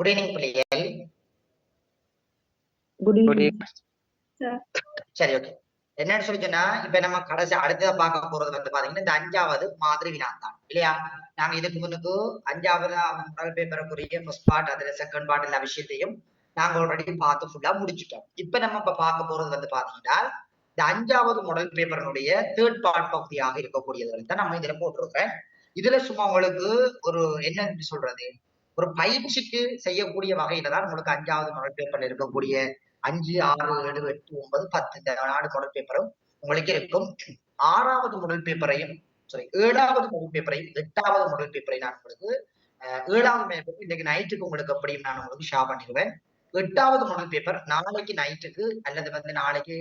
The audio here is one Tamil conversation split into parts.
குட் ஈவினிங் பிள்ளைகள். Good Good evening evening. சரி, ஓகே. என்னன்னு சொல்லி சொன்னா, இப்ப நம்ம கடைசி அடுத்ததா பார்க்க போறது வந்து பாத்தீங்கன்னா இந்த 5வது மாதிரி வினாத்தான் இல்லையா? நாங்க இதுக்கு முன்னுக்கு 5வது முதல் பேப்பருக்குரிய ஃபர்ஸ்ட் பார்ட், அதுல செகண்ட் பார்ட் எல்லா விஷயத்தையும் நாங்க ஆல்ரெடி பார்த்து ஃபுல்லா முடிச்சுட்டோம். இப்ப நம்ம இப்ப பார்க்க போறது வந்து பாத்தீங்கன்னா இந்த 5வது மாடல் பேப்பருடைய தேர்ட் பார்ட் பகுதியாக இருக்கக்கூடியது தான் நம்ம இதுல போட்டிருக்கேன். இதுல சும்மா உங்களுக்கு ஒரு என்ன சொல்றது, ஒரு பயிற்சிக்கு செய்யக்கூடிய வகையில தான் உங்களுக்கு 5வது மாடல் பேப்பர்ல இருக்கக்கூடிய 5, 6, 7, 8, 9, 10 இந்த 4 மாடல் பேப்பரும் உங்களுக்கு இருக்கும். 6வது மாடல் பேப்பரையும் சாரி 7வது மாடல் பேப்பரையும் 8வது மாடல் பேப்பரையும் நான் உங்களுக்கு 7வது பேப்பர் இன்னைக்கு நைட்டுக்கு உங்களுக்கு அப்படியும் நான் உங்களுக்கு ஷேர் பண்ணிடுவேன். 8வது மாடல் பேப்பர் நாளைக்கு நைட்டுக்கு அல்லது வந்து நாளைக்கு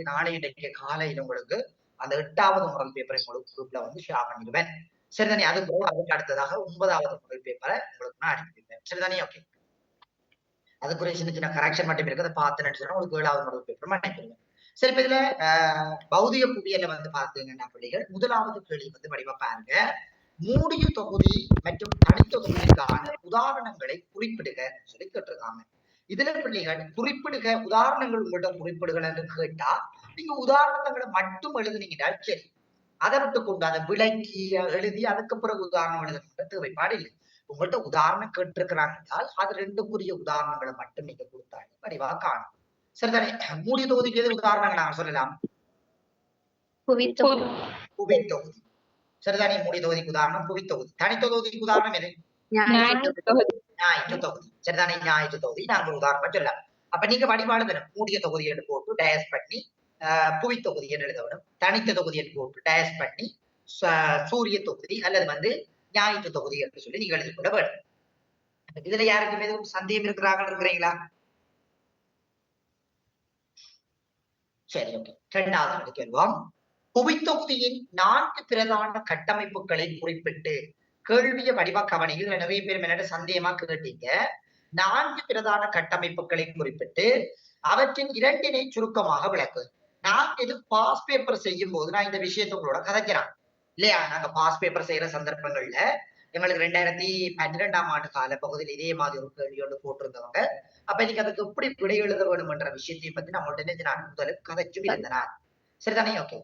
காலையில உங்களுக்கு அந்த 8வது மாடல் பேப்பரை உங்களுக்கு குரூப்ல வந்து ஷேர் பண்ணிடுவேன். சரிதானே? அதுக்கு அடுத்ததாக 9வது மாடல் பேப்பரை உங்களுக்கு நான் அனுப்பிடுவேன். சரிதானே? ஓகே. அதுக்குரிய சின்ன சின்ன கரெக்ஷன் மட்டும் இருக்கு, அதை பார்த்து நினைச்சுன்னா உங்களுக்கு 7வது மாடல் பேப்பர் அனுப்பிடுவேன். சரி, இப்ப இதுல பௌதிக புவியியல வந்து பார்த்தீங்கன்னா பிள்ளைகள் முதலாவது கேள்வி வந்து வடிவா பாருங்க. மூடிய தொகுதி மற்றும் தனித்தொகுதிக்கான உதாரணங்களை குறிப்பிடுக சொல்லி கேட்டிருக்காங்க. இதுல பிள்ளைகள் குறிப்பிடுக உதாரணங்கள் உங்கள்கிட்ட குறிப்பிடுகள் என்று கேட்டா நீங்க உதாரணங்களை மட்டும் எழுதுனீங்கன்னா சரி, அதை விட்டு கொண்டு அதை விளக்கி எழுதி அதுக்கு பிறகு உதாரணம் எழுத தேவைப்பாடு இல்லை. உங்கள்கிட்ட உதாரணம் கேட்டிருக்கிறாங்க என்றால் அது 2க்குரிய உதாரணங்களை மட்டும் நீங்க கொடுத்தாங்க வடிவா காணும். சரிதானே? மூடிய தொகுதிக்கு எது உதாரணங்கள் நாங்க சொல்லலாம்? புவித்தொகுதி. சரிதானே? மூடிய தொகுதிக்கு உதாரணம் புவித்தொகுதி. தனித்தொகுதிக்கு உதாரணம் எது? ஞாயிற்று தொகுதி. சரிதானே? ஞாயிற்று தொகுதி நாங்கள் உதாரணம் சொல்லலாம். அப்ப நீங்க வடிவாடு தரும் மூடிய தொகுதி என்று போட்டு டயஸ் பண்ணி புவித்தொகுதி என்று எழுத வேணும். தனித்த தொகுதி என்று போட்டு டயஸ் பண்ணி சூரிய தொகுதி அல்லது வந்து ஞாயிற்று தொகுதி என்று சொல்லி நீங்க எழுதி கொள்ள வேண்டும். இதுல யாருக்கும் எதுவும் சந்தேகம் இருக்கிறீங்களா? சரி, ஓகே. 2வது கேள்வம். புவித்தொகுதியின் 4 பிரதான கட்டமைப்புகளை குறிப்பிட்டு கேள்விய வடிவ கவனியில் இதுல நிறைய பேர் என்னோட சந்தேகமா கேட்டீங்க. 4 பிரதான கட்டமைப்புகளை குறிப்பிட்டு அவற்றின் 2னை சுருக்கமாக விளக்கு. நான் இது பாஸ் பேப்பர் செய்யும் போது நான் இந்த விஷயத்தை உங்களோட கதைக்கிறேன் இல்லையா? நாங்க பாஸ் பேப்பர் செய்யற சந்தர்ப்பங்கள்ல எங்களுக்கு 2012ஆம் ஆண்டு கால பகுதியில் இதே மாதிரி ஒரு கேள்வி ஒன்று போட்டிருந்தவங்க. அப்ப இன்னைக்கு அதுக்கு எப்படி விடை எழுத வேண்டும் என்ற விஷயத்தை பத்தி நம்மள்ட்ட நான் முதலுக்கு கதைச்சும் இருந்தேன். சரிதானே? ஓகே.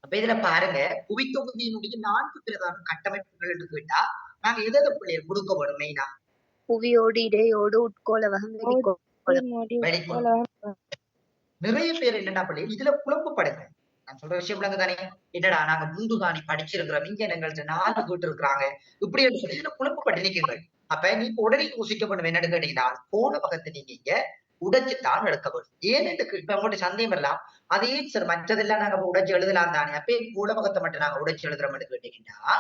அப்ப இதுல பாருங்க, புவித்தொகுதியினுடைய 4 பிரதான கட்டமைப்புகள் என்று கேட்டா நாங்க எதை பிள்ளைகள் கொடுக்க வேணும் மெயினா? புவியோடு இடையோடு உட்கோளவகம் நிறைய பேர் என்னடா பிள்ளைகள் இதுல குழப்பப்படுங்க. நான் சொல்ற விஷயம் தானே, என்னடா நாங்க முந்துதானி படிச்சிருக்கிறோம், இங்க எங்கள்ட்ட 4 பேர் இருக்கிறாங்க இப்படி சொல்லி இதுல குழப்பப்பட்டு நிற்கிறீர்கள். அப்ப நீங்க உடனே யோசிக்க வேண்டும் என்னன்னு கேட்டீங்கன்னா கோளவகத்தை நீங்க இங்க உடைச்சுத்தான் எடுக்க வேண்டும். ஏன்னு இப்ப உங்கள்ட்ட சந்தேகம் வரலாம், அதே சார் மற்றதெல்லாம் நாங்க உடைச்சு எழுதலாம் தானே, அப்ப கோளவகத்தை மட்டும் நாங்க உடைச்சு எழுதுறோம்னு கேட்டீங்கன்னா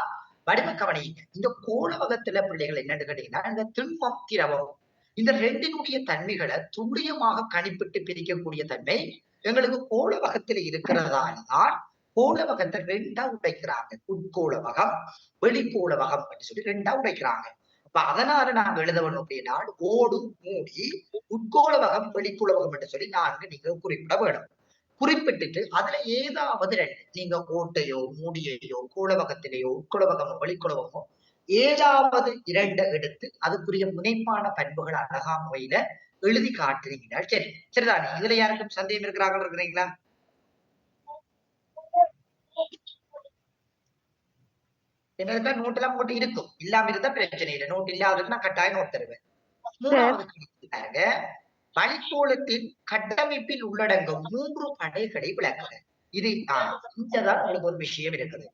வடிவ கவனிங்க. இந்த கோளவகத்துல பிள்ளைகள் என்னன்னு கேட்டீங்கன்னா இந்த திண்மம் திரவம் இந்த 2னுடைய தன்மைகளை துல்லியமாக கணிப்பிட்டு பிரிக்கக்கூடிய தன்மை எங்களுக்கு கோளவகத்துல இருக்கிறதால்தான் கோளவகத்தை 2ஆ உடைக்கிறாங்க. உட்கோளவகம் வெளிக்கோளவகம் அப்படின்னு சொல்லி 2ஆ உடைக்கிறாங்க. அப்ப அதனால நாங்க எழுத வேணும் அப்படின்னா ஓடு மூடி உட்கோளவகம் வெளிக்கோளவகம் என்று சொல்லி 4 நீங்க குறிப்பிட வேணும். குறிப்பிட்டுட்டு அதுல ஏதாவது 2 நீங்க ஓட்டையோ மூடியையோ கோளவகத்திலேயோ உட்கோளவகமோ வெளிக்கோளவகமோ ஏதாவது 2 எடுத்து அதுக்குரிய முனைப்பான பண்புகள் அழகா முறையில எழுதி காட்டுறீங்கன்னா சரி. சரிதானே? இதுல யாருக்கும் சந்தேகம் இருக்கிறீங்களா? என்னது நோட் எல்லாம் போட்டு இருக்கும், இல்லாம இருந்தா பிரச்சனை இல்லை. நோட் இல்லாததுக்கு நான் கட்டாயம் நோட் தருவேன். 3வது வளிக்கோளத்தின் கட்டமைப்பில் உள்ளடங்கும் 3 படைகளை விளக்குக. இது இங்கதான் உங்களுக்கு ஒரு விஷயம் இருக்குது.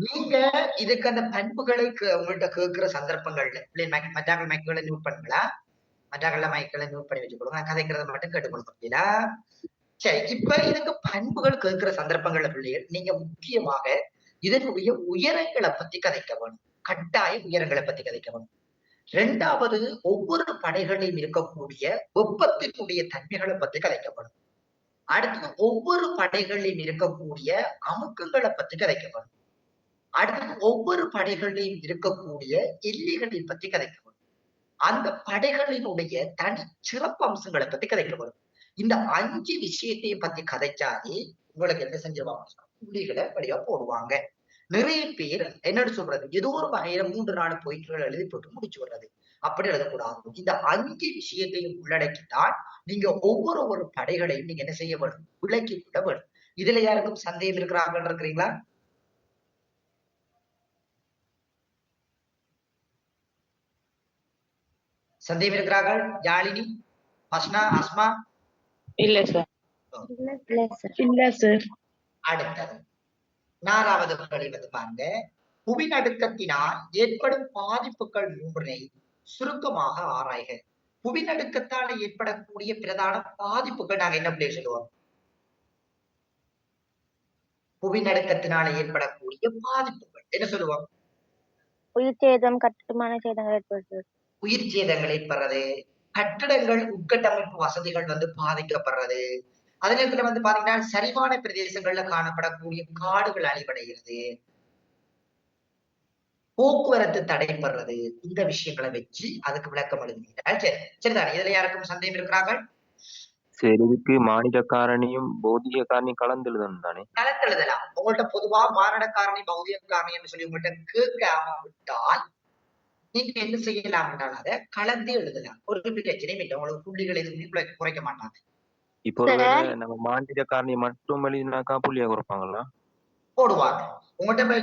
நீங்க இதுக்கு அந்த பண்புகளை உங்கள்கிட்ட கேட்கிற சந்தர்ப்பங்கள்ல மற்றாக்கள் மைக்குகளை நோட் பண்ணுங்களா? மற்றாக்கள் மைக்களை நோட் பண்ணி வச்சுக்கொள்ளுங்க. நான் கதைக்கிறத மட்டும் கேட்டுக்கொள்ளுங்க. சரி, இப்ப இதுக்கு பண்புகள் கேட்கிற சந்தர்ப்பங்கள்ல பிள்ளைகள் நீங்க முக்கியமாக இதனுடைய உயரங்களை பத்தி கதைக்க வேணும். கட்டாய உயரங்களை பத்தி கதைக்க வேணும். 2வது ஒவ்வொரு படைகளையும் இருக்கக்கூடிய வெப்பத்தினுடைய தன்மைகளை பத்தி கதைக்கப்படும். அடுத்து ஒவ்வொரு படைகளையும் இருக்கக்கூடிய அமுக்கங்களை பத்தி கதைக்கப்படும். அடுத்து ஒவ்வொரு படைகளையும் இருக்கக்கூடிய எல்லைகளை பத்தி கதைக்கப்படும். அந்த படைகளினுடைய தனி சிறப்பு அம்சங்களை பத்தி கதைக்கப்படும். இந்த 5 விஷயத்தையும் பத்தி கதைச்சாலே உங்களுக்கு என்ன செஞ்சிருவாங்க, புள்ளிகளை வழியா போடுவாங்க. நிறைய பேர் என்னன்னு சொல்றது, ஏதோ ஒரு வகையில 3 4 பொய்கள் எழுதி போட்டு முடிச்சு வர்றது. அப்படி எழுதக்கூடாது. இந்த 5 விஷயத்தையும் உள்ளடக்கித்தான் நீங்க ஒவ்வொரு படைகளையும் நீங்க என்ன செய்ய வேண்டும், விளக்கி விட வேண்டும். இதுல யாருக்கும் சந்தேகம் இருக்கிறார்கள் இருக்கிறீங்களா? சந்தேகம் இருக்கிறார்கள்? யாழினி, அஸ்னா, அஸ்மா? இல்ல சார். இல்ல சார். இல்ல சார். அடுத்தது 4வது கேள்வி பாருங்க. புவிநடுக்கத்தினால் ஏற்படும் பாதிப்புகள் 3ஐ சுருக்கமாக ஆராய்க. புவிநடுக்கத்தால ஏற்படக்கூடிய பிரதான பாதிப்புகள் நாங்க என்ன பிள்ளை சொல்லுவோம்? புவிநடுக்கத்தினால ஏற்படக்கூடிய பாதிப்புகள் என்ன சொல்லுவோம்? உயிர் சேதம், கட்டுமான சேதங்கள் ஏற்படுறது. உயிர் சேதங்கள் ஏற்படுறது, கட்டடங்கள் உட்கட்டமைப்பு வசதிகள் பாதிக்கப்படுறது, அதே நேரத்துல பாத்தீங்கன்னா சரிவான பிரதேசங்கள்ல காணப்படக்கூடிய காடுகள் அழிவடைகிறது, போக்குவரத்து தடைப்படுறது. இந்த விஷயங்களை வச்சு அதுக்கு விளக்கம் எழுதுனீங்க. சரிதான். இதுல யாருக்கும் சந்தேகம் இருக்கிறார்கள்? சரி, இதுக்கு மானிட காரணியும் பௌதிக காரணி கலந்து எழுதணும் தானே? கலந்து எழுதலாம். உங்கள்ட்ட பொதுவா மானிட காரணி பௌதிக காரணி சொல்லி உங்கள்ட்ட கேட்காம விட்டால் நீங்க என்ன செய்யலாம் என்றால் அதை கலந்து எழுதலாம். ஒரு பிரச்சனையும் இல்லை. உங்களுக்கு புள்ளிகள் எதுவுமே குறைக்க மாட்டாங்க. இப்போ ஒருவேளை நம்ம மானிட காரணி மட்டும் எழுதினாக்கா புள்ளியா குறைப்பாங்களா? போடுவாங்க. உங்கள்ட்ட போய்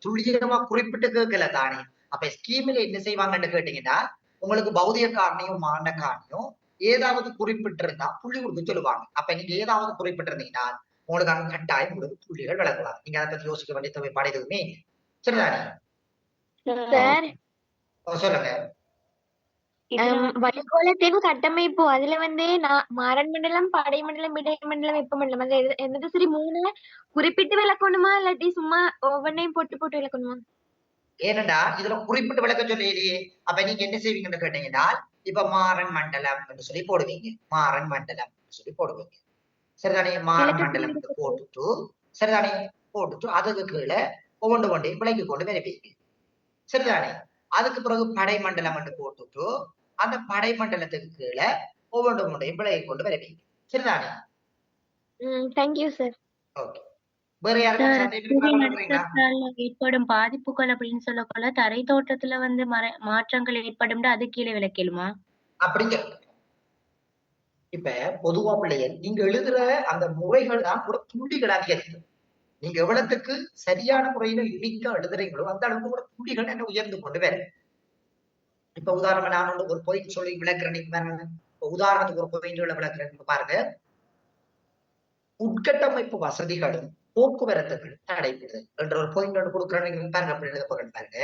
துல்லியமா குறிப்பிட்டு கேட்கல தானே. அப்ப ஸ்கீம்ல என்ன செய்வாங்கன்னு கேட்டீங்கன்னா, உங்களுக்கு பௌதிக காரணியும் மானிட காரணியும் ஏதாவது குறிப்பிட்டிருந்தா புள்ளி கொடுக்க சொல்லுவாங்க. அப்ப நீங்க ஏதாவது குறிப்பிட்டிருந்தீங்கன்னா உங்களுக்கு அங்க கட்டாயம் உங்களுக்கு புள்ளிகள் விளக்குவாங்க. நீங்க அதை பத்தி யோசிக்க வேண்டிய தேவைப்பாடு எதுவுமே சரிதானே? சார், சொல்லுங்க. வளிகோளத்தின் கட்டமைப்பு அதுல மாறன் மண்டலம், படை மண்டலம், இடை மண்டலம், வெப்ப மண்டலம் அது என்னது சரி 3 குறிப்பிட்டு விளக்கணுமா இல்லாட்டி சும்மா ஒவ்வொன்னையும் போட்டு விளக்கணுமா? ஏனண்டா இதுல குறிப்பிட்டு விளக்க சொல்லியே. அப்ப நீங்க என்ன செய்வீங்கன்னு கேட்டீங்கன்னா, இப்ப மாறன் மண்டலம் என்று சொல்லி போடுவீங்க. மாறன் மண்டலம் சொல்லி போடுவீங்க. சரிதானே? மாறன் மண்டலம் போட்டுட்டு சரிதானே போட்டுட்டு அதுக்கு கீழே ஒவ்வொன்றையும் விளக்கி கொண்டு வருவீங்க. சரிதானே? அதுக்கு பிறகு படை மண்டலம் என்று போட்டுட்டு அந்த படை மண்டலத்துக்கு கீழே ஒவ்வொன்றையும் விளக்கி கொண்டு வருவீங்க. சரிதானே? Thank you sir. ஓகே. வேற யாருக்கும் சந்தேகம் இருக்கிறீங்களா? ஏற்படும் பாதிப்புகள் அப்படின்னு சொல்லக்குள்ள தரை தோட்டத்துல மாற்றங்கள் ஏற்படும் அது கீழே விளக்கலுமா? அப்படிங்க. இப்ப பொதுவா பிள்ளைகள் நீங்க எழுதுற அந்த முறைகள் தான் கூட புள்ளிகளாக இருக்கு. நீங்க எவ்வளவுக்கு சரியான முறையில யுனிக்கா எழுதுறீங்களோ அந்த அளவுக்கு கூட புள்ளிகள் என்ன உயர்ந்து கொண்டு வரும். இப்ப உதாரணம் நான் ஒரு பாயிண்ட் சொல்லி விளக்குறேன். நீங்க பாருங்க. உதாரணத்துக்கு ஒரு பாயிண்ட் விளக்குறேன் பாருங்க. உட்கட்டமைப்பு வசதிகளும் போக்குவரத்துகள் தடைபடுது என்ற ஒரு பாயிண்ட் கொடுக்குறேன் பாருங்க. அப்படி எழுத போறேன் பாருங்க.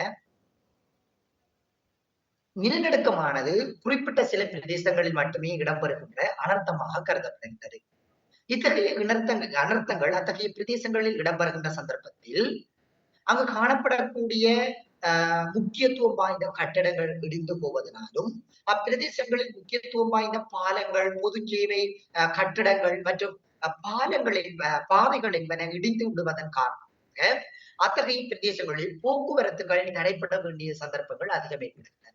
நிலநடுக்கமானது குறிப்பிட்ட சில பிரதேசங்களில் மட்டுமே இடம்பெறுகின்ற அனர்த்தமாக கருதப்படுகின்றது. இத்தகைய அனர்த்தங்கள் அத்தகைய பிரதேசங்களில் இடம்பெறுகின்ற சந்தர்ப்பத்தில் அங்கு காணப்படக்கூடிய முக்கியத்துவம் வாய்ந்த கட்டடங்கள் இடிந்து போவதனாலும் அப்பிரதேசங்களில் முக்கியத்துவம் வாய்ந்த பாலங்கள், பொது சேவை கட்டடங்கள் மற்றும் பாலங்களின் பாதைகள் என்பன இடிந்து விடுவதன் காரணமாக அத்தகைய பிரதேசங்களில் போக்குவரத்துகள் தடைப்பட வேண்டிய சந்தர்ப்பங்கள் அதிகம் ஏற்படுகின்றன.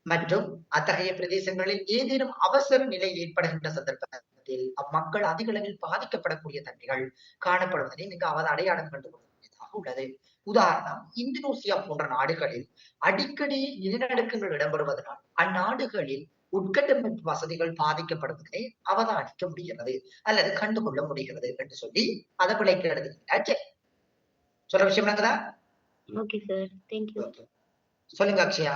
மற்றும் அத்தகைய பிரதேசங்களில் ஏதேனும் அவசர நிலை ஏற்படுகின்ற சந்தர்ப்பத்தில் அம்மக்கள் அதிக அளவில் பாதிக்கப்படக்கூடிய தன்மைகள் காணப்படுவதை நீங்க அடையாளம் கண்டு கொள்ளக்கூடியதாக உள்ளது. உதாரணம், இந்தோனேசியா போன்ற நாடுகளில் அடிக்கடி நிலநடுக்கங்கள் இடம்பெறுவதனால் அந்நாடுகளில் உட்கட்டமைப்பு வசதிகள் பாதிக்கப்படுவதை அவதானிக்க முடிகிறது அல்லது கண்டுகொள்ள முடிகிறது என்று சொல்லி அதை விளக்கி எழுதுகிறாச்சு. சொல்ற விஷயம் என்னங்கதா? Okay sir, thank you. சொல்லுங்க அக்ஷயா.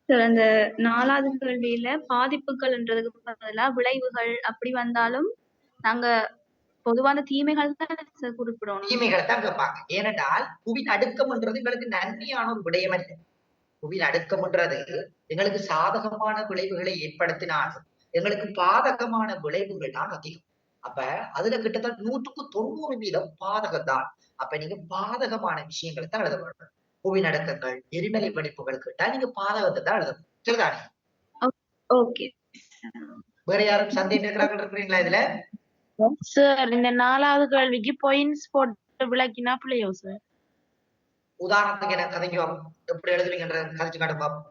சார், அந்த 4வது கேள்வியில பாதிப்புகள்ன்றதுக்கு பதிலா விளைவுகள் அப்படி வந்தாலும் நாங்க பொதுவான தீமைகள் தான் சார் குறிப்பிடுறோம். தீமைகளை தான் கேட்பாங்க. ஏனென்றால் புவின் அடுக்கம்ன்றது எங்களுக்கு நன்மையான ஒரு விடயம் அல்ல. புவின் அடுக்கம்ன்றது எங்களுக்கு சாதகமான விளைவுகளை ஏற்படுத்தினாலும் எங்களுக்கு பாதகமான விளைவுகள் தான் அதிகம். அப்ப அதுல கிட்டத்தட்ட 100% பாதகம் தான். அப்ப நீங்க பாதகமான விஷயங்களை தான் எழுத வேண்டும். புவின் அடுக்கங்கள், எரிமலை வெடிப்புகள் கேட்டா நீங்க பாதகத்தை தான் எழுதணும். சரிதானே? ஓகே. வேற யாரும் சந்தேகம் இருக்கிறீங்களா இதுல? சார், இந்த 4வது கேள்விக்கு பாயிண்ட்ஸ் போட்டு விளக்கினா பிள்ளையோ சார்? உதாரணத்துக்கு என்ன கதைக்கு எப்படி எழுதுவீங்கன்ற கதைச்சு காட்டு பாப்போம்.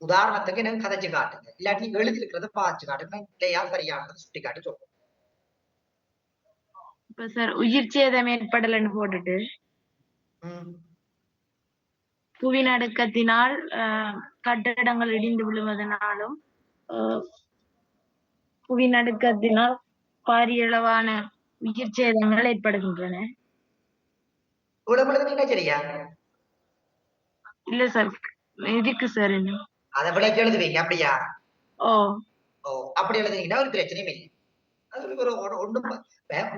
உதாரணத்துக்கு எனக்கு கதைச்சு காட்டுங்க. இல்லாட்டி நீங்க எழுதி இருக்கிறத பார்த்து காட்டுங்க. இல்லையா சரியானது சுட்டி காட்டி சொல்லுங்க. இப்ப சார் உயிர் சேதம் ஏற்படலன்னு போட்டுட்டு புவிநடுக்கத்தினால் கட்டடங்கள் இடிந்து விழுவதனாலும் புவிநடுக்கத்தினால் பாரியளவான உயிர் சேதங்கள் ஏற்படுகின்றன. இவ்வளவு நீங்க சரியா? இல்ல சார், இருக்கு சார். இன்னும் அதை விலைக்கு எழுதுவீங்க அப்படியா? ஓ ஓ, அப்படி எழுதுனீங்கன்னா ஒரு பிரச்சனையும் இல்லை. அது ஒரு ஒன்றும்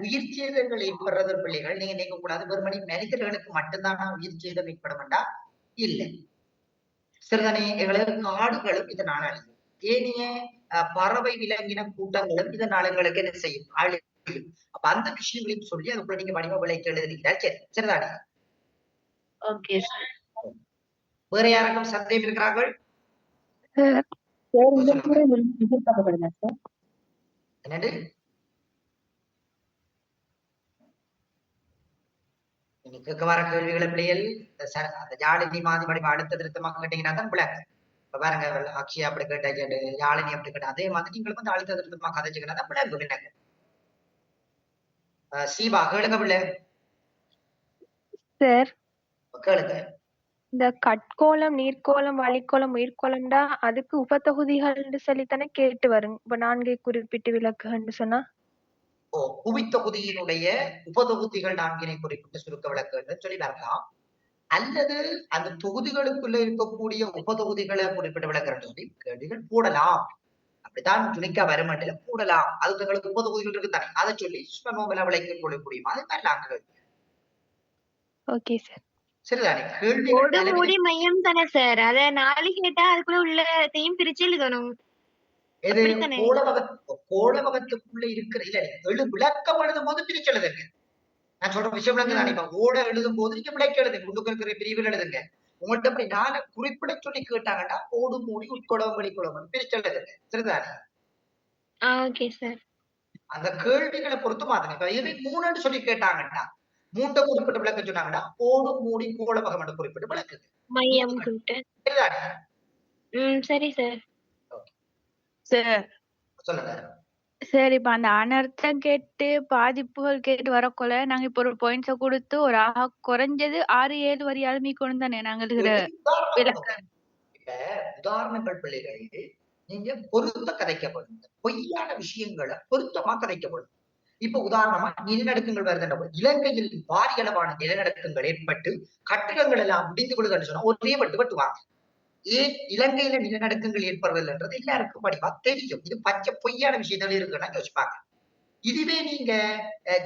உயிர் சேதங்கள் ஏற்படுறது பிள்ளைகள் நீங்க நினைக்க கூடாது. வெறுமணி மனிதர்களுக்கு மட்டும்தானா உயிர் சேதம் ஏற்படும்டா? இல்லை. சிறுதானே எங்களுக்கு காடுகளும் இதனால அழியும். ஏனைய பறவை விலங்கின கூட்டங்களும் இதனால எங்களுக்கு என்ன செய்யும்? அழியும். அப்ப அந்த விஷயங்களையும் சொல்லி அதுக்குள்ள நீங்க வடிவ விலைக்கு எழுதுனீங்கன்னா சரி. சரிதானே? Okay sir. வேற யாருக்கும் சந்தேகம் இருக்கிறார்கள்? என்னது? நீங்க வர கேள்விகளை பிள்ளைகள் அந்த ஜாலினி மாதிரி அடுத்த திருத்தமாக கேட்டீங்கன்னா தான் பிள்ளைங்க இப்ப பாருங்க அக்ஷயா அப்படி கேட்ட யாழினி அப்படி கேட்ட அதே மாதிரி நீங்களுக்கு வந்து அழுத்த திருத்தமா கதைச்சுக்கினா தான் பிள்ளைங்க பிள்ளைங்க. சீபா கேளுங்க பிள்ளை. சார் கேளுங்க. இந்த கட்கோளம், நீர்க்கோளம், வளிக்கோளம், உயிர்கோளம்டா அதுக்கு உபத்தொகுதிகள்னு சொல்லித்தானே கேட்டு வரும். இப்ப 4 குறிப்பிட்டு விளக்குன்னு சொன்னா புவித்தொகுதியினுடைய உபதொகுதிகள் 4 குறிப்பிட்டு சுருக்க விளக்குன்னு சொல்லி வரலாம். அல்லது அந்த தொகுதிகளுக்குள்ள இருக்கக்கூடிய உபதொகுதிகளை குறிப்பிட்டு விளக்குறேன்னு சொல்லி கேள்விகள் போடலாம். அப்படித்தான் துணிக்கா வருமண்டில போடலாம். அதுக்கு எங்களுக்கு உபதொகுதிகள் இருக்கு தானே, அதை சொல்லி சுமநோமல விளக்கி கொள்ளக்கூடிய மாதிரி வரலாம். Okay sir. சரிதானே? ஒரு மூடி மையம் தானே சார். அத 4 கேட்டா அதுக்குள்ள உள்ளதையும் பிரிச்சு எழுதணும். எது கோளவகத்துக்குள்ள இருக்கிற இல்ல விளக்கம் எழுதும் போது பிரிச்சு எழுதுங்க. நான் சொல்ற விஷயம் விளங்குதான். இப்ப ஓட எழுதும் போது நீங்க விளக்க எழுதுங்க. உள்ளுக்கு இருக்கிற பிரிவுகள் எழுதுங்க. உங்கள்கிட்ட அப்படி 4 குறிப்பிட சொல்லி கேட்டாங்கன்னா ஓடு மூடி உட்கொளம் வெளிக்கொளம் பிரிச்சு எழுதுங்க. சரிதானே? Okay sir. அந்த கேள்விகளை பொறுத்து மாத்துங்க. இப்ப இது 3 சொல்லி கேட்டாங்கன்னா 3 குறிப்பிட்டு விளக்க சொன்னாங்கன்னா ஓடு மூடி கோளவகம் என்று குறிப்பிட்டு விளக்குது. மையம் சரிதானே? சரி சார். சார் சொல்லுங்க. சரி, இப்ப அந்த அனர்த்தம் கேட்டு பாதிப்புகள் கேட்டு வரக்குள்ள நாங்க இப்ப ஒரு பாயிண்ட்ஸ கொடுத்து ஒரு குறைஞ்சது 6-7 வரியாலும் மீக்கணும் தானே நாங்க இருக்கிற விளக்கம். இப்ப உதாரணங்கள் பிள்ளைகள் நீங்க பொருத்த கதைக்கப்படும். பொய்யான விஷயங்களை பொருத்தமா கதைக்கப்படும். இப்ப உதாரணமா நிலநடுக்கங்கள் வருதுன்ற இலங்கையில் பாரியளவான நிலநடுக்கங்கள் ஏற்பட்டு கட்டிடங்கள் எல்லாம் முடிந்து விடுதுன்னு சொன்னா ஒரே வெட்டுவாங்க. ஏன் இலங்கையில நிலநடுக்கங்கள் ஏற்படுறதுன்றது எல்லாருக்கும் படிவா தெரியும். இது பச்சை பொய்யான விஷயங்கள் இருக்குன்னா யோசிப்பாங்க. இதுவே நீங்க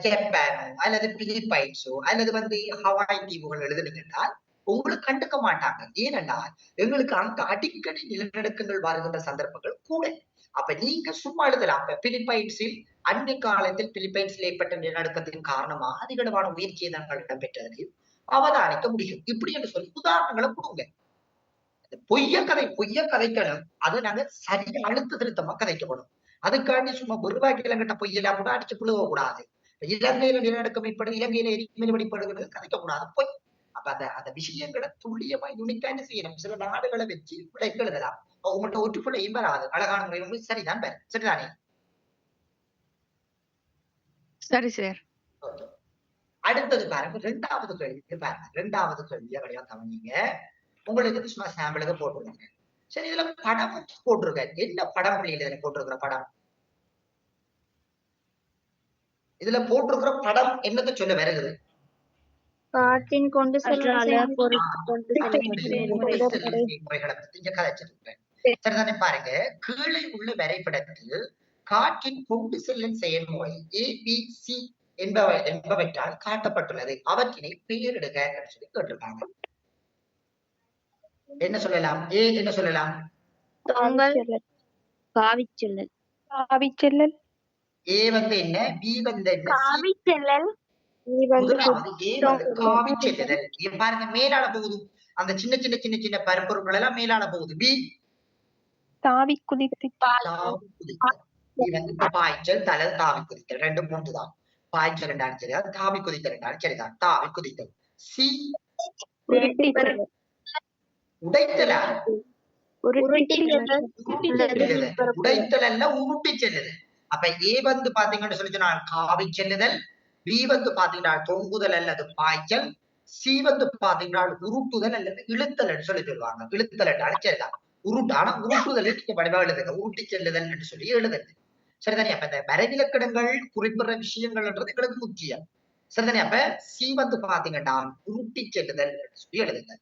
ஜப்பானோ அல்லது பிலிப்பைன்ஸோ அல்லது வந்து ஹவாய் தீவுகள் எழுதுனீங்கன்னா உங்களுக்கு கண்டுக்க மாட்டாங்க. ஏனென்றால் எங்களுக்கு அங்க அடிக்கடி நிலநடுக்கங்கள் வருகின்ற சந்தர்ப்பங்கள் கூட. அப்ப நீங்க சும்மா எழுதலாம். இப்ப பிலிப்பைன்ஸில் அன்றைய காலத்தில் பிலிப்பைன்ஸில் ஏற்பட்ட நிலநடுக்கத்தின் காரணமாக அதிகளவான உயிர் சேதங்கள் இடம்பெற்றதையும் அவதானிக்க முடியும். இப்படி என்று சொல்லி உதாரணங்களை கொடுங்க. பொய்ய கதைக்கணும். அதை நாங்க சரியா அழுத்த திருத்தமா கதைக்கப்படும். அதுக்காண்டி சும்மா ஒருவாய்க்கிழங்கிட்ட பொய்யெல்லாம் கூட அடிச்சு புழுவ கூடாது. இலங்கையில நிலநடுக்கம் ஏற்படுது, இலங்கையில எரிமலை வெளிப்படுகிறது கதைக்க கூடாது பொய். அப்ப அந்த விஷயங்களை துல்லியமா யுனிக்கான்னு செய்யணும். சில நாடுகளை வச்சு விளைக்க எழுதலாம். உங்கள்கிட்ட ஒற்றுப்புள்ளையும் வராது. அழகான முறை சரிதான் பேர். சரிதானே? சரி சார். அடுத்தது பாருங்க, 2வது கேள்வி பாருங்க. 2வது கேள்வியை வழியா கவனிங்க. உங்களுக்கு சும்மா சாம்பிளுக்கு போட்டுருங்க. சரி, இதுல படம் போட்டிருக்க. என்ன படம் இதுல போட்டிருக்கிற படம்? இதுல போட்டிருக்கிற படம் என்னத்தை சொல்ல வருகிறது? காற்றின் கொண்டு செல்ல முறைகளை பத்தி கதைச்சிருக்கேன். சரிதானே? பாருங்க, கீழே உள்ள வரைபடத்தில் காற்றின் கொண்டு செல்லும் செயல்முறை ABC என்பவற்றால் காட்டப்பட்டுள்ளது. அவற்றினை பெயரிடுக சொல்லி கேட்டிருக்காங்க. என்ன சொல்லலாம்? என்ன சொல்லலாம்? காவிச்செல்லல். ஏ வந்து என்ன? பி வந்து என்ன? காவிச்செல்லல். முதலாவது ஏ வந்து காவிச்செல்லுதல். பாருங்க, மேலால போகுது. அந்த சின்ன சின்ன சின்ன சின்ன பரப்பொருட்கள் எல்லாம் மேலால போகுது. பி தாவி குதித்து பாய்ச்சல் தலை தாவி குதித்தல். 2 3 தான். பாய்ச்சல் என்றாலும் சரி, அது தாவி குதித்தல் என்றாலும் சரிதான். தாவி குதித்தல். சி உடைத்தலா? உடைத்தல் அல்ல, உருட்டி செல்லுதல். அப்ப ஏ வந்து பாத்தீங்கன்னு சொல்லி சொன்னா காவி செல்லுதல், பி வந்து பாத்தீங்கன்னா தொங்குதல் அல்லது பாய்ச்சல், சி வந்து பாத்தீங்கன்னா உருட்டுதல் அல்லது இழுத்தல் சொல்லி சொல்லுவாங்க. இழுத்தல் என்றாலும் சரிதான். ஆனா உருட்டுதல் நீங்க வடிவா எழுதுங்க. உருட்டி செல்லுதல் என்று சொல்லி எழுதுங்க. சரிதானே? அப்ப இந்த வரைவிலக்கணங்கள் குறிப்பிடுற விஷயங்கள்ன்றது எங்களுக்கு முக்கியம். சரிதானே? அப்ப சி வந்து பாத்தீங்கன்னா உருட்டி செல்லுதல் என்று சொல்லி எழுதுங்க.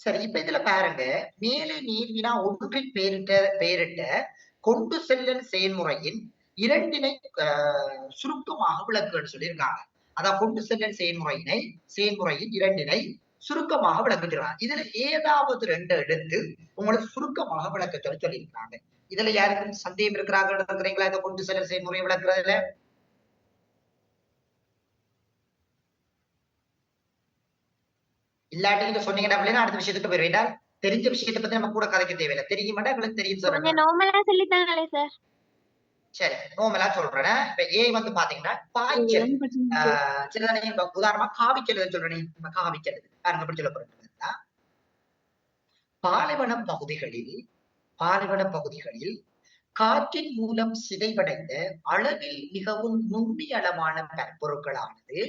சரி, இப்ப இதுல பாருங்க, மேலே நீர்வினா ஒன்றில் பெயரிட்ட கொண்டு செல்லல் செயல்முறையின் இரண்டினை சுருக்கமாக விளக்குன்னு சொல்லியிருக்காங்க. அதான் கொண்டு செல்லல் செயல்முறையின் இரண்டினை சுருக்கமாக விளக்குகிறாங்க. இதுல ஏதாவது ரெண்டு எடுத்து உங்களுக்கு சுருக்கமாக விளக்க சொல்லியிருக்காங்க. இதுல யாருக்கும் சந்தேகம் இருக்கிறாங்களா? இதை கொண்டு செல்லல் செயல்முறையை விளக்குறதுல இல்லாட்டி நீங்க சொன்னீங்கன்னா அப்படின்னா அடுத்த விஷயத்துக்கு போயிருவேன். தெரிஞ்ச விஷயத்தை பத்தி நம்ம கூட கதைக்க தேவையில்லை. தெரிய மாட்டா உங்களுக்கு தெரியும் கொஞ்சம் சொல்லுங்க. நார்மலா சொல்லித்தாங்களே சார். சரி, நார்மலா சொல்றேன். இப்ப ஏ வந்து பாத்தீங்கன்னா பாய்ச்சல். சரிதானே? இப்ப உதாரணமா காவிச்சல் சொல்றேன். இப்ப காவிச்சல் பாருங்க எப்படி சொல்ல போறேன். பாலைவன பகுதிகளில் காற்றின் மூலம் சிதைவடைந்த அளவில் மிகவும் நுண்ணிய அளவான பொருட்களானது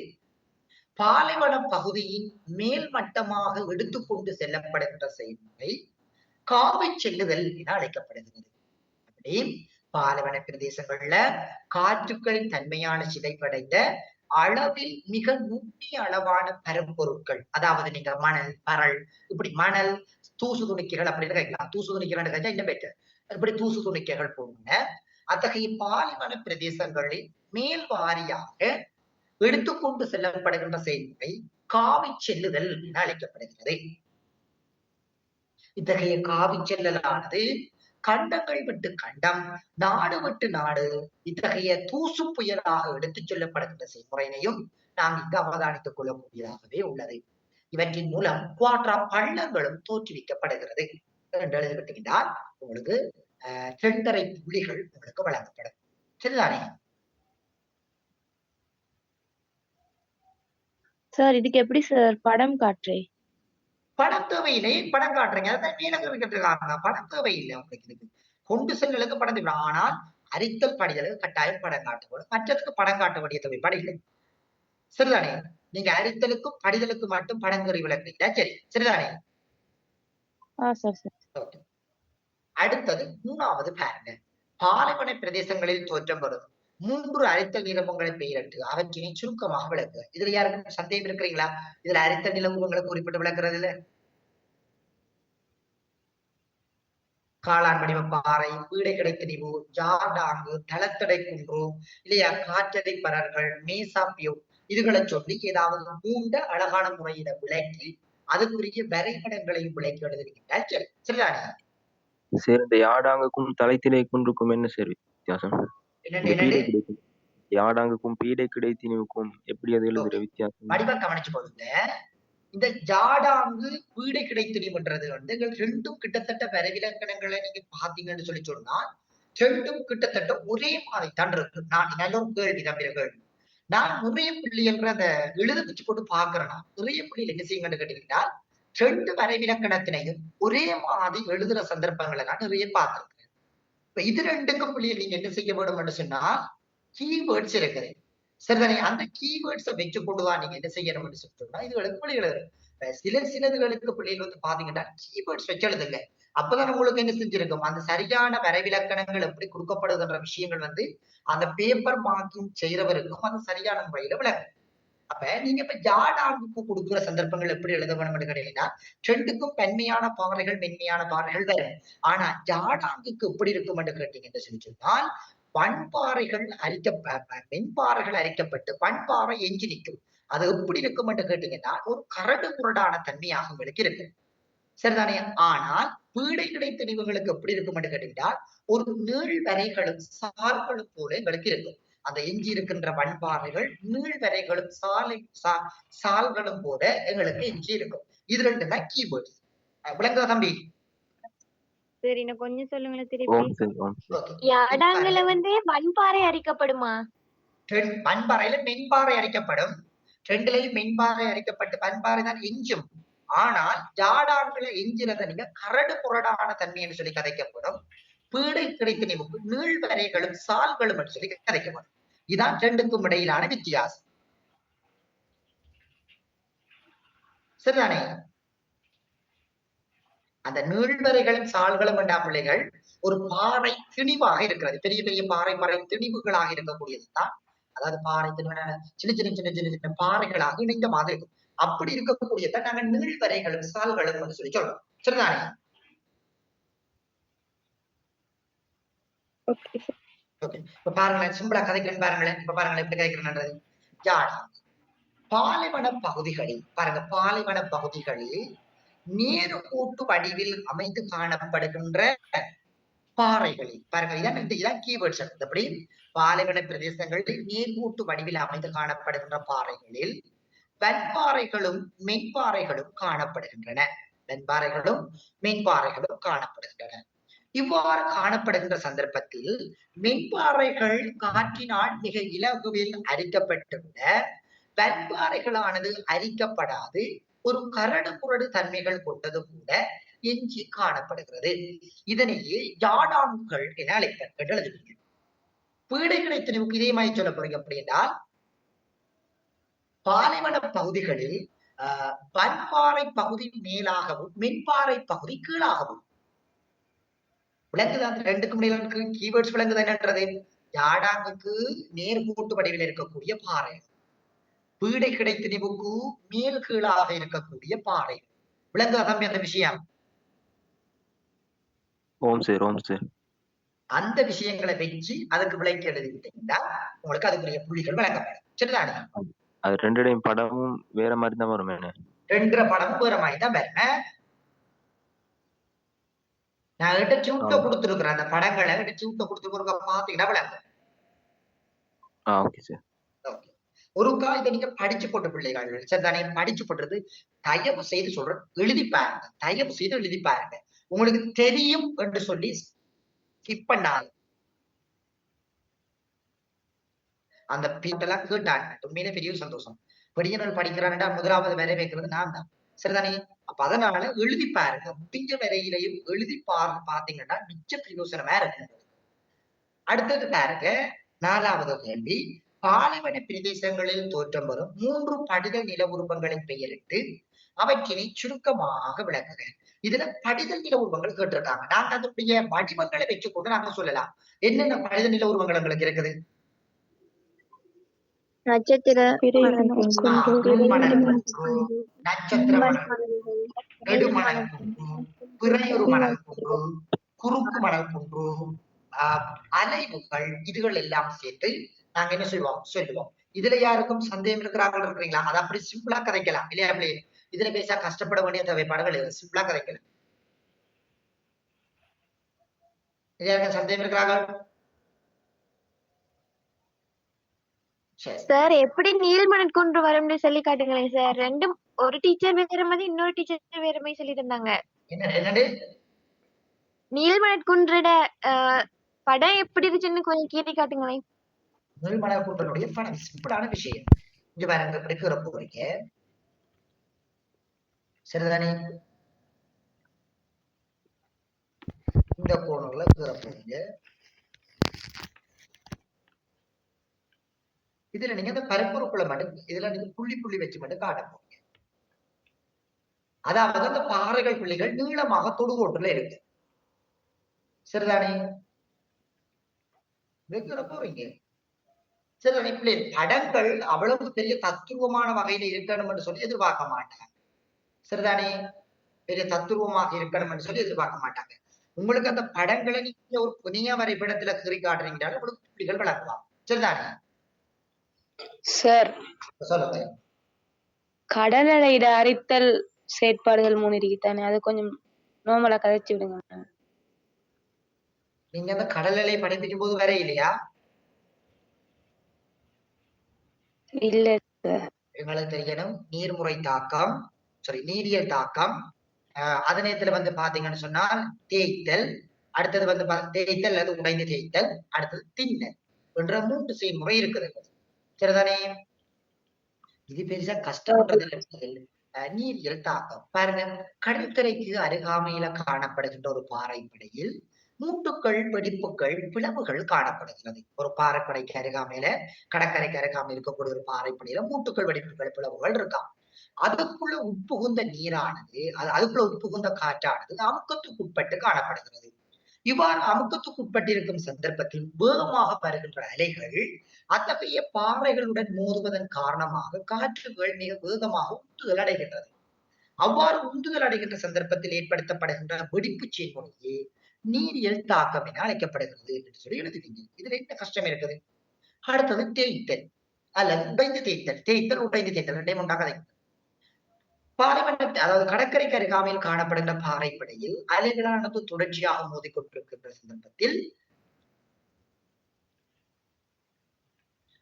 பாலைவன பகுதியின் மேல் மட்டமாக எடுத்துக்கொண்டு செல்லப்படுகின்ற செயல்முறை காவி செல்லுதல் என அழைக்கப்படுகிறது. அப்படி பாலைவன பிரதேசங்கள்ல காற்றுக்களின் தன்மையான சிதைவடைந்த அளவில் மிக நுண்ணிய அளவான பரம்பொருட்கள், அதாவது நீங்க மணல், பரல், இப்படி மணல், தூசு துணிக்கைகள் அப்படின்னு கேட்கலாம். தூசு துணிக்கைகள் இன்னும் பெட்டர். இப்படி தூசு துணிக்கைகள் போன்ற அத்தகைய பாலைவன பிரதேசங்களில் மேல் வாரியாக எடுத்துக்கொண்டு செல்லப்படுகின்ற செயல்முறை காவி செல்லுதல் என அழைக்கப்படுகிறது. இத்தகைய காவி செல்லலானது கண்டங்கள் விட்டு கண்டம், நாடு விட்டு நாடு இத்தகைய தூசு புயலாக எடுத்துச் செல்லப்படுகின்ற செயல்முறையினையும் நாம் இங்கு அவதானித்துக் கொள்ளக்கூடியதாகவே உள்ளது. இவற்றின் மூலம் குவாட்ரா பள்ளங்களும் தோற்றுவிக்கப்படுகிறது என்று எழுதிவிட்டீங்கன்னா உங்களுக்கு 2.5 புள்ளிகள் உங்களுக்கு வழங்கப்படும். சரிதானே? சார் இதுக்கு எப்படி சார் படம் காட்டுறேன்? படம் தேவையில்லை. படம் காட்டுறீங்க. அதான் மீனவர்கள் படம் தேவையில்லை உங்களுக்கு. இதுக்கு கொண்டு செல்லுக்கு படம் தேவை. ஆனால் அரித்தல் படிகளுக்கு கட்டாயம் படம் காட்டப்படும். மற்றதுக்கு படம் காட்ட வேண்டிய தேவைப்பாடு இல்லை. சரிதானே? நீங்க அரித்தலுக்கும் படிதலுக்கும் மட்டும் படங்கறி விளக்குறீங்களா? சரி, சரிதானே? அடுத்தது 3வது பாருங்க. பாலைவன பிரதேசங்களில் தோற்றம் வரும் 3 அரித்தல் நிலவங்களை பெயரிட்டு அவற்றினை சுருக்கமாக விளக்குக. இதுல யாருக்கும் சந்தேகம் இருக்கிறீங்களா? இதுல அரித்தல் நிலவங்களை குறிப்பிட்டு விளக்குறது இல்ல? காளான் வடிவ பாறை, பீடை கிடைத்திரிவு, ஜார்டாங்கு, தளத்தடை குன்று, இல்லையா காற்றடை பரர்கள், மேசாப்பியோ இதுகளை சொல்லி ஏதாவது 3 அழகான முறையில விளக்கி அதுக்குரிய வரைபடங்களையும் விளக்கி எழுதிருக்கின்றால் சரி, சரிதானே? சரி, இந்த யாடாங்குக்கும் தலைத்திணை குன்றுக்கும் என்ன சரி வித்தியாசம்? யாடாங்குக்கும் பீடை கிடைத்தினுக்கும் எப்படி அது எழுதுற வித்தியாசம்? வடிவ கவனிச்சு போடுங்க. இந்த ஜாடாங்கு பீடை கிடைத்திரிவுன்றது வந்து ரெண்டும் கிட்டத்தட்ட வரைவிலக்கணங்களை நீங்க பாத்தீங்கன்னு சொல்லி சொன்னா ரெண்டும் கிட்டத்தட்ட ஒரே மாதிரி தான் இருக்கு. நான் நல்ல ஒரு கேள்வி தம்பிர கேள்வி. நான் நிறைய புள்ளிகள் அந்த எழுத வச்சு போட்டு பாக்குறேன்னா நிறைய புள்ளிகள் என்ன செய்யுங்கன்னு கேட்டீங்கன்னா 2 வரைவிலக்கணத்தினையும் ஒரே மாதிரி எழுதுற சந்தர்ப்பங்களை நான் நிறைய பார்த்திருக்கேன். இப்ப இது 2க்கும் புள்ளிகள் நீங்க என்ன செய்ய வேணும்னு சொன்னா கீவேர்ட்ஸ் இருக்குது. சரிதானே? அந்த கீவேர்ட்ஸை வச்சு கொண்டுதான் நீங்க என்ன செய்யணும்னு சொல்லிட்டோம்னா இதுகளுக்கு புள்ளிகள் இருக்கு. சிலதுகளுக்கு புள்ளிகள் வந்து பாத்தீங்கன்னா கீவேர்ட்ஸ் வச்சு எழுதுங்க. அப்பதான் உங்களுக்கு என்ன செஞ்சிருக்கும் அந்த சரியான வரைவிலக்கணங்கள் எப்படி கொடுக்கப்படுகின்ற விஷயங்கள் வந்து அந்த பேப்பர் மார்க்கிங் செய்யறவருக்கும் அது சரியான முறையில விளக்கும். அப்ப நீங்க இப்ப ஜாடாங்குக்கு கொடுக்குற சந்தர்ப்பங்கள் எப்படி எழுத வேணும்னு கேட்டீங்கன்னா 2க்கும் பெண்மையான பாறைகள் மென்மையான பாறைகள் வரும். ஆனா ஜாடாங்குக்கு எப்படி இருக்கும்னு கேட்டீங்கன்னு சொல்லி சொன்னால் மென்பாறைகள் அரிக்கப்பட்டு பண்பாறை எஞ்சி நிற்கும். அது எப்படி இருக்கும் என்று கேட்டீங்கன்னா ஒரு கரடு முரடான தன்மையாக உங்களுக்கு இருக்கு. சரிதானே? ஆனால் பீடை கிடைத்திரிவுகளுக்கு எப்படி இருக்கும் என்று கேட்டீங்கன்னா ஒரு நீள்வரைகளும் சார்களும் போல எங்களுக்கு இருக்கும். அந்த எஞ்சி இருக்கின்ற வன்பாறைகள் நீள்வரைகளும் சால்களும் போல எங்களுக்கு எஞ்சி இருக்கும். இது 2 தான் கீவேர்ட்ஸ். விளங்குதா தம்பி? சரி, நான் கொஞ்சம் சொல்லுங்களேன் திருப்பி. Okay. யாடாங்குல வந்து வன்பாறை அரிக்கப்படுமா? வன்பாறையில மென்பாறை அரிக்கப்படும். 2லயும் மென்பாறை அரிக்கப்பட்டு வன்பாறை தான் எஞ்சும். ஆனால் ஜாடாங்குல எஞ்சினதை நீங்க கரடு புரடான தன்மைன்னு சொல்லி கதைக்கப்படும். பீடை கிடைத்திரிவுக்கு நீள்வரைகளும் சால்களும் என்று சொல்லி கதைக்கப்படும். இதான் 2க்கும் இடையிலான வித்தியாசம். சரிதானே? அந்த நீள்வரைகளும் சால்களும் என்ற பிள்ளைகள் ஒரு பாறை திணிவாக இருக்கிறது. பெரிய பெரிய பாறை திணிவுகளாக இருக்கக்கூடியதுதான். அதாவது பாறை சின்ன சின்ன சின்ன சின்ன சின்ன பாறைகளாக இணைந்த மாதிரி இருக்கும். அப்படி இருக்கக்கூடியதான் நாங்க நீள்வரைகளும் சால்களும் என்று சொல்லி சொல்றோம். சரிதானே? ஓகே. இப்ப பாருங்களேன், சிம்பிளா கதைக்கிறேன் பாருங்களேன். இப்ப பாருங்களேன் எப்படி கதைக்கிறேன்ன்றது. யாழ் பாலைவன பகுதிகளில் பாருங்க, பாலைவன பகுதிகளில் நேர்கோட்டு வடிவில் அமைந்து காணப்படுகின்ற பாறைகளில் பாருங்க, இதான் கீவேர்ட்ஸ். அப்படி பாலைவன பிரதேசங்களில் நேர்கோட்டு வடிவில் அமைந்து காணப்படுகின்ற பாறைகளில் வெண்பாறைகளும் மென்பாறைகளும் காணப்படுகின்றன. வெண்பாறைகளும் மென்பாறைகளும் காணப்படுகின்றன. இவ்வாறு காணப்படுகின்ற சந்தர்ப்பத்தில் மென்பாறைகள் காற்றினால் மிக இலகுவில் அரிக்கப்பட்டுள்ள வெண்பாறைகளானது அரிக்கப்படாது ஒரு கரடு குரடு தன்மைகள் கொண்டது கூட எஞ்சி காணப்படுகிறது. இதனையே யாடான்கள் என அழைப்பர் என்று எழுதுவீங்க. பீடைகளை திணிவுக்கு இதே மாதிரி சொல்ல போறீங்க அப்படின்னா, பாலைவன பகுதிகளில் வன்பாறை பகுதி மேலாகவும் மென்பாறை பகுதி கீழாகவும் விளங்குதான். ரெண்டுக்கும் இடையில கீவேர்ட்ஸ் விளங்குது என்னன்றது. யாடாங்குக்கு நேர்கோட்டு வடிவில் இருக்கக்கூடிய பாறை, பீடை கிடைத்திணிவுக்கு மேல் கீழாக இருக்கக்கூடிய பாறை. விளங்குதா தம்பி அந்த விஷயம்? ஓம் சார், ஓம் சார். அந்த விஷயங்களை வச்சு அதுக்கு விளக்கி எழுதிக்கிட்டீங்கன்னா உங்களுக்கு அதுக்குரிய புள்ளிகள் வழங்கப்படும். சரிதானே? அது ரெண்டுடையும் படமும் வேற மாதிரி தான் வரும். ரெண்டு படமும் வேற மாதிரி தான் வரும். நான் கிட்ட சூட்ட கொடுத்துருக்கிறேன். அந்த படங்களை கிட்ட சூட்ட கொடுத்துருக்க பாத்தீங்கன்னா விளங்கும். Okay sir. ஒரு காலத்தை நீங்க படிச்சு போட்ட பிள்ளைகள் சரிதானே? படிச்சு போட்டுறது தயவு செய்து சொல்றேன், எழுதி பாருங்க. தயவு செய்து எழுதி பாருங்க. உங்களுக்கு தெரியும் என்று சொல்லி ஸ்கிப் பண்ணாது. அந்த பீட்டெல்லாம் கேட்டாங்க, உண்மையிலே பெரிய சந்தோஷம். பெரியவர்கள் படிக்கிறான்டா முதலாவது வரை வைக்கிறது நான் தான். சரிதானே? அப்ப அதனால எழுதி பாருங்க. முடிஞ்ச வரையிலையும் எழுதி பாத்தீங்கன்னா நிச்சய பிரயோசனமா இருக்கு. அடுத்தது பாருங்க, 4வது கேள்வி. பாலைவன பிரதேசங்களில் தோற்றம் வரும் 3 படிதல் நில உருவங்களின் பெயரிட்டு அவற்றினை சுருக்கமாக விளக்குங்க. இதுல படிதல் நில உருவங்கள் கேட்டிருக்காங்க. நாங்க அதனுடைய வடிவங்களை வச்சுக்கொண்டு நாங்க சொல்லலாம். என்னென்ன படிதல் நில உருவங்கள் எங்களுக்கு இருக்குது? நட்சத்திர நட்சத்திர மணல் குன்று, நெடுமணல் குன்று, பிறையொரு மணல் குன்று, குறுக்கு மணல் குன்று, அலைவுகள், இதுகள் எல்லாம் சேர்த்து நாங்க என்ன சொல்லுவோம். இதுல யாருக்கும் சந்தேகம் இருக்கிறீங்களா? அதை அப்படி சிம்பிளா கதைக்கலாம் இல்லையா? அப்படி இதுல பேசா கஷ்டப்பட வேண்டிய தேவைப்பாடுகள் சிம்பிளா கதைக்கலாம். யாருக்கும் சந்தேகம் இருக்கிறார்கள்? சார் எப்படி நீள்மணல் குன்று வரும்னு சொல்லி காட்டுங்களேன் சார். ரெண்டும் ஒரு டீச்சர் வேற மாதிரி இன்னொரு டீச்சர் வேற மாதிரி சொல்லிட்டு இருந்தாங்க. என்னது? நீள்மணல் குன்றோட படம் எப்படி இருந்துச்சுன்னு கொஞ்சம் கேட்டு காட்டுங்களேன். நீள்மணல் குன்றனுடைய படம் சிம்பிளான விஷயம். இங்க பாருங்க, இப்படி கீற போறீங்க சரிதானே? இந்த கோணத்துல கீற போறீங்க. இதுல நீங்க இந்த பரப்புறுப்புல மட்டும் இதுல நீங்க புள்ளி புள்ளி வச்சு மட்டும் காட்ட போறீங்க. அதாவது அந்த பாறைகள் புள்ளிகள் நீளமாக தொடுகோட்டுல இருக்கு. சரிதானே? வைக்கிற போறீங்க சரிதானே? பிள்ளை படங்கள் அவ்வளவு பெரிய தத்துவமான வகையில இருக்கணும்னு சொல்லி எதிர்பார்க்க மாட்டாங்க. சரிதானே? பெரிய தத்துவமாக இருக்கணும்னு சொல்லி எதிர்பார்க்க மாட்டாங்க. உங்களுக்கு அந்த படங்களை நீங்க ஒரு புதிய வரைபடத்துல கீறி காட்டுறீங்கனாலும் உங்களுக்கு புள்ளிகள் வளர்க்கலாம். சரிதானே? சார், சொல்லுங்க. கடல் அலையிட அரித்தல் செயற்பாடுகள் 3 இருக்குதானே, அது கொஞ்சம் நார்மலா கதைச்சு விடுங்க. நீங்க அந்த கடல் அலை படிப்பிக்கும் போது வர இல்லையா? இல்ல சார். எங்களுக்கு தெரியணும் நீர்முறை தாக்கம், நீரியல் தாக்கம், அதனத்துல வந்து பாத்தீங்கன்னு சொன்னால் தேய்த்தல், அடுத்தது வந்து தேய்த்தல் அல்லது உடைந்து தேய்த்தல், அடுத்தது திண்ணல் என்ற 3 செயல்முறை இருக்குது. சரிதானே? இது பெருசா கஷ்டப்படுறது நீரியல் தாக்கம். பாருங்க, கடற்கரைக்கு அருகாமையில காணப்படுகின்ற ஒரு பாறைப்படையில் மூட்டுக்கள், வெடிப்புகள், பிளவுகள் காணப்படுகிறது. ஒரு பாறைப்படைக்கு அருகாமையில, கடற்கரைக்கு அருகாமையில் இருக்கக்கூடிய ஒரு பாறைப்படையில மூட்டுக்கள், வெடிப்புகள், பிளவுகள் இருக்காம். அதுக்குள்ள உட்புகுந்த நீரானது அதுக்குள்ள உட்புகுந்த காற்றானது அமுக்கத்துக்குட்பட்டு காணப்படுகிறது. இவ்வாறு அமுக்கத்துக்குட்பட்டிருக்கும் சந்தர்ப்பத்தில் வேகமாக வருகின்ற அலைகள் அத்தகைய பாறைகளுடன் மோதுவதன் காரணமாக காற்றுகள் மிக வேகமாக உந்துதல் அடைகின்றது. அவ்வாறு உந்துதல் அடைகின்ற சந்தர்ப்பத்தில் ஏற்படுத்தப்படுகின்ற வெடிப்பு செயல்முறையே நீரியல் தாக்கம் என அழைக்கப்படுகிறது என்று சொல்லி எழுதுவீங்க. இதுல என்ன கஷ்டம் இருக்குது? அடுத்தது தேய்த்தல் அல்லது உடைந்து தேய்த்தல் உடைந்து தேய்த்தல் ரெண்டையும் உண்டாக பாலைவனத்தை அதாவது கடற்கரைக்கு அருகாமையில் காணப்படுகின்ற பாறைப்படையில் அலைகளானது தொடர்ச்சியாக மோதிக்கொண்டிருக்கின்ற சந்தர்ப்பத்தில்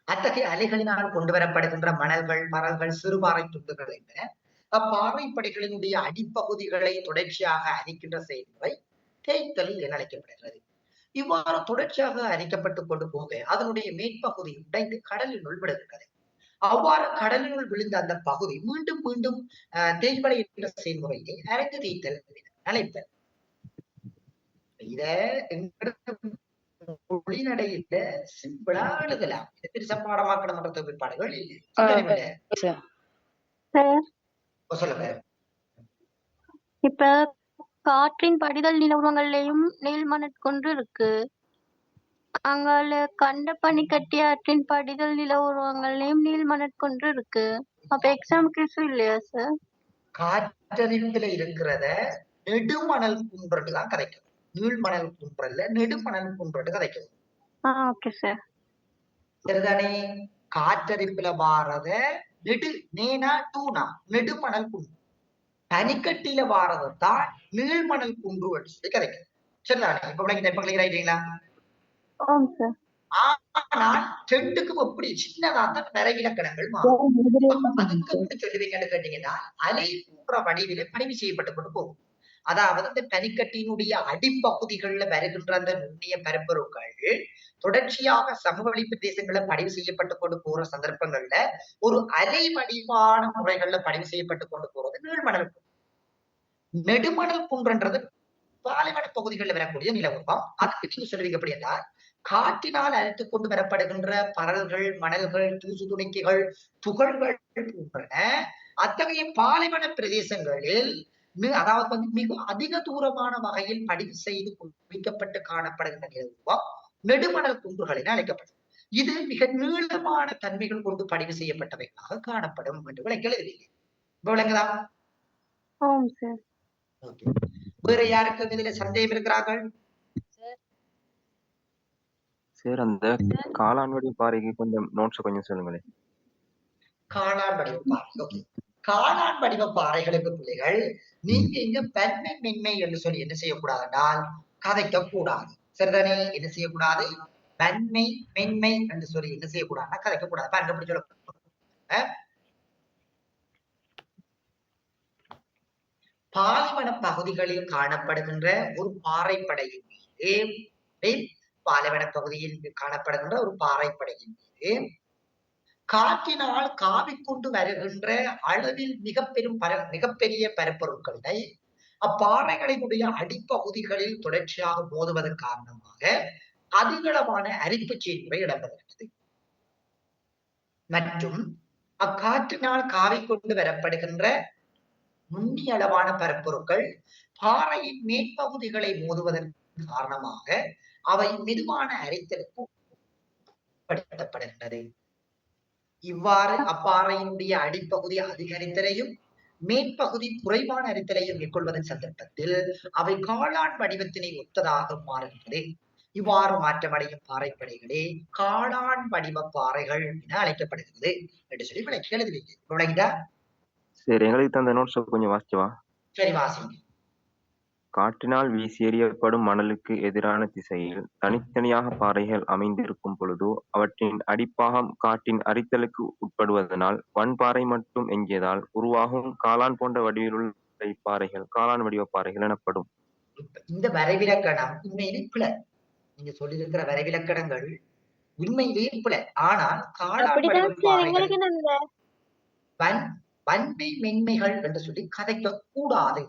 அத்தகைய அலைகளினால் கொண்டு வரப்படுகின்ற மணல்கள், மரல்கள், சிறுபாறை துண்டுகள் என அப்பாறைப்படைகளினுடைய அடிப்பகுதிகளை தொடர்ச்சியாக அரிக்கின்ற செயல்முறை தேய்த்தல் என அழைக்கப்படுகிறது. இவ்வாறு தொடர்ச்சியாக அரிக்கப்பட்டுக் கொண்டு போக அதனுடைய மேற்பகுதி உடைந்து கடலினுள் விடுகின்றது. அவ்வாறு கடலினுள் விழுந்த அந்த பகுதி மீண்டும் மீண்டும் தேய்வடைகின்ற செயல்முறையை அரைந்து தேய்த்தல் அழைத்தல். இத மொழிநடையில சிம்பிளா எழுதலாம். இது பெருசா பாடமாக்கணும்ன்ற தொகுப்பாடுகள் இல்லை. சொல்லுங்க. இப்ப காற்றின் படிதல் நிலவரங்கள்லயும் நீள்மணற்குன்று இருக்கு. அங்கால கண்ட பனிக்கட்டி ஆற்றின் படிதல் நில உருவங்கள்லயும் நீள்மணற்குன்று இருக்கு. அப்ப எக்ஸாம்பிள் இல்லையா சார்? காற்றறிப்புல இருக்கிறத நெடுமணல் குன்று தான் கதைக்கும். நீள்மணல் குன்றல்ல நெடுமணல் குன்று கதைக்கும். Okay sir. சரிதானே? காற்றறிப்புல வாரத நேனா டூனா நெடுமணல் குன்று, பனிக்கட்டியில வாரதான் நீள்மணல் குன்று சொல்லி கதைக்கும். சரிதானே? இப்ப கிளியராயிட்டீங்களா? ஆனால் ரெண்டுக்கும் எப்படி சின்னதான் வரைவிலக்கணங்கள் மாறும். அதுக்கு எப்படி சொல்லுவீங்கன்னு கேட்டீங்கன்னா அலை போன்ற வடிவில பதிவு செய்யப்பட்டு கொண்டு போகும். அதாவது அந்த பனிக்கட்டியினுடைய அடிப்பகுதிகள்ல வருகின்ற அந்த நுண்ணிய பரப்பொருட்கள் தொடர்ச்சியாக சமவெளி பிரதேசங்கள்ல பதிவு செய்யப்பட்டு கொண்டு போற சந்தர்ப்பங்கள்ல ஒரு அலை வடிவான முறைகள்ல பதிவு செய்யப்பட்டு கொண்டு போறது நீள்மணல் குன்று. நெடுமணல் குன்றுன்றது பாலைவன பகுதிகளில் வரக்கூடிய நிலவரம். அதுக்கு நீங்க சொல்லுவீங்க எப்படி என்றால் காற்றினால் அழைத்துக் கொண்டு வரப்படுகின்ற பரல்கள், மணல்கள், தூசு துணிக்கைகள், துகள்கள் போன்றன அத்தகைய பாலைவன பிரதேசங்களில் அதாவது மிக அதிக தூரமான வகையில் பதிவு செய்து குவிக்கப்பட்டு காணப்படுகின்ற நிலவரம் நெடுமணல் குன்றுகள் என அழைக்கப்படும். இது மிக நீளமான தன்மைகள் கொண்டு பதிவு செய்யப்பட்டவைகளாக காணப்படும் என்று விளக்கி விளங்குதா? வேற யாருக்கு இதுல சந்தேகம் இருக்கிறார்கள்? சார் அந்த காளான் வடிவ பாறைக்கு கொஞ்சம் நோட்ஸ் கொஞ்சம் சொல்லுங்களேன். காளான் வடிவ பாறை. ஓகே. காளான் வடிவ பாறைகளுக்கு பிள்ளைகள் நீங்க இங்க பெண்மை மென்மை என்று சொல்லி என்ன செய்யக்கூடாதுனால் கதைக்க கூடாது. சரிதானே? என்ன செய்யக்கூடாது? பெண்மை மென்மை என்று சொல்லி என்ன செய்யக்கூடாதுன்னா கதைக்க கூடாது. பாருங்க எப்படி சொல்ல பாலைவன பகுதிகளில் காணப்படுகின்ற ஒரு பாறைப்படையின் மீது பாலைவன பகுதியில் காணப்படுகின்ற ஒரு பாறைப்படையின் மீது காற்றினால் காவிக்கொண்டு வருகின்ற அளவில் மிகப்பெரிய பரப்பொருட்களை அப்பாறைகளினுடைய அடிப்பகுதிகளில் தொடர்ச்சியாக மோதுவதன் காரணமாக அதிகளவான அரிப்பு செயல்முறை இடம்பெறுகிறது. மற்றும் அக்காற்றினால் காவிக்கொண்டு வரப்படுகின்ற நுண்ணிய அளவான பரப்பொருட்கள் பாறையின் மேற்பகுதிகளை மோதுவதன் காரணமாக அவை மெதுவான அரித்தலுக்கு உட்படுத்தப்படுகின்றது. இவ்வாறு அப்பாறையினுடைய அடிப்பகுதி அதிகரித்தலையும் மேற்பகுதி குறைவான அரித்தலையும் மேற்கொள்வதன் சந்தர்ப்பத்தில் அவை காளான் வடிவத்தினை ஒத்ததாக மாறுகின்றது. இவ்வாறு மாற்றமடையும் பாறைப்படைகளே காளான் வடிவ பாறைகள் என அழைக்கப்படுகிறது என்று சொல்லி விளக்கி எழுதுவீங்க. விளங்கிட்டா? சரி, எங்களுக்கு தந்த நோட்ஸ் கொஞ்சம் வாசிச்சுவா. சரி, வாசிங்க. காற்றினால் வீசி எறியப்படும் மணலுக்கு எதிரான திசையில் தனித்தனியாக பாறைகள் அமைந்திருக்கும் பொழுதோ அவற்றின் அடிப்பாகம் காற்றின் அரித்தலுக்கு உட்படுவதனால் வன்பாறை மட்டும் எஞ்சியதால் உருவாகும் காளான் போன்ற வடிவிலுள்ள பாறைகள் காளான் வடிவ பாறைகள் எனப்படும். இந்த வரைவிலக்கணம் உண்மையிலே பிழை. நீங்க சொல்லியிருக்கிற வரைவிலக்கணங்கள் உண்மையிலேயே பிழை. ஆனால் காளான் வடிவ பாறைகள் வன்மை மென்மைகள் என்று சொல்லி கதைக்க கூடாது.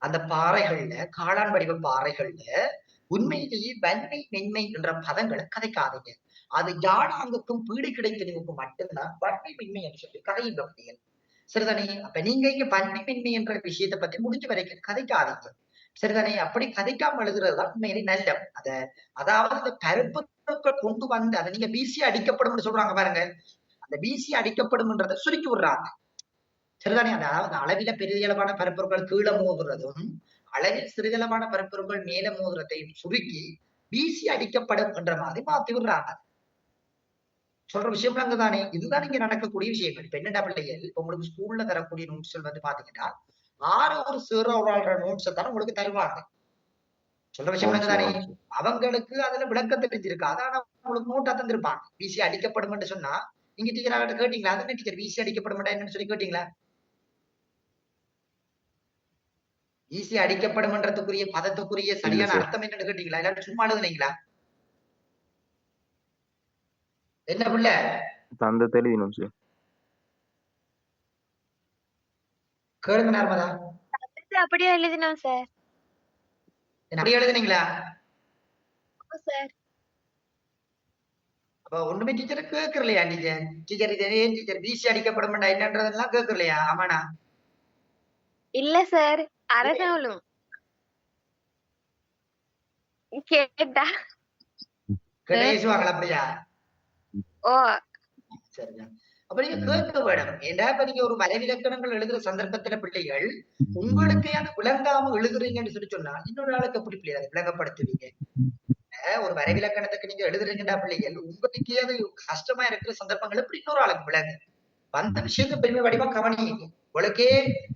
அந்த பாறைகள்ல காளான் வடிவ பாறைகள்ல உண்மையிலேயே வன்மை மென்மை என்ற பதங்களை கதைக்காதீங்க. அது யாழாங்குக்கும் பீடு கிடைத்தலுக்கும் மட்டும்தான் வன்மை மென்மை என்று சொல்லி கதையுங்க. சரிதானே? அப்ப நீங்க இங்க பன்மைமின்மை என்ற விஷயத்தை பத்தி முடிஞ்ச வரைக்கும் கதைக்காதீங்க. சரிதானே? அப்படி கதைக்காம எழுதுறதுதான் உண்மையிலே நல்லம். அதாவது இந்த பரப்புகள் கொண்டு வந்து அதை நீங்க பிசி அடிக்கப்படும் சொல்றாங்க பாருங்க. அந்த பிசி அடிக்கப்படும்ன்றதை சுருக்கி விடுறாங்க. சரிதானே? அதாவது அளவில பெரிதளவான பரப்புகள் கீழே மோதுறதும் அளவில் சிறிதளவான பரப்புகள் மேல மோதுறதையும் சுருக்கி பிசி அடிக்கப்படும் என்ற மாதிரி மாத்தி விடுறாங்க. சொல்ற விஷயம் அங்கதானே. இதுதான் இங்க நடக்கக்கூடிய விஷயங்கள். இப்ப என்னடா பிள்ளைகள் உங்களுக்கு ஸ்கூல்ல தரக்கூடிய நோட்ஸ்கள் வந்து பாத்தீங்கன்னா 6 ஒரு சீரோ நோட்ஸ் தான் உங்களுக்கு தருவாங்க. சொல்ற விஷயம் அங்கதானே. அவங்களுக்கு அதுல விளக்கம் தெரிஞ்சிருக்கு. அதான் உங்களுக்கு நோட்டா தந்திருப்பாங்க. பிசி அடிக்கப்படும் என்று சொன்னா நீங்க டீச்சர் கிட்ட கேட்டீங்களா? அதான் டீச்சர் பிசி அடிக்கப்படும் என்னன்னு சொல்லி கேட்டீங்களா? ஈஸி அடிக்கப்படும்ன்றதுக்குரிய பதத்துக்குரிய சரியான அர்த்தம் என்னன்னு கேட்டீங்களா? இல்லாட்டி சும்மா எழுதுனீங்களா? என்ன புள்ள தந்த தெளிவினும் சார். கேளுங்க நர்மதா. அப்படியே எழுதினோம் சார். அப்படியே எழுதுனீங்களா? சார் அப்ப ஒண்ணுமே டீச்சர் கேட்கலையா? டீச்சர் இது ஏன் டீச்சர் பிசி அடிக்கப்படும் என்னன்றதெல்லாம் கேட்கலையா? ஆமாண்ணா. இல்ல சார், அரசாவலும் கேட்டா பேசுவாங்களா அப்படியா? ஓ சரிதான். அப்ப நீங்க கேட்க வேணும். ஏன்னா இப்ப நீங்க ஒரு வரைவிலக்கணங்கள் எழுதுற சந்தர்ப்பத்துல பிள்ளைகள் உங்களுக்கு அது விளங்காம எழுதுறீங்கன்னு சொல்லி சொன்னா இன்னொரு ஆளுக்கு எப்படி பிள்ளை அதை விளங்கப்படுத்துவீங்க? ஒரு வரைவிலக்கணத்துக்கு நீங்க எழுதுறீங்கடா பிள்ளைகள் உங்களுக்கே அது கஷ்டமா இருக்கிற சந்தர்ப்பங்கள் எப்படி இன்னொரு ஆளுக்கு விளங்கு? வந்த விஷயத்தை பெருமை வடிவா கவனிங்க. உங்களுக்கே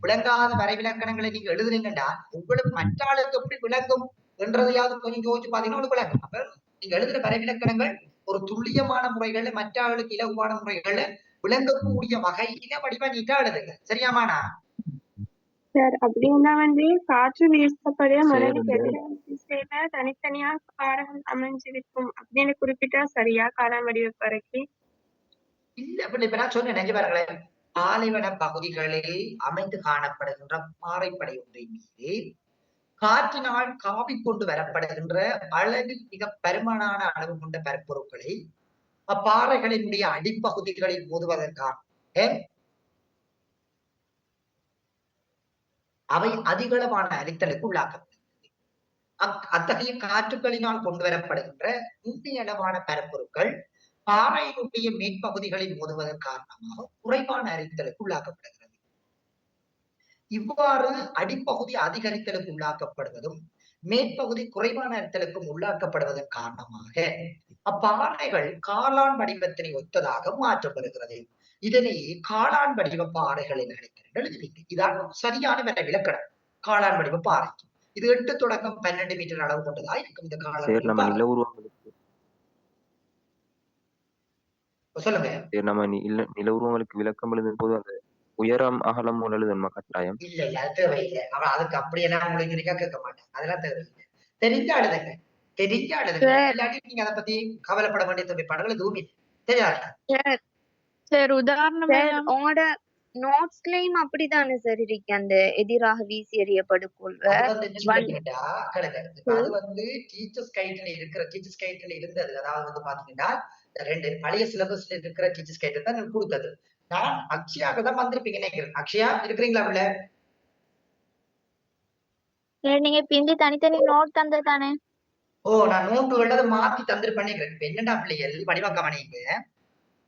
விளங்காத வரைவிலக்கணங்களை நீங்க எழுதுறீங்கடா உங்களுக்கு மற்ற ஆளுக்கு எப்படி விளங்கும் என்றதையாவது கொஞ்சம் யோசிச்சு பாத்தீங்கன்னா உங்களுக்கு விளங்கும். அப்ப நீங்க எழுதுற வரைவிலக்கணங்கள் ஒரு துல்லியமான முறைகள்ல மற்ற ஆளுக்கு இலகுவான முறைகள்ல விளங்கக்கூடிய வகையில வடிவா நீட்டா எழுதுங்க. சரியாமாண்ணா? சார் அப்படின்னா வந்து காற்று வீசப்படிய மணலுக்கு எதிரான திசையில தனித்தனியா பாறைகள் அமைஞ்சிருக்கும் அப்படின்னு குறிப்பிட்டா சரியா காளான் வடிவப்பறைக்கு? இல்ல இப்ப நான் சொன்னேன் நெஞ்சு பாருங்களேன். பாலைவன பகுதிகளில் அமைந்து காணப்படுகின்ற பாறைப்படை ஒன்றின் மீது காற்றினால் காவிக்கொண்டு வரப்படுகின்ற அளவில் மிக பெருமனான அளவு கொண்ட பரப்பொருட்களை அப்பாறைகளினுடைய அடிப்பகுதிகளில் மோதுவதற்காக அவை அதிகளவான அரித்தலுக்கு உள்ளாக்கப்படுகிறது. அத்தகைய காற்றுகளினால் கொண்டு வரப்படுகின்ற நுண்ணிய அளவான பரப்பொருட்கள் பாறையினுடைய மேற்பகுதிகளில் மோதுவதன் காரணமாக குறைவான அரித்தலுக்கு உள்ளாக்கப்படுகிறது. இவ்வாறு அடிப்பகுதி அதிகரித்தலுக்கு உள்ளாக்கப்படுவதும் மேற்பகுதி குறைவான அரித்தலுக்கும் உள்ளாக்கப்படுவதன் காரணமாக அப்பாறைகள் காளான் வடிவத்தினை ஒத்ததாக மாற்றப்படுகிறது. இதனையே காளான் வடிவ பாறைகள் என எழுதுவீங்க. இதான் சரியான விளக்கணம் காளான் வடிவ பாறை. இது 8 தொடக்கம் 12 மீட்டர் அளவு கொண்டதா இருக்கும் இந்த காளான். சொல்லுங்க. நம்ம நில உருவங்களுக்கு விளக்கம் எழுதும் போது அந்த உயரம் அகலம் எழுதணுமா கட்டாயம்? இல்ல அது தேவையில்லை. அவன் அதுக்கு அப்படியெல்லாம் உங்களுக்கு கேட்க மாட்டான். அதெல்லாம் தேவையில்லை. தெரிஞ்ச அழுதுங்க. தெரிஞ்ச அழுதுங்க. இல்லாட்டி நீங்க அதை பத்தி கவலைப்பட வேண்டிய தொழிற்பாடுகள் எதுவும் இல்லை. தெரியாதா? சார் உதாரணம் உங்களோட நோட்ஸ்லயும் அப்படித்தானே சார் இருக்கு அந்த எதிராக வீசி எறியப்படுக்குள். அது வந்து டீச்சர்ஸ் கைட்ல இருக்கிற டீச்சர்ஸ் கைட்ல இருந்தது. அதாவது வந்து பாத்தீங்கன்னா 2 பழைய சிலபஸ்ல இருக்கிற டீச்சர்ஸ் கைட் தான் எனக்கு கொடுத்தது. நான் அக்ஷயாக்கு தான் வந்திருப்பீங்க நினைக்கிறேன். அக்ஷயா இருக்கிறீங்களா உள்ள? நீங்க பிந்தி தனித்தனி நோட் தந்ததானே? ஓ நான் நோட்டுகள மாத்தி தந்திருப்பேன். இப்ப என்னடா பிள்ளைகள் வடிவா கவனிங்க.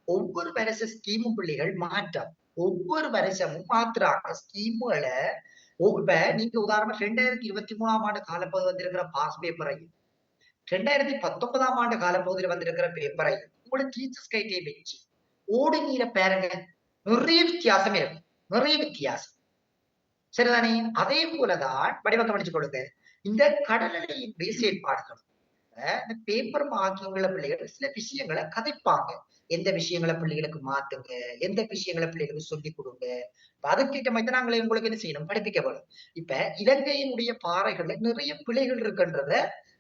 ஒவ்வொரு வருஷ ஸ்கீமும் பிள்ளைகள் மாற்றம். ஒவ்வொரு வருஷமும் மாத்துறாங்க ஸ்கீமுகளை. இப்ப நீங்க உதாரணமா 2023ஆம் ஆண்டு காலப்பகுதி வந்திருக்கிற பாஸ் பேப்பரையும் 2019ஆம் ஆண்டு காலப்பகுதியில் வந்திருக்கிற பேப்பரையும் உங்களோட டீச்சர்ஸ் கைட்டே வச்சு ஓடு நீர பாருங்க. நிறைய வித்தியாசம் இருக்கு. நிறைய வித்தியாசம். சரிதானே? அதே போலதான் வடிவ கவனிச்சு கொடுங்க. இந்த கடலலையின் செயற்பாடுகள் இந்த பேப்பர் மார்க்கிங்கள பிள்ளைகள் சில விஷயங்களை கதைப்பாங்க. எந்த விஷயங்களை பிள்ளைகளுக்கு மாத்துங்க, எந்த விஷயங்களை பிள்ளைகளுக்கு சொல்லிக் கொடுங்க. அதுக்கிட்ட மாதிரி நாங்களே உங்களுக்கு என்ன செய்யணும்? படிப்பிக்க வேணும். இப்ப இலங்கையினுடைய பாறைகள்ல நிறைய பிள்ளைகள் இருக்குன்றத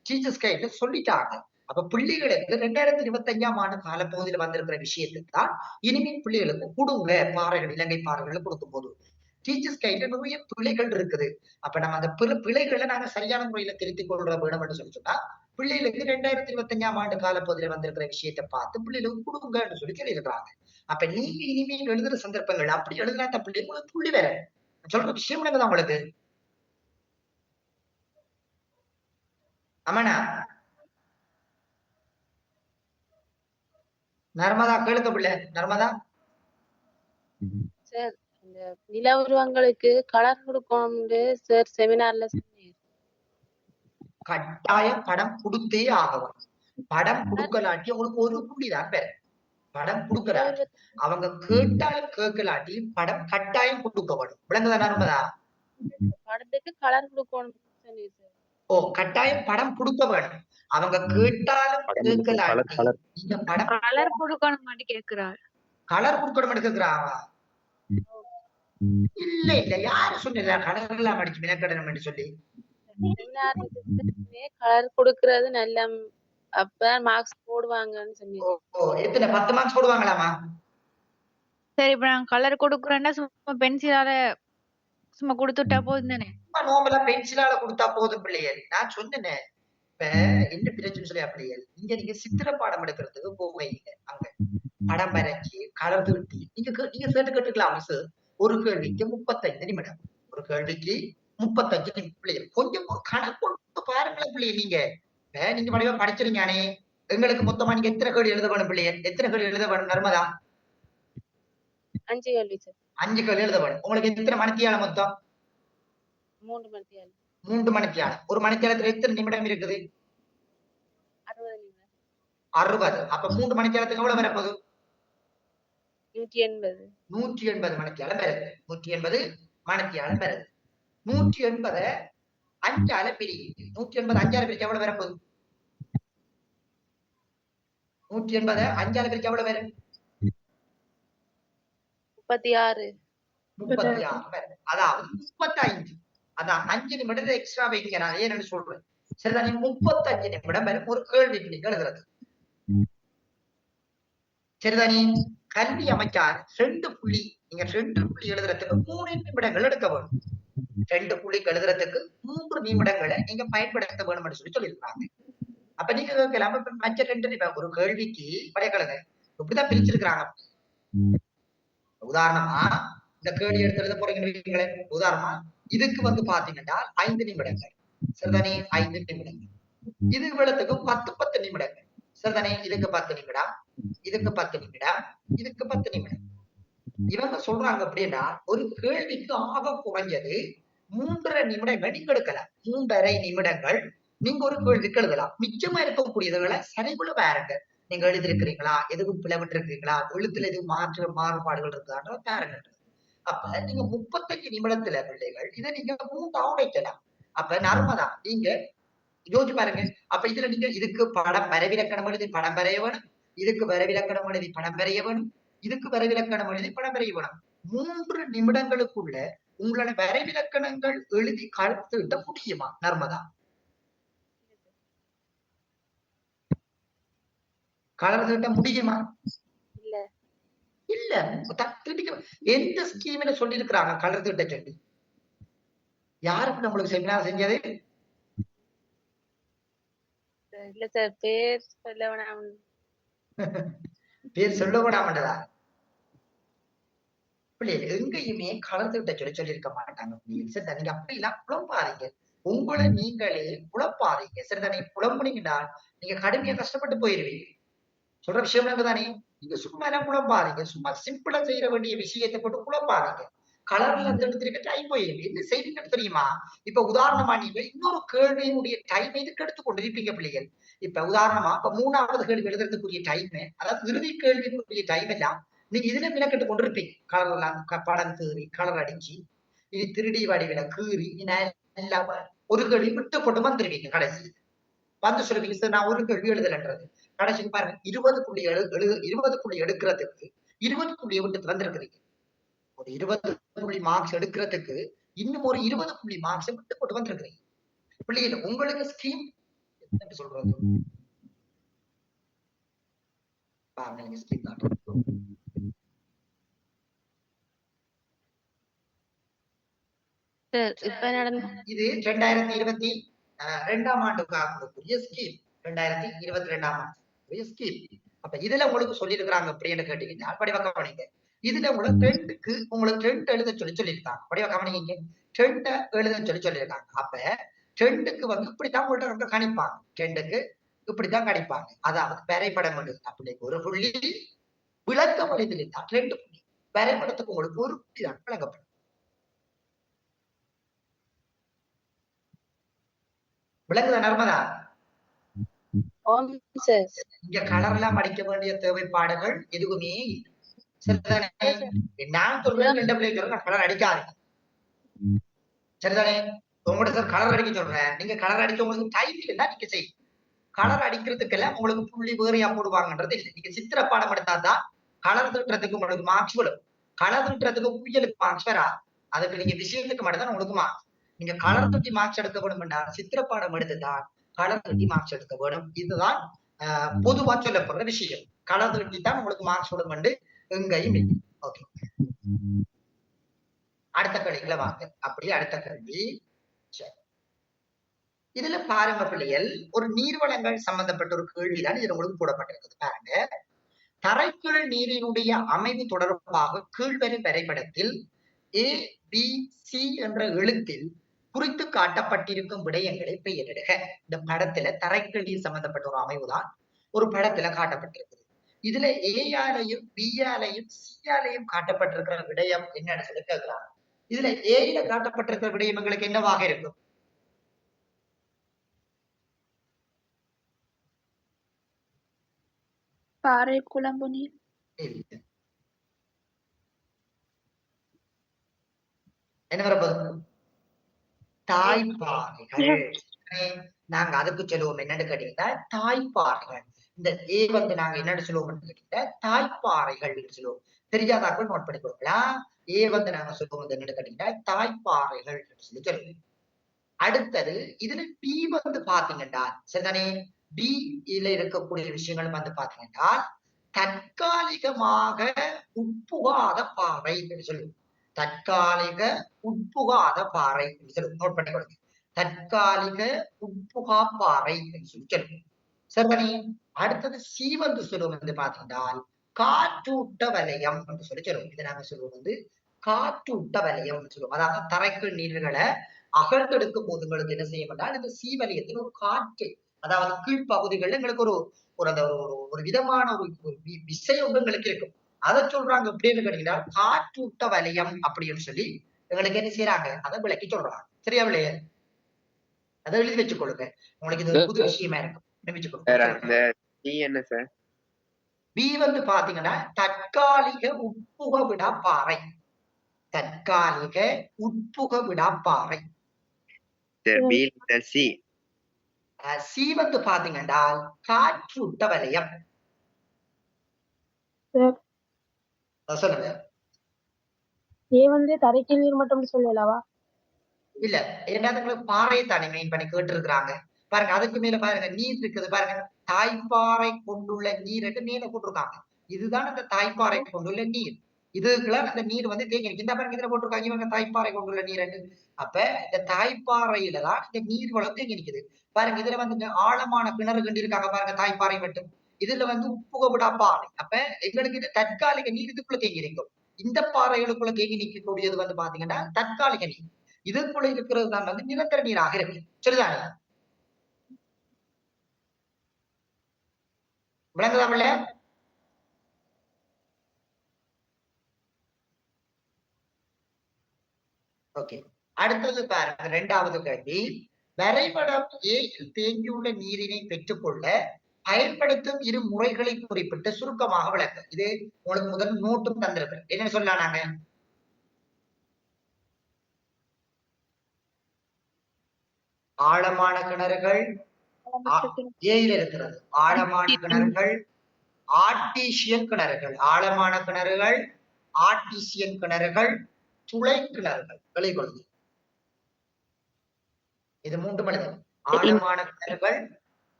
டீச்சர்ஸ் கைட்ல சொல்லிட்டாங்க. அப்ப பிள்ளைகளுக்கு 2025ஆம் ஆண்டு காலப்பகுதியில வந்திருக்கிற விஷயத்துக்கு தான் இனிமேல் பிள்ளைகளுக்கு கொடுங்க. பாறைகள் இலங்கை பாறைகளை கொடுக்கும் போது டீச்சர்ஸ் கைட்ல நிறைய பிள்ளைகள் இருக்குது. அப்ப நம்ம அந்த பிள்ளைகளை நாங்க சரியான முறையில திருத்திக் கொள்ற வேணும் என்று சொல்லி சொன்னா பிள்ளைகளுக்கு 2025ஆம் ஆண்டு காலப்பகுதியில வந்திருக்கிற விஷயத்தை பார்த்து பிள்ளைகளுக்கு கொடுங்கன்னு சொல்லி கேள்விடுறாங்க. அப்ப நீங்க இனிமேல் எழுதுற சந்தர்ப்பங்கள் அப்படி எழுதுனா தப்பு உங்களுக்கு புள்ளி வேற சொல்ற விஷயம் என்னதான் உங்களுக்கு ஆமாண்ணா நர்மதா கேளுக்க பிள்ளை நர்மதா சார் இந்த நில உருவங்களுக்கு கலர் கொடுக்கணும்னு சார் செமினார்ல சொன்னீங்க. கட்டாயம் படம் கொடுத்தே ஆகணும் படம் கொடுக்கலாட்டி உங்களுக்கு ஒரு புள்ளிதான் பேர் படம் கொடுக்கலாட்டி அவங்க கேட்டாலும் கேட்கலாட்டி படம் கட்டாயம் கொடுக்கப்படும் விளங்குதா நர்மதா படத்துக்கு கலர் கொடுக்கணும் சொன்னீங்க சார். ஓ கட்டாயம் படம் கொடுக்க வேணும் அவங்க கேட்டாலும் கேட்கலாட்டி இந்த படம் கலர் கொடுக்கணும் மாட்டி கேக்குறாள். கலர் கொடுக்கணும் கேக்குறாவா இல்ல இல்ல யாரு சொன்னீங்க கலர் எல்லாம் அடிச்சு மினக்கடணும் சொல்லி செமினார்ல கலர் கொடுக்கறது நல்ல அப்பதான் மார்க்ஸ் போடுவாங்கன்னு சொன்னீங்க. ஓ எத்தனை 10 மார்க்ஸ் போடுவாங்களாமா சரி இப்ப நாங்க கலர் கொடுக்குறோம்னா சும்மா பென்சிலால சும்மா கொடுத்துட்டா போதும் தானே. நார்மலா பென்சிலால கொடுத்தா போதும் பிள்ளைகள் நான் சொன்னேன் இப்ப என்ன பிரச்சனை சொல்லி பிள்ளைகள் இங்க நீங்க சித்திர பாடம் எடுக்கிறதுக்கு போவீங்க அங்க படம் வரைஞ்சி கலர் தீட்டி நீங்க சேர்த்து கேட்டுக்கலாம் மிஸ் ஒரு கேள்விக்கு 35 நிமிடம் ஒரு கேள்விக்கு 35 பிள்ளைகள் கொஞ்சம் கணக்கு கொடுத்து பாருங்களேன் பிள்ளைகள் நீங்க வடிவா படிச்சிருங்கானே எங்களுக்கு மொத்தமா நீங்க எத்தனை கேள்வி எழுத வேணும் பிள்ளைகள் எத்தனை கேள்வி எழுத வேணும் நர்மதா 5 கேள்வி சார். 5 கேள்வி எழுத வேணும் உங்களுக்கு எத்தனை மணித்தியாலம் மொத்தம் 3 மணித்தியாலம் 3 மணித்தியாலம் ஒரு மணித்தியாலத்துல எத்தனை நிமிடம் இருக்குது 60 நிமிடம் 60 அப்ப 3 மணித்தியாலத்துக்கு எவ்வளவு வரப்போகுது 180 180 மணித்தியாலம் வருது 180 மணித்தியாலம் வருது 180 5ஆல பிரியுது 180 5ஆல பிரிச்சு எவ்வளவு வரப்போகுது 180 5ஆல பிரிச்சு எவ்வளவு வரும் 36 36 அதாவது 35 அதான் 5 நிமிடத்தை எக்ஸ்ட்ரா வைங்க நான் ஏன்னு சொல்றேன் சரிதான் 35 நிமிடம் வரும் ஒரு கேள்விக்கு நீங்க எழுதுறது சரிதானே கல்வி அமைச்சார் 2 புள்ளி நீங்க 2 புள்ளி எழுதுறதுக்கு 3 நிமிடங்கள் எடுக்க வேணும் 2 புள்ளி எழுதுறதுக்கு 3 நிமிடங்களை நீங்க பயன்படுத்த வேணும்னு சொல்லியிருக்காங்க அப்ப நீங்க கேட்கலாம் மற்ற 2 நிமிடம் ஒரு கேள்விக்கு படைக்கலங்க இப்படிதான் பிரிச்சிருக்கிறாங்க உதாரணமா இந்த கேள்வி எடுத்து எழுத போறீங்க உதாரணமா இதுக்கு வந்து பாத்தீங்கன்னா 5 நிமிடங்கள் சரிதானே 5 நிமிடங்கள் இது விடத்துக்கு 10 நிமிடங்கள் சரிதானே இதுக்கு 10 நிமிடம் இதுக்கு 10 நிமிடம் இதுக்கு 10 நிமிடம் இவங்க சொல்றாங்க அப்படின்னா ஒரு கேள்விக்கு ஆக குறைஞ்சது 3.5 நிமிடங்கள் நீங்க எடுக்கலாம் 3.5 நிமிடங்கள் நீங்க ஒரு கேள்விக்கு எழுதலாம் மிச்சமா இருக்கக்கூடியதுகளை சரிகுல பாருங்க நீங்க எழுதிருக்கிறீங்களா எதுவும் பிளவிட்டு இருக்கீங்களா எழுத்துல எதுவும் மாறுபாடுகள் இருக்குதான்ற பாருங்க அப்ப நீங்க 35 நிமிடத்துல பிள்ளைகள் இதை நீங்க 3 உடைக்கலாம் அப்ப நர்மதா நீங்க யோசிச்சு பாருங்க அப்ப இதுல நீங்க இதுக்கு படம் வரைவிலக்கணம் எழுதி படம் வரைய வேணும் இதுக்கு வரைவிலக்கணம் எழுதி படம் வரைய வேணும் இதுக்கு வரைவிலக்கணம் எழுதி படம் வரைய வேணும் 3 நிமிடங்களுக்குள்ள உங்களோட வரைவிலக்கணங்கள் எழுதி கழுத்துட்ட முடியுமா நர்மதா கலர் தீட்ட முடியுமா இல்ல இல்ல எந்த ஸ்கீம்ல சொல்லி இருக்கிறாங்க கலர் தீட்ட சொல்லி யாருக்கு நம்மளுக்கு செமினார் செஞ்சது இல்ல சார் பேர் சொல்ல வேணாம் பேர் சொல்ல விடாமட்டதா பிள்ளைகள் எங்கேயுமே கலர் தீட்ட சொல்லியிருக்க மாட்டாங்க சரிதா நீங்க அப்படிலாம் குழம்பாதீங்க உங்களை நீங்களே குழப்பாதீங்க சரிதானே குழம்புனீங்கன்னா நீங்க கடுமையா கஷ்டப்பட்டு போயிருவீங்க சொல்ற விஷயம் தானே நீங்க சும்மா எல்லாம் குழம்பாதீங்க சும்மா சிம்பிளா செய்யற வேண்டிய விஷயத்தை போட்டு குழம்பாதீங்க கலர்ல எடுத்துருக்க டைம் போயிருக்கு என்ன செய்வீங்கன்னு தெரியுமா இப்ப உதாரணமா நீங்க இன்னொரு கேள்வியினுடைய டைம் இதுக்கு எடுத்து கொண்டிருப்பீங்க பிள்ளைகள் இப்ப உதாரணமா இப்ப 3வது கேள்வி எழுதுறதுக்குரிய டைம் அதாவது இறுதி கேள்விக்குரிய டைம் எல்லாம் நீங்க இதுல மினக்கெட்டு கொண்டிருப்பீங்க கலர் எல்லாம் படம் கீறி கலர் அடிச்சு இது திருடி வடிவில கீறி எல்லாம் ஒரு கேள்வி விட்டு கொண்டு வந்துருவீங்க கடைசி வந்து சொல்லுவீங்க சார் நான் ஒரு கேள்வி எழுதலன்றது கடைசிக்கு பாருங்க 20 புள்ளி எடுக்கிறதுக்கு 20 புள்ளியை விட்டு வந்திருக்கிறீங்க ஒரு 20 புள்ளி மார்க்ஸ் எடுக்கிறதுக்கு இன்னும் ஒரு 20 புள்ளி மார்க்ஸ் விட்டு கொண்டு வந்திருக்கிறீங்க பிள்ளைகள் உங்களுக்கு ஸ்கீம் சொல்றது பாருங்க ஸ்கீம் இது 2022 ஆண்டுக்கான ஸ்கீம் 2022 ஆம் ஆண்டு ஸ்கீம் அப்ப இதுல உங்களுக்கு சொல்லியிருக்கிறாங்க அப்படின்னு கேட்டீங்கன்னா படிவ கவனிங்க. இதுல உங்களுக்கு ரெண்டு எழுத சொல்லியிருக்காங்க. படிவ கவனிங்க. ரெண்ட எழுத சொல்லியிருக்காங்க. அப்ப ரெண்டுக்கு வந்து இப்படித்தான் உங்கள்ட்ட ரொம்ப கணிப்பாங்க. ரெண்டுக்கு இப்படித்தான் கணிப்பாங்க. அதாவது வரைபடம் அப்படி ஒரு புள்ளி விளக்க வழியில் இருந்தால் 2 புள்ளி. வரைபடத்துக்கு உங்களுக்கு ஒரு புள்ளி தான் விளக்கப்படும். விளங்குதா நர்மதா? ஆம் சார். இங்க கலர்லாம் அடிக்க வேண்டிய தேவைப்பாடுகள் எதுவுமே இல்லை. சரிதானே? நான் சொல்றேன் 2 பிள்ளை சொல்றேன் கலர் அடிக்காது. சரிதானே? உங்களோட சார் கலர் அடிக்க சொல்றேன். நீங்க கலர் அடிக்க உங்களுக்கு டைம் இல்லைன்னா நீங்க செய்யும். கலர் அடிக்கிறதுக்கெல்லாம் உங்களுக்கு புள்ளி வேறையா போடுவாங்கன்றது இல்லை. நீங்க சித்திர பாடம் எடுத்தாதான் கலர் தீட்டுறதுக்கு உங்களுக்கு மார்க்ஸ் விடும். கலர் தீட்டுறதுக்கு புயலுக்கு மார்க்ஸ் வராது. அதுக்கு நீங்க விஷயத்துக்கு மட்டும் தான் உங்களுக்கு மார்க்ஸ். நீங்க கலர் தூட்டி மார்க்ஸ் எடுக்க வேணும்னா சித்திர பாடம் எடுத்துதான் கலர் தூட்டி மார்க்ஸ் எடுக்க வேணும். இதுதான் பொதுவா சொல்லப்படுற விஷயம். கலர் தூட்டி தான் உங்களுக்கு மார்க்ஸ் விடும் என்று எங்கேயும் இல்லை. ஓகே, அடுத்த கேள்விக்குள்ள வாங்க. அப்படியே அடுத்த கேள்வி. இதுல பாருங்க பிள்ளைகள், ஒரு நீர்வளங்கள் சம்பந்தப்பட்ட ஒரு கேள்விதான் இதுல உங்களுக்கு போடப்பட்டிருக்குது. பாருங்க, தரைக்கீழ் நீரினுடைய அமைவு தொடர்பாக கீழ்வரும் வரைபடத்தில் ABC என்ற எழுத்தில் குறித்து காட்டப்பட்டிருக்கும் விடயங்களை பெயரிடுக. இந்த படத்துல தரைக்கீழ் நீர் சம்பந்தப்பட்ட ஒரு அமைவுதான் ஒரு படத்துல காட்டப்பட்டிருக்குது. இதுல ஏயாலையும் பியாலையும் சியாலையும் காட்டப்பட்டிருக்கிற விடயம் என்னன்னு சொல்லி கேட்கிறாங்க. இதுல ஏல காட்டப்பட்டிருக்கிற விடயம் எங்களுக்கு என்னவாக இருக்கும்? பாறை குழம்பு நீர். என்ன வரப்போகுது? தாய்ப்பாறைகள். நாங்க அதுக்கு சொல்லுவோம் என்னன்னு கேட்டீங்கன்னா தாய்ப்பாறைகள். இந்த ஏ வந்து நாங்க என்னன்னு சொல்லுவோம் கேட்டீங்கன்னா தாய்ப்பாறைகள் சொல்லுவோம். தெரியாதாக்கள் நோட் பண்ணி கொடுக்கலாம். ஏ வந்து நாங்க சொல்லுவோம் என்னன்னு கேட்டீங்கன்னா தாய்ப்பாறைகள் சொல்லி சொல்லுவோம். அடுத்தது இதுல பி வந்து பாத்தீங்கன்னா சரிதானே, பி இதுல இருக்கக்கூடிய விஷயங்கள் வந்து பாத்தீங்கன்னா தற்காலிகமாக உட்புகாத பாறை என்று சொல்லுவோம். தற்காலிக உட்புகாத பாறை என்று சொல்லுவோம். நோட் பண்ணி கொடுங்க. தற்காலிக உட்புகா பாறை என்று சொல்லி சொல்லுவோம். சரிதானே? அடுத்தது சி வந்து சொல்லுவோம் வந்து பாத்தீங்கன்னா காற்றூட்ட வலயம் என்று சொல்லி சொல்லுவோம். இதை நாங்க சொல்லுவோம் வந்து காற்றூட்ட வலயம் சொல்லுவோம். அதாவது தரைக்கு நீர்களை அகழ்ந்தெடுக்கும் போது உங்களுக்கு என்ன செய்ய மாட்டால் இந்த சி வலயத்தில் ஒரு காற்று, அதாவது கீழ்ப்பகுதிகள்ல எங்களுக்கு ஒரு விதமான ஒரு விஷயம் எங்களுக்கு இருக்கும். அதை சொல்றாங்க எப்படின்னு கேட்டீங்கன்னா காற்றூட்ட வலயம் அப்படின்னு சொல்லி எங்களுக்கு என்ன செய்யறாங்க அதை விளக்கி சொல்றாங்க. சரியா இல்லையே? அதை எழுதி வச்சுக்கொள்ளுங்க. உங்களுக்கு இது ஒரு புது விஷயமா இருக்கும். பி வந்து பாத்தீங்கன்னா தற்காலிக உட்புக விடா பாறை. தற்காலிக உட்புக விடா பாறை. சி வந்து பாத்தீங்கன்னா காற்றூட்ட வலயம். சொல்லுங்க. ஏ வந்து தரைக்கீழ் நீர் மட்டும் சொல்லலவா? இல்ல, என்னது பாறை தானே மெயின் பண்ணி கேட்டு இருக்கிறாங்க. பாருங்க, அதுக்கு மேல பாருங்க நீர் இருக்குது பாருங்க. தாய்ப்பாறை கொண்டுள்ள நீர் என்று மேல போட்டிருக்காங்க. இதுதான் அந்த தாய்ப்பாறை கொண்டுள்ள நீர். இதுக்குலாம் அந்த நீர் வந்து தேங்கி இந்த பாருங்க இதுல போட்டிருக்காங்க இவங்க தாய்ப்பாறை கொண்டுள்ள நீர் என்று. அப்ப இந்த தாய்ப்பாறையில தான் இந்த நீர் வளம் தேங்கி நிக்குது. பாருங்க இதுல வந்து ஆழமான கிணறு கண்டு இருக்காங்க பாருங்க தாய்ப்பாறை மட்டும். இதுல வந்து உப்புகவிடா பாறை. அப்ப எங்களுக்கு இது தற்காலிக நீர் இதுக்குள்ள தேங்கி நிற்கும். இந்த பாறைகளுக்குள்ள தேங்கி நிற்கக்கூடியது வந்து பாத்தீங்கன்னா தற்காலிக நீர். இதுக்குள்ள இருக்கிறது தான் வந்து நிரந்தர நீராக இருக்கு. சரிதானே? விளங்குதாமல்ல? ஓகே, அடுத்தது பாருங்க. இரண்டாவது கேள்வி, வரைபடம் ஏயில் தேங்கியுள்ள நீரினை பெற்றுக்கொள்ள பயன்படுத்தும் இரு முறைகளை குறிப்பிட்டு சுருக்கமாக விளக்கு. இது உங்களுக்கு முதல் நோட்டும் தந்திருக்கு. என்ன சொல்லலாம் நாங்க? ஆழமான கிணறுகள் ஏயில் இருக்கிறது. ஆழமான கிணறுகள், ஆர்டிசியன் கிணறுகள். ஆழமான கிணறுகள், ஆர்டிசியன் கிணறுகள், துளை கிணறுகள். வெளிக்கொள்ளுது. இது மூன்று மனிதன். ஆழமான கிணறுகள்,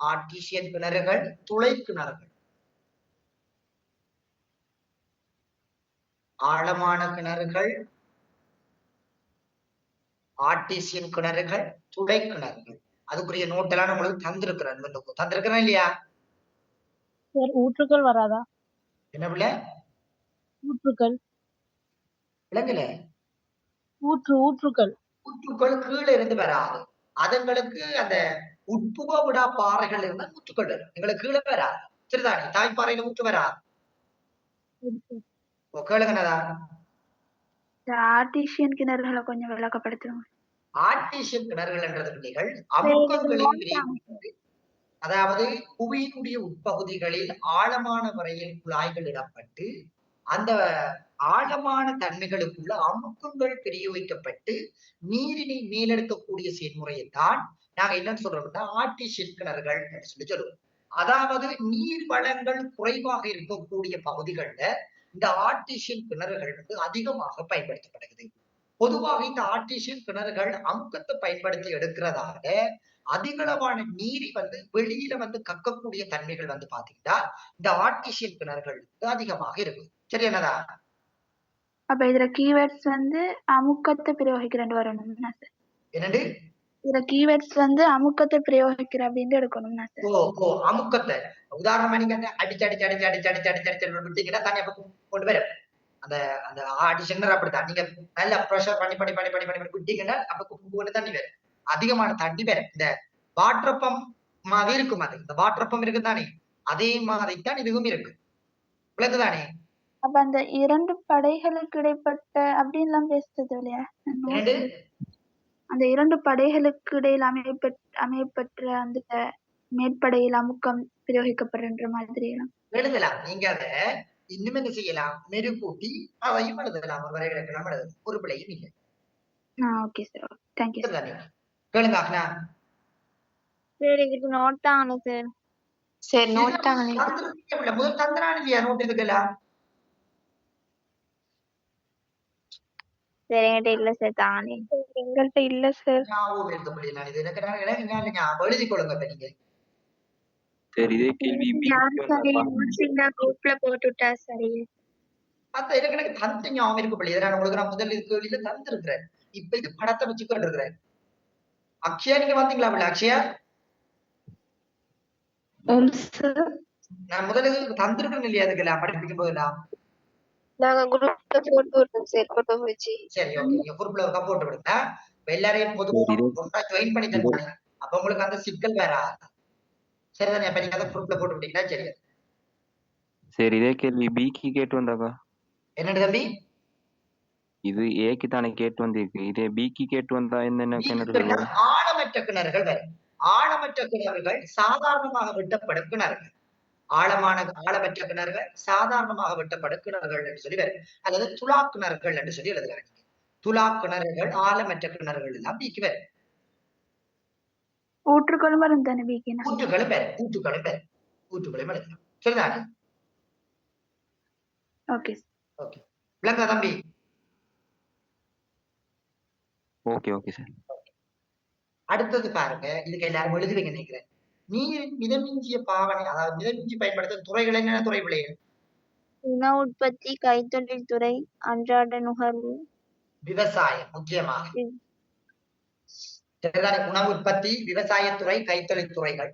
ஆர்டிசியன் கிணறுகள், துளை கிணறுகள். ஆழமான கிணறுகள், ஆர்டிசியன் கிணறுகள், துளை கிணறுகள். அதுக்குரிய நோட்டெல்லாம் நம்மளுக்கு தந்திருக்கிறேன் இல்லையா? சார் ஊற்றுக்கள் வராதா? என்ன பிள்ளை? ஊற்றுக்கள் விளங்கல. ஊற்றுக்கள் ஊற்றுக்கள் கீழே இருந்து வராது. அதுங்களுக்கு அந்த உட்புக விடா பாறைகள் இருந்தா ஊற்றுக்கள் வரும். எங்களுக்கு கீழே வராது. சரிதானே? தாய்ப்பாறையில ஊற்று வராது. கேளுங்கனதா? ஆர்டிசியன் கிணறுகளை கொஞ்சம் விளக்கப்படுத்துங்க. ஆர்டிசியன் கிணறுகள் பிள்ளைகள் அமுக்கங்களின் விரைவு, அதாவது புவியினுடைய உட்பகுதிகளில் ஆழமான வரையில் குழாய்கள் இடப்பட்டு அந்த ஆழமான தன்மைகளுக்குள்ள அமுக்கங்கள் பிரயோகிக்கப்பட்டு நீரினை மேலெடுக்கக்கூடிய செயல்முறையைத்தான் நாங்க என்னன்னு சொல்றோம்னா ஆர்டிசியன் கிணறுகள் என்று சொல்லி சொல்லுவோம். அதாவது நீர் வளங்கள் குறைவாக இருக்கக்கூடிய பகுதிகள்ல இந்த ஆர்டிசியன் கிணறுகள் வந்து அதிகமாக பயன்படுத்தப்படுகிறது. பொதுவாக இந்த ஆர்டிசியன் கிணறுகள் அமுக்கத்தை பயன்படுத்தி எடுக்கிறதால அதிகளவான நீரை வந்து வெளியில வந்து கக்கக்கூடிய தன்மைகள் வந்து பாத்தீங்கன்னா இந்த ஆர்டிசியன் கிணறுகள் அதிகமாக இருக்கும். சரி என்னதா? அப்ப இதுல கீவேர்ட்ஸ் வந்து அமுக்கத்தை பிரயோகிக்கிறேன் வரணும்னா சார். என்னண்டு? இதுல கீவேர்ட்ஸ் வந்து அமுக்கத்தை பிரயோகிக்கிற அப்படின்னு எடுக்கணும்னா சார். ஓ அமுக்கத்தை உதாரணமா நீங்க அடிச்சு அடிச்சு அடிச்சு அடிச்சு அடிச்சு அடிச்சு அடிச்சு விட்டீங்கன்னா தண்ணி அப்ப கொண்டு வரும். அந்த அந்த ஆர்டிசியன் அப்படித்தான். நீங்க நல்ல ப்ரெஷர் பண்ணி பண்ணி பண்ணி பண்ணி பண்ணி விட்டீங்கன்னா அப்ப குப்பு தண்ணி வரும். அதிகமான தண்ணி வரும். இந்த வாட்டர் பம்ப் மாதிரி இருக்கும். அது இந்த வாட்டர் பம்ப் இருக்கு தானே, அதே மாதிரிதான் இதுவும் இருக்கு. விளக்குதானே? அப்ப அந்த இரண்டு படைகளுக்கு இடைப்பட்ட அப்படின்லாம் பேசுறது இல்லையா? அந்த இரண்டு படைகளுக்கு இடையில் அமையப்பெற்ற அந்த மேற்படையில் அமுக்கம் பிரயோகிக்கப்படுற மாதிரி எல்லாம் எழுதலாம். நீங்க அத இன்னும் என்ன செய்யலாம், மெருகூட்டி அதையும் எழுதலாம். ஒரு வரைவிலக்கணம் எழுதலாம், ஒரு பிள்ளையும் இல்லை. Okay sir, thank you sir. கேளுங்க அக்னா. சரி, இதுக்கு நோட் தாங்க சார். சரி, நோட் தாங்க. முதல் தந்திரான இல்லையா நோட் எடுக்கலாம்? சரி, என்கிட்ட இல்ல சார், தானே. எங்கள்கிட்ட இல்ல சார். ஞாபகம் இருக்க முடியும். நான் இது எனக்கு எழுதி கொள்ளுங்க இப்ப நீங்க. சரி, இதே கேள்வி குரூப்ல போட்டுட்டா சரி. அந்த எனக்கு தந்த ஞாபகம் இருக்க முடியாது. நான் உங்களுக்கு நான் முதல் கேள்வியில தந்திருக்கிறேன். இப்ப இது படத்தை வச்சுக்கிட்டு இருக்கிறேன். அக்ஷயா நீங்க வந்தீங்களா? அக்ஷயா நான் முதல்ல தந்திருக்கேன் இல்லையா? அதுக்கெல்லாம் படிப்பிக்கும் போதெல்லாம் நாங்க குரூப்ல போட்டு விடுறோம் சார், போட்டோ வச்சு. சரி, ஓகே. நீங்க குரூப்ல ஒருக்கா போட்டு விடுங்க. எல்லாரையும் பொதுவாக ஜாயின் பண்ணிட்டு அப்ப உங்களுக்கு அந்த சிக்கல் வேற. சரிதானே? அப்ப நீங்க அதை குரூப்ல போட்டு விட்டீங்கன்னா சரி. சரி, இதே கேள்வி பிக்கு கேட்டு வந்தாக்கா? என்னது தம்பி? இது ஏக்கு தானே கேட்டு வந்திருக்கு. இதே பிக்கு கேட்டு வந்தா என்னென்ன கிணறுகள் வரும்? ஆழமற்ற கிணறுகள் வரும். ஆழமற்ற கிணறுகள் சாதாரணமாக வெட்டப்படும் கிணறுகள். ஆழமற்ற கிணறுகள் சாதாரணமாக வெட்டப்படும் கிணறுகள் என்று சொல்லி வரும். அதாவது துலா கிணறுகள் என்று சொல்லி எழுதுறாங்க. துலா கிணறுகள் ஆழமற்ற கிணறுகள் எல்லாம் பிக்கு வரும். ஊற்றுக்களும் வரும் தானே பிக்கு? ஊற்றுக்களும் வரும். ஊற்றுக்களையும் எழுதலாம். சரிதானே? Okay okay. விளங்கா தம்பி? Okay okay sir. அடுத்தது பாருங்க, இதுக்கு எல்லாரும் எழுதுவீங்க நினைக்கிறேன். நீர் மிதமிஞ்சிய பாவனை, அதாவது மிதமிஞ்சி பயன்படுத்தும் துறைகள் என்னென்ன துறை பிள்ளைகள்? உணவு உற்பத்தி, கைத்தொழில் துறை, அன்றாட நுகர்வு, விவசாயம் முக்கியமாக. உணவு உற்பத்தி, விவசாயத்துறை, கைத்தொழில் துறைகள்,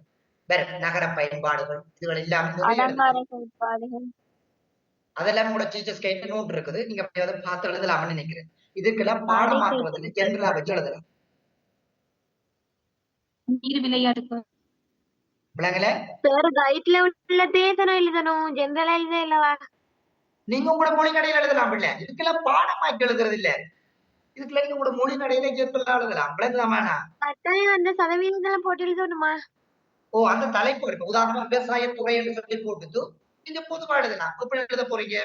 நகர பயன்பாடுகள், இதுகள் எல்லாமே அதெல்லாம் கூட டீச்சர்ஸ் கைட் நோட் இருக்குது. நீங்க பார்த்து எழுதலாம்னு நினைக்கிறேன். இதுக்கெல்லாம் பாடமாக்குவதில் ஜெனரலா வச்சு எழுதலாம். நீர் விளையாட்டு விளங்கல? சார் கைட்ல உள்ளதே தானே எழுதணும், ஜெனரலா எழுத இல்லவா? நீங்க உங்களோட மொழி நடையில எழுதலாம் பிள்ளை. இதுக்கெல்லாம் பாடமாக்கி எழுதுறது இல்ல. இதுக்குள்ள நீங்க உங்களோட மொழி நடையில ஜெனரலா எழுதலாம். விளங்குதாமாண்ணா? கட்டாயம் அந்த சதவீதம் போட்டு எழுதணுமா? அந்த தலைப்பு இருக்கு. உதாரணமா விவசாயத்துறை என்று சொல்லி போட்டு நீங்க பொதுவா எழுதலாம். எப்படி எழுத போறீங்க?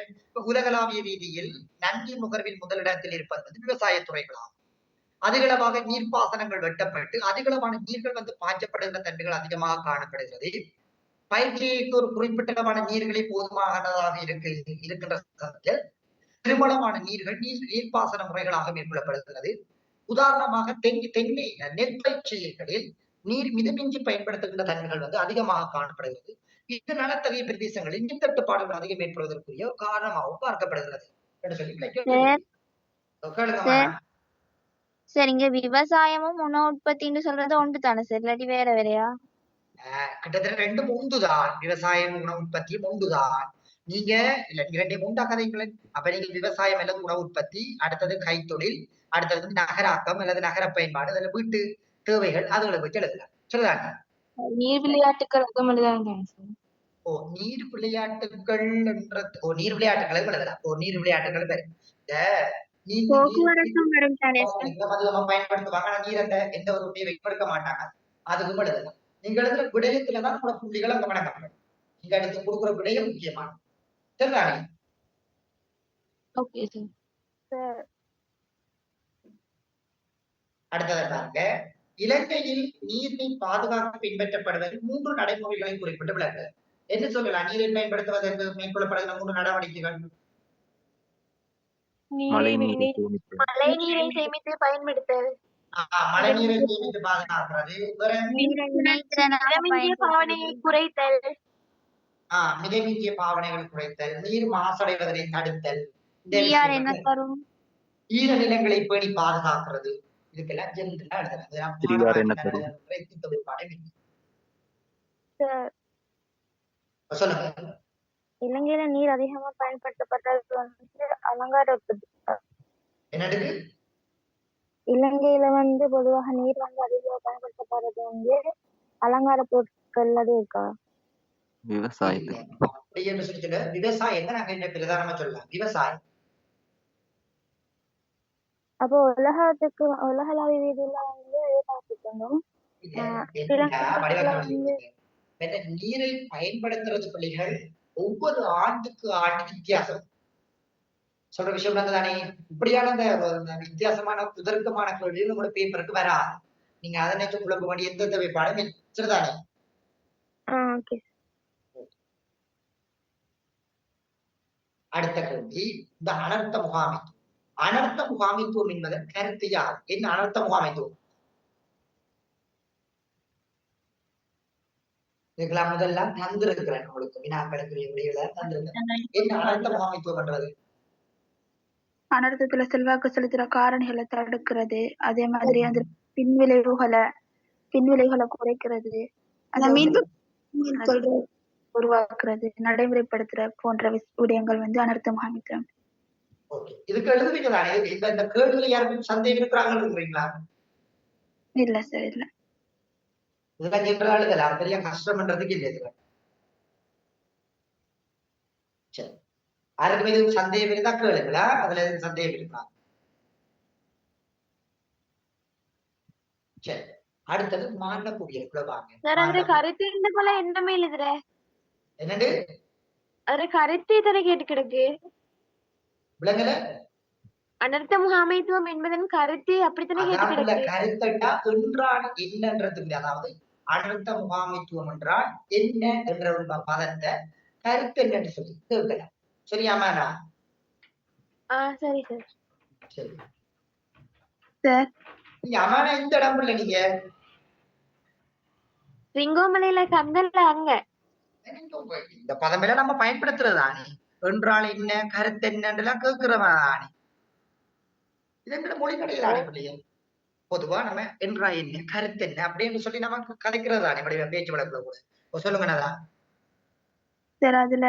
உலகளாவிய ரீதியில் நன்றி நுகர்வின் முதலிடத்தில் இருப்பது விவசாயத்துறைகளாகும். அதிகளவாக நீர்ப்பாசனங்கள் வெட்டப்பட்டு அதிகளவான நீர்கள் வந்து பாய்ச்சப்படுகின்ற தன்மைகள் அதிகமாக காணப்படுகிறது. பயிற்சிக்கு ஒரு குறிப்பிட்டமான நீர்களே போதுமானதாக இருக்கின்ற திருமணமான நீர்கள் நீர்ப்பாசன முறைகளாக மேற்கொள்ளப்படுகிறது. உதாரணமாக தென்னை நெல் பயிற்சிகளில் நீர் மிதமின்றி பயன்படுத்துகின்ற தன்மைகள் வந்து அதிகமாக காணப்படுகிறது. இது நிலத்தகைய பிரதேசங்களில் நீர் தட்டுப்பாடுகள் அதிகம் ஏற்படுவதற்குரிய காரணமாகவும் பார்க்கப்படுகிறது. சரிங்க, விவசாயமும் உணவு உற்பத்தின்னு சொல்றது ஒன்று தானே சார், இல்லாட்டி வேற வேறையா? கிட்டத்தட்ட ரெண்டும் ஒன்றுதான். விவசாயம் உணவு உற்பத்தியும் ஒன்றுதான். நீங்க இல்ல இரண்டையும் உண்டா கதைங்களேன். அப்ப நீங்க விவசாயம் அல்லது உணவு உற்பத்தி, அடுத்தது கைத்தொழில், அடுத்தது நகராக்கம் அல்லது நகர பயன்பாடு, அதுல வீட்டு தேவைகள் அதுகளை வச்சு எழுதலாம். சொல்லுதாங்க. நீர் விளையாட்டுகள் அதுவும் எழுதாங்க சார். நீர் விளையாட்டுகள் என்ற நீர் விளையாட்டுகளை எழுதலாம். நீர் விளையாட்டுகள் வரும். இந்த போக்குவரத்தும் வரும் தானே சார்? நம்ம பயன்படுத்துவாங்க. ஆனா நீர் எந்த ஒரு வைப்படுத்த மாட்டாங்க. அதுக்கும் எழுதலாம். நீங்க எழுதுற விடயத்துலதான் உங்களோட புள்ளிகளை அங்க வணக்கம். நீங்க அடுத்து கொடுக்குற விடயம் முக்கியமான. சரிதானே? Okay sir. அடுத்ததாக இலங்கையில் நீரினை பாதுகாக்க பின்பற்றப்படுவது 3 நடைமுறைகளை குறிப்பிட்டு விளக்கு. என்ன சொல்லலாம்? நீரை பயன்படுத்துவதற்கு மேற்கொள்ளப்படுகிற 3 நடவடிக்கைகள். மழை நீரை சேமித்து பயன்படுத்தல், மழை நீரை சேமித்து பாதுகாக்கிறது, மிதமிஞ்சிய பாவனையை குறைத்தல், மிதமிஞ்சிய பாவனைகள் குறைத்தல், நீர் மாசடைவதனை தடுத்தல், ஈரநிலங்களை பேணி பாதுகாக்கிறது. இதுக்கெல்லாம் ஜெனரலா எழுதுறது. சொல்லுங்க. இலங்கையில நீர் அதிகமா பயன்படுத்தப்பட்டது வந்து அலங்கார உற்பத்தி. என்னது? இலங்கையில வந்து பொதுவாக நீர் வந்து அதிகமா பயன்படுத்தப்படுறது வந்து அலங்கார பொருட்கள் அது இருக்கா? விவசாயத்துக்கு. அப்படி என்று சொல்லி விவசாயம் நாங்க என்ன பிரதானமா சொல்லலாம். விவசாயம். அப்போ உலகளாவிய ரீதியில வந்து விவசாயத்துக்கும் நீரை பயன்படுத்துறது பிள்ளைகள் ஒவ்வொரு ஆண்டுக்கு ஆண்டு வித்தியாசம். சொல்ற விஷயம் தானே. இப்படியான இந்த வித்தியாசமான புதர்க்கமான கேள்விகள் உங்களோட பேப்பருக்கு வராது. நீங்க அதை நினைச்சு குழம்ப வேண்டிய எந்த தேவைப்பாடும் சரிதானே? அடுத்த கேள்வி, இந்த அனர்த்த முகாமைத்துவம். அனர்த்த முகாமைத்துவம் என்பதன் கருத்து யார்? என்ன அனர்த்த முகாமைத்துவம்? இதுக்கெல்லாம் முதல்லாம் தந்திருக்கிறேன் உங்களுக்கு வினாக்களுக்குரிய விடைகளை தந்திருக்கிறேன். என்ன அனர்த்த முகாமைத்துவம் பண்றது? அனர்த்தத்துல செல்வாக்கு செலுத்துற காரணிகளை தடுக்கிறது, அதே மாதிரி அந்த பின்விளைவுகளை குறைக்கிறது, உருவாக்குறது, நடைமுறைப்படுத்துற போன்ற விடயங்கள் வந்து அனர்த்த முகாமைத்துவம். இதுக்கு எழுதுவீங்க தானே? இந்த கேள்வியில யாருக்கும் சந்தேகம் இருக்கிறாங்களா? இல்ல சார், இல்ல. இதெல்லாம் ஜெனரலா எழுதலாம். பெரிய கஷ்டம்ன்றதுக்கு இல்லை. இதுல சரி, யாருக்குமே இது சந்தேகம் இருந்தா கேளுங்களா? அதுல எதுவும் சந்தேகம் இருக்கா? சரி, அடுத்தது மாறக்கூடிய குழப்பாங்க. கருத்து போல என்னமே எழுதுற என்னது? அது கருத்தை தானே கேட்டு கிடக்கு. விளங்கல? அனர்த்த முகாமைத்துவம் என்பதன் கருத்து அப்படித்தானே கேட்டு கிடக்கு. கருத்தட்டா என்றால் என்னன்றதுக்கு, அதாவது அனர்த்த முகாமைத்துவம் என்றால் என்ன என்ற ஒரு பதத்தை கருத்து என்னன்னு சொல்லி கேட்கலாம். சரியாமாண்ணா? சரி சார். சரி சார், நீங்க அம்மாண்ணா இந்த இடம் இல்ல, நீங்க ரிங்கோமலையில கந்தல்ல அங்க இந்த பதமெல்லாம் நம்ம பயன்படுத்துறதானே. என்றால் என்ன, கருத்து என்னன்றெல்லாம் கேட்கிறவானே. இதே மொழி கிடையாது பிள்ளைங்க. பொதுவா நம்ம என்றா என்ன, கருத்து என்ன அப்படின்னு சொல்லி நம்ம கதைக்கிறதானே பேச்சு வழக்குல கூட. சொல்லுங்கண்ணா. சார், அதுல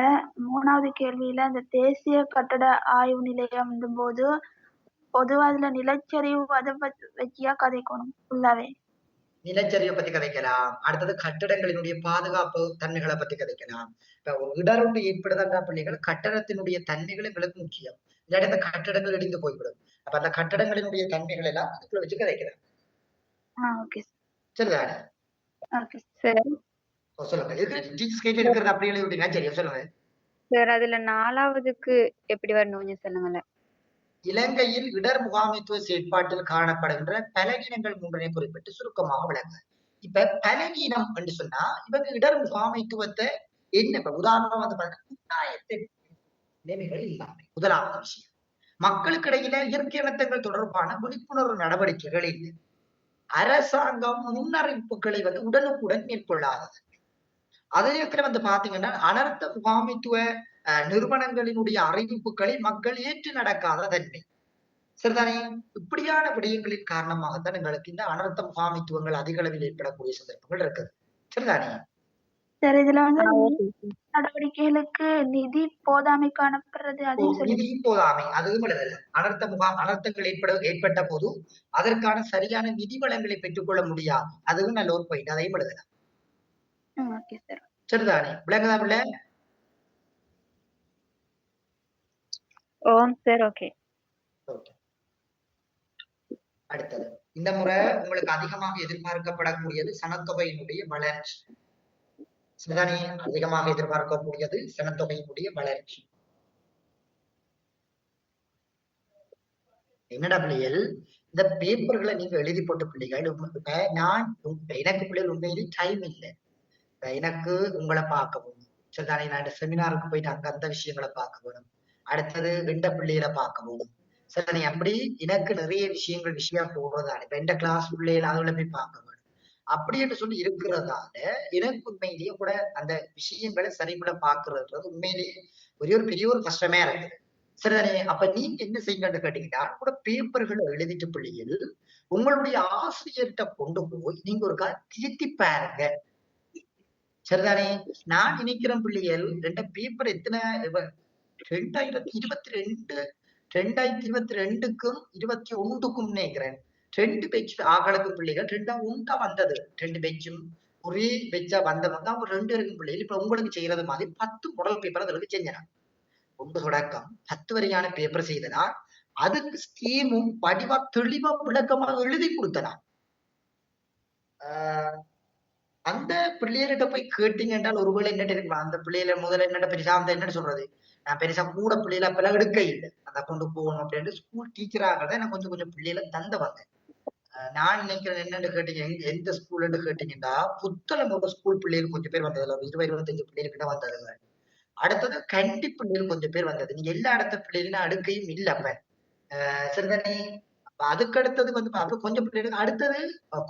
3வது கேள்வியில அந்த தேசிய கட்டட ஆய்வு நிலையம் போது பொதுவா அதுல நிலச்சரிவு அதை வச்சியா கதைக்கணும் ஃபுல்லாவே? நிலச்சரிவை பத்தி கதைக்கலாம். அடுத்தது கட்டடங்களினுடைய பாதுகாப்பு தன்மைகளை பத்தி கதைக்கலாம். இப்ப ஒரு இடர் ஒன்று ஏற்படுதா பிள்ளைகள், கட்டடத்தினுடைய தன்மைகள் எங்களுக்கு முக்கியம். இல்லாட்டி அந்த கட்டடங்கள் இடிந்து போய்விடும். அப்ப அந்த கட்டடங்களினுடைய தன்மைகள் எல்லாம் அதுக்குள்ள வச்சு கதைக்கலாம். சரிதானே? சொல்லுங்க. இருக்கிறது அப்படி எழுதி விட்டீங்க. சரியா சொல்லுங்க சார். அதுல 4வதுக்கு எப்படி வரணும் கொஞ்சம் சொல்லுங்களேன். இலங்கையில் இடர் முகாமைத்துவ செயற்பாட்டில் காணப்படுகின்ற பலவீனங்கள் 3 குறிப்பிட்டு சுருக்கமாக விளங்க. இப்ப பலவீனம் என்று சொன்னா இவங்க இடர் முகாமைத்துவத்தை என்ன, இப்ப உதாரணமா வந்து பாத்தீங்கன்னா நிலைமைகள் இல்லாமல். முதலாவது விஷயம், மக்களுக்கு இடையில இயற்கை அனர்த்தங்கள் தொடர்பான விழிப்புணர்வு நடவடிக்கைகள் இல்லை. அரசாங்கம் முன்னறிவிப்புகளை வந்து உடனுக்குடன் மேற்கொள்ளாதது. அதே நேரத்துல வந்து பாத்தீங்கன்னா அனர்த்த முகாமைத்துவ நிறுவனங்களினுடைய அறிவிப்புகளை மக்கள் ஏற்று நடக்காத தன்மை. சரிதானே? இப்படியான விடயங்களின் காரணமாகத்தான் எங்களுக்கு இந்த அனர்த்த முகாமைத்துவங்கள் அதிக அளவில் ஏற்படக்கூடிய சந்தர்ப்பங்கள் இருக்குது. சரிதானே? சார் இதுல வந்து ஓகே நடவடிக்கைகளுக்கு நிதி போதாமை காணப்படுறது அதையும் சொல்லி நிதி போதாமை அதுவும் எழுதல. அனர்த்தங்கள் ஏற்பட்ட போது அதற்கான சரியான நிதி வளங்களை பெற்றுக்கொள்ள முடியாது. அதுவும் நல்ல ஒரு பாயிண்ட். அதையும் எழுதலாம். Okay sir. சரிதானே? விளங்குதா பிள்ளை? ஓம் சார் ஓகே Okay. அடுத்தது இந்த முறை உங்களுக்கு அதிகமாக எதிர்பார்க்கப்படக்கூடியது சனத்தொகையினுடைய வளர்ச்சி. சரிதானே? அதிகமாக எதிர்பார்க்கக்கூடியது சனத்தொகையினுடைய வளர்ச்சி. என்னடா பிள்ளைகள் இந்த பேப்பர்களை நீங்க எழுதி போட்ட பிள்ளைகள் எனக்கு பிள்ளைகள் உண்மையிலே டைம் இல்லை. எனக்கு உங்களை பார்க்க வேணும். சரிதானே? நான் இந்த செமினாருக்கு போயிட்டு அங்க அந்த விஷயங்களை பார்க்க வேணும். அடுத்தது ரெண்ட பிள்ளைகளை பார்க்க வேணும். சரி, அப்படி எனக்கு நிறைய விஷயம் போடுறதான இப்ப எந்த கிளாஸ் பிள்ளைகள் அதுல போய் பார்க்க வேணும். அப்படி என்று சொல்லி இருக்கிறதால எனக்கு உண்மையிலேயே கூட அந்த விஷயங்களை சரிபட பாக்குறதுன்றது உண்மையிலேயே ஒரு பெரிய ஒரு கஷ்டமே இருக்குது. சரிதானே? அப்ப நீங்க என்ன செய்யுங்கன்னு கேட்டீங்கன்னா கூட பேப்பர்களை எழுதிட்டு பிள்ளைகள் உங்களுடைய ஆசிரியர்கிட்ட கொண்டு போய் நீங்க ஒரு திருத்தி பாருங்க. சரிதானே? நான் நினைக்கிறேன் பிள்ளைகள் ரெண்ட பேப்பர் எத்தனை 2022க்கும் 21க்கும் நினைக்கிறேன் 2 பெட்ச் ஆகளுக்கு பிள்ளைகள் 2 வந்தது. 2 பெட்சும் ஒரே பெட்சா வந்தவங்க அவங்க 2 இருக்கும் பிள்ளைகள் இப்ப உங்களுக்கு செய்யறது மாதிரி 10 மாடல் பேப்பர் அதுக்கு செஞ்சனா 1 தொடக்கம் 10 வரையான பேப்பர் செய்தனா அதுக்கு ஸ்கீமும் படிவா தெளிவா விளக்கமாக எழுதி கொடுத்தனா. அந்த பிள்ளைகிட்ட போய் கேட்டீங்க என்றால் ஒருவேளை என்னட்டு இருக்கலாம் அந்த பிள்ளைகளை முதல்ல என்னட்ட பெருசா அந்த என்னன்னு சொல்றது நான் பெருசா கூட பிள்ளைகளை அப்பெல்லாம் எடுக்க இல்லை அதை கொண்டு போகணும் அப்படின்ட்டு ஸ்கூல் டீச்சராக தான் எனக்கு கொஞ்சம் பிள்ளைகளை தந்தவங்க. நான் நினைக்கிறேன் என்னன்னு கேட்டீங்க எந்த ஸ்கூல்ன்னு கேட்டீங்கன்னா புத்தளம் ஒரு ஸ்கூல் பிள்ளைகள் கொஞ்சம் பேர் வந்ததுல 20-25 பிள்ளைகிட்ட வந்ததுங்க. அடுத்தது கண்டி பிள்ளைகள் கொஞ்சம் பேர் வந்தது. நீங்க எல்லா இடத்த பிள்ளைகளும் அடுக்கையும் இல்லை அப்ப. சரிதானே? அதுக்கு அடுத்தது வந்து அப்புறம் கொஞ்சம் பிள்ளைகள் அடுத்தது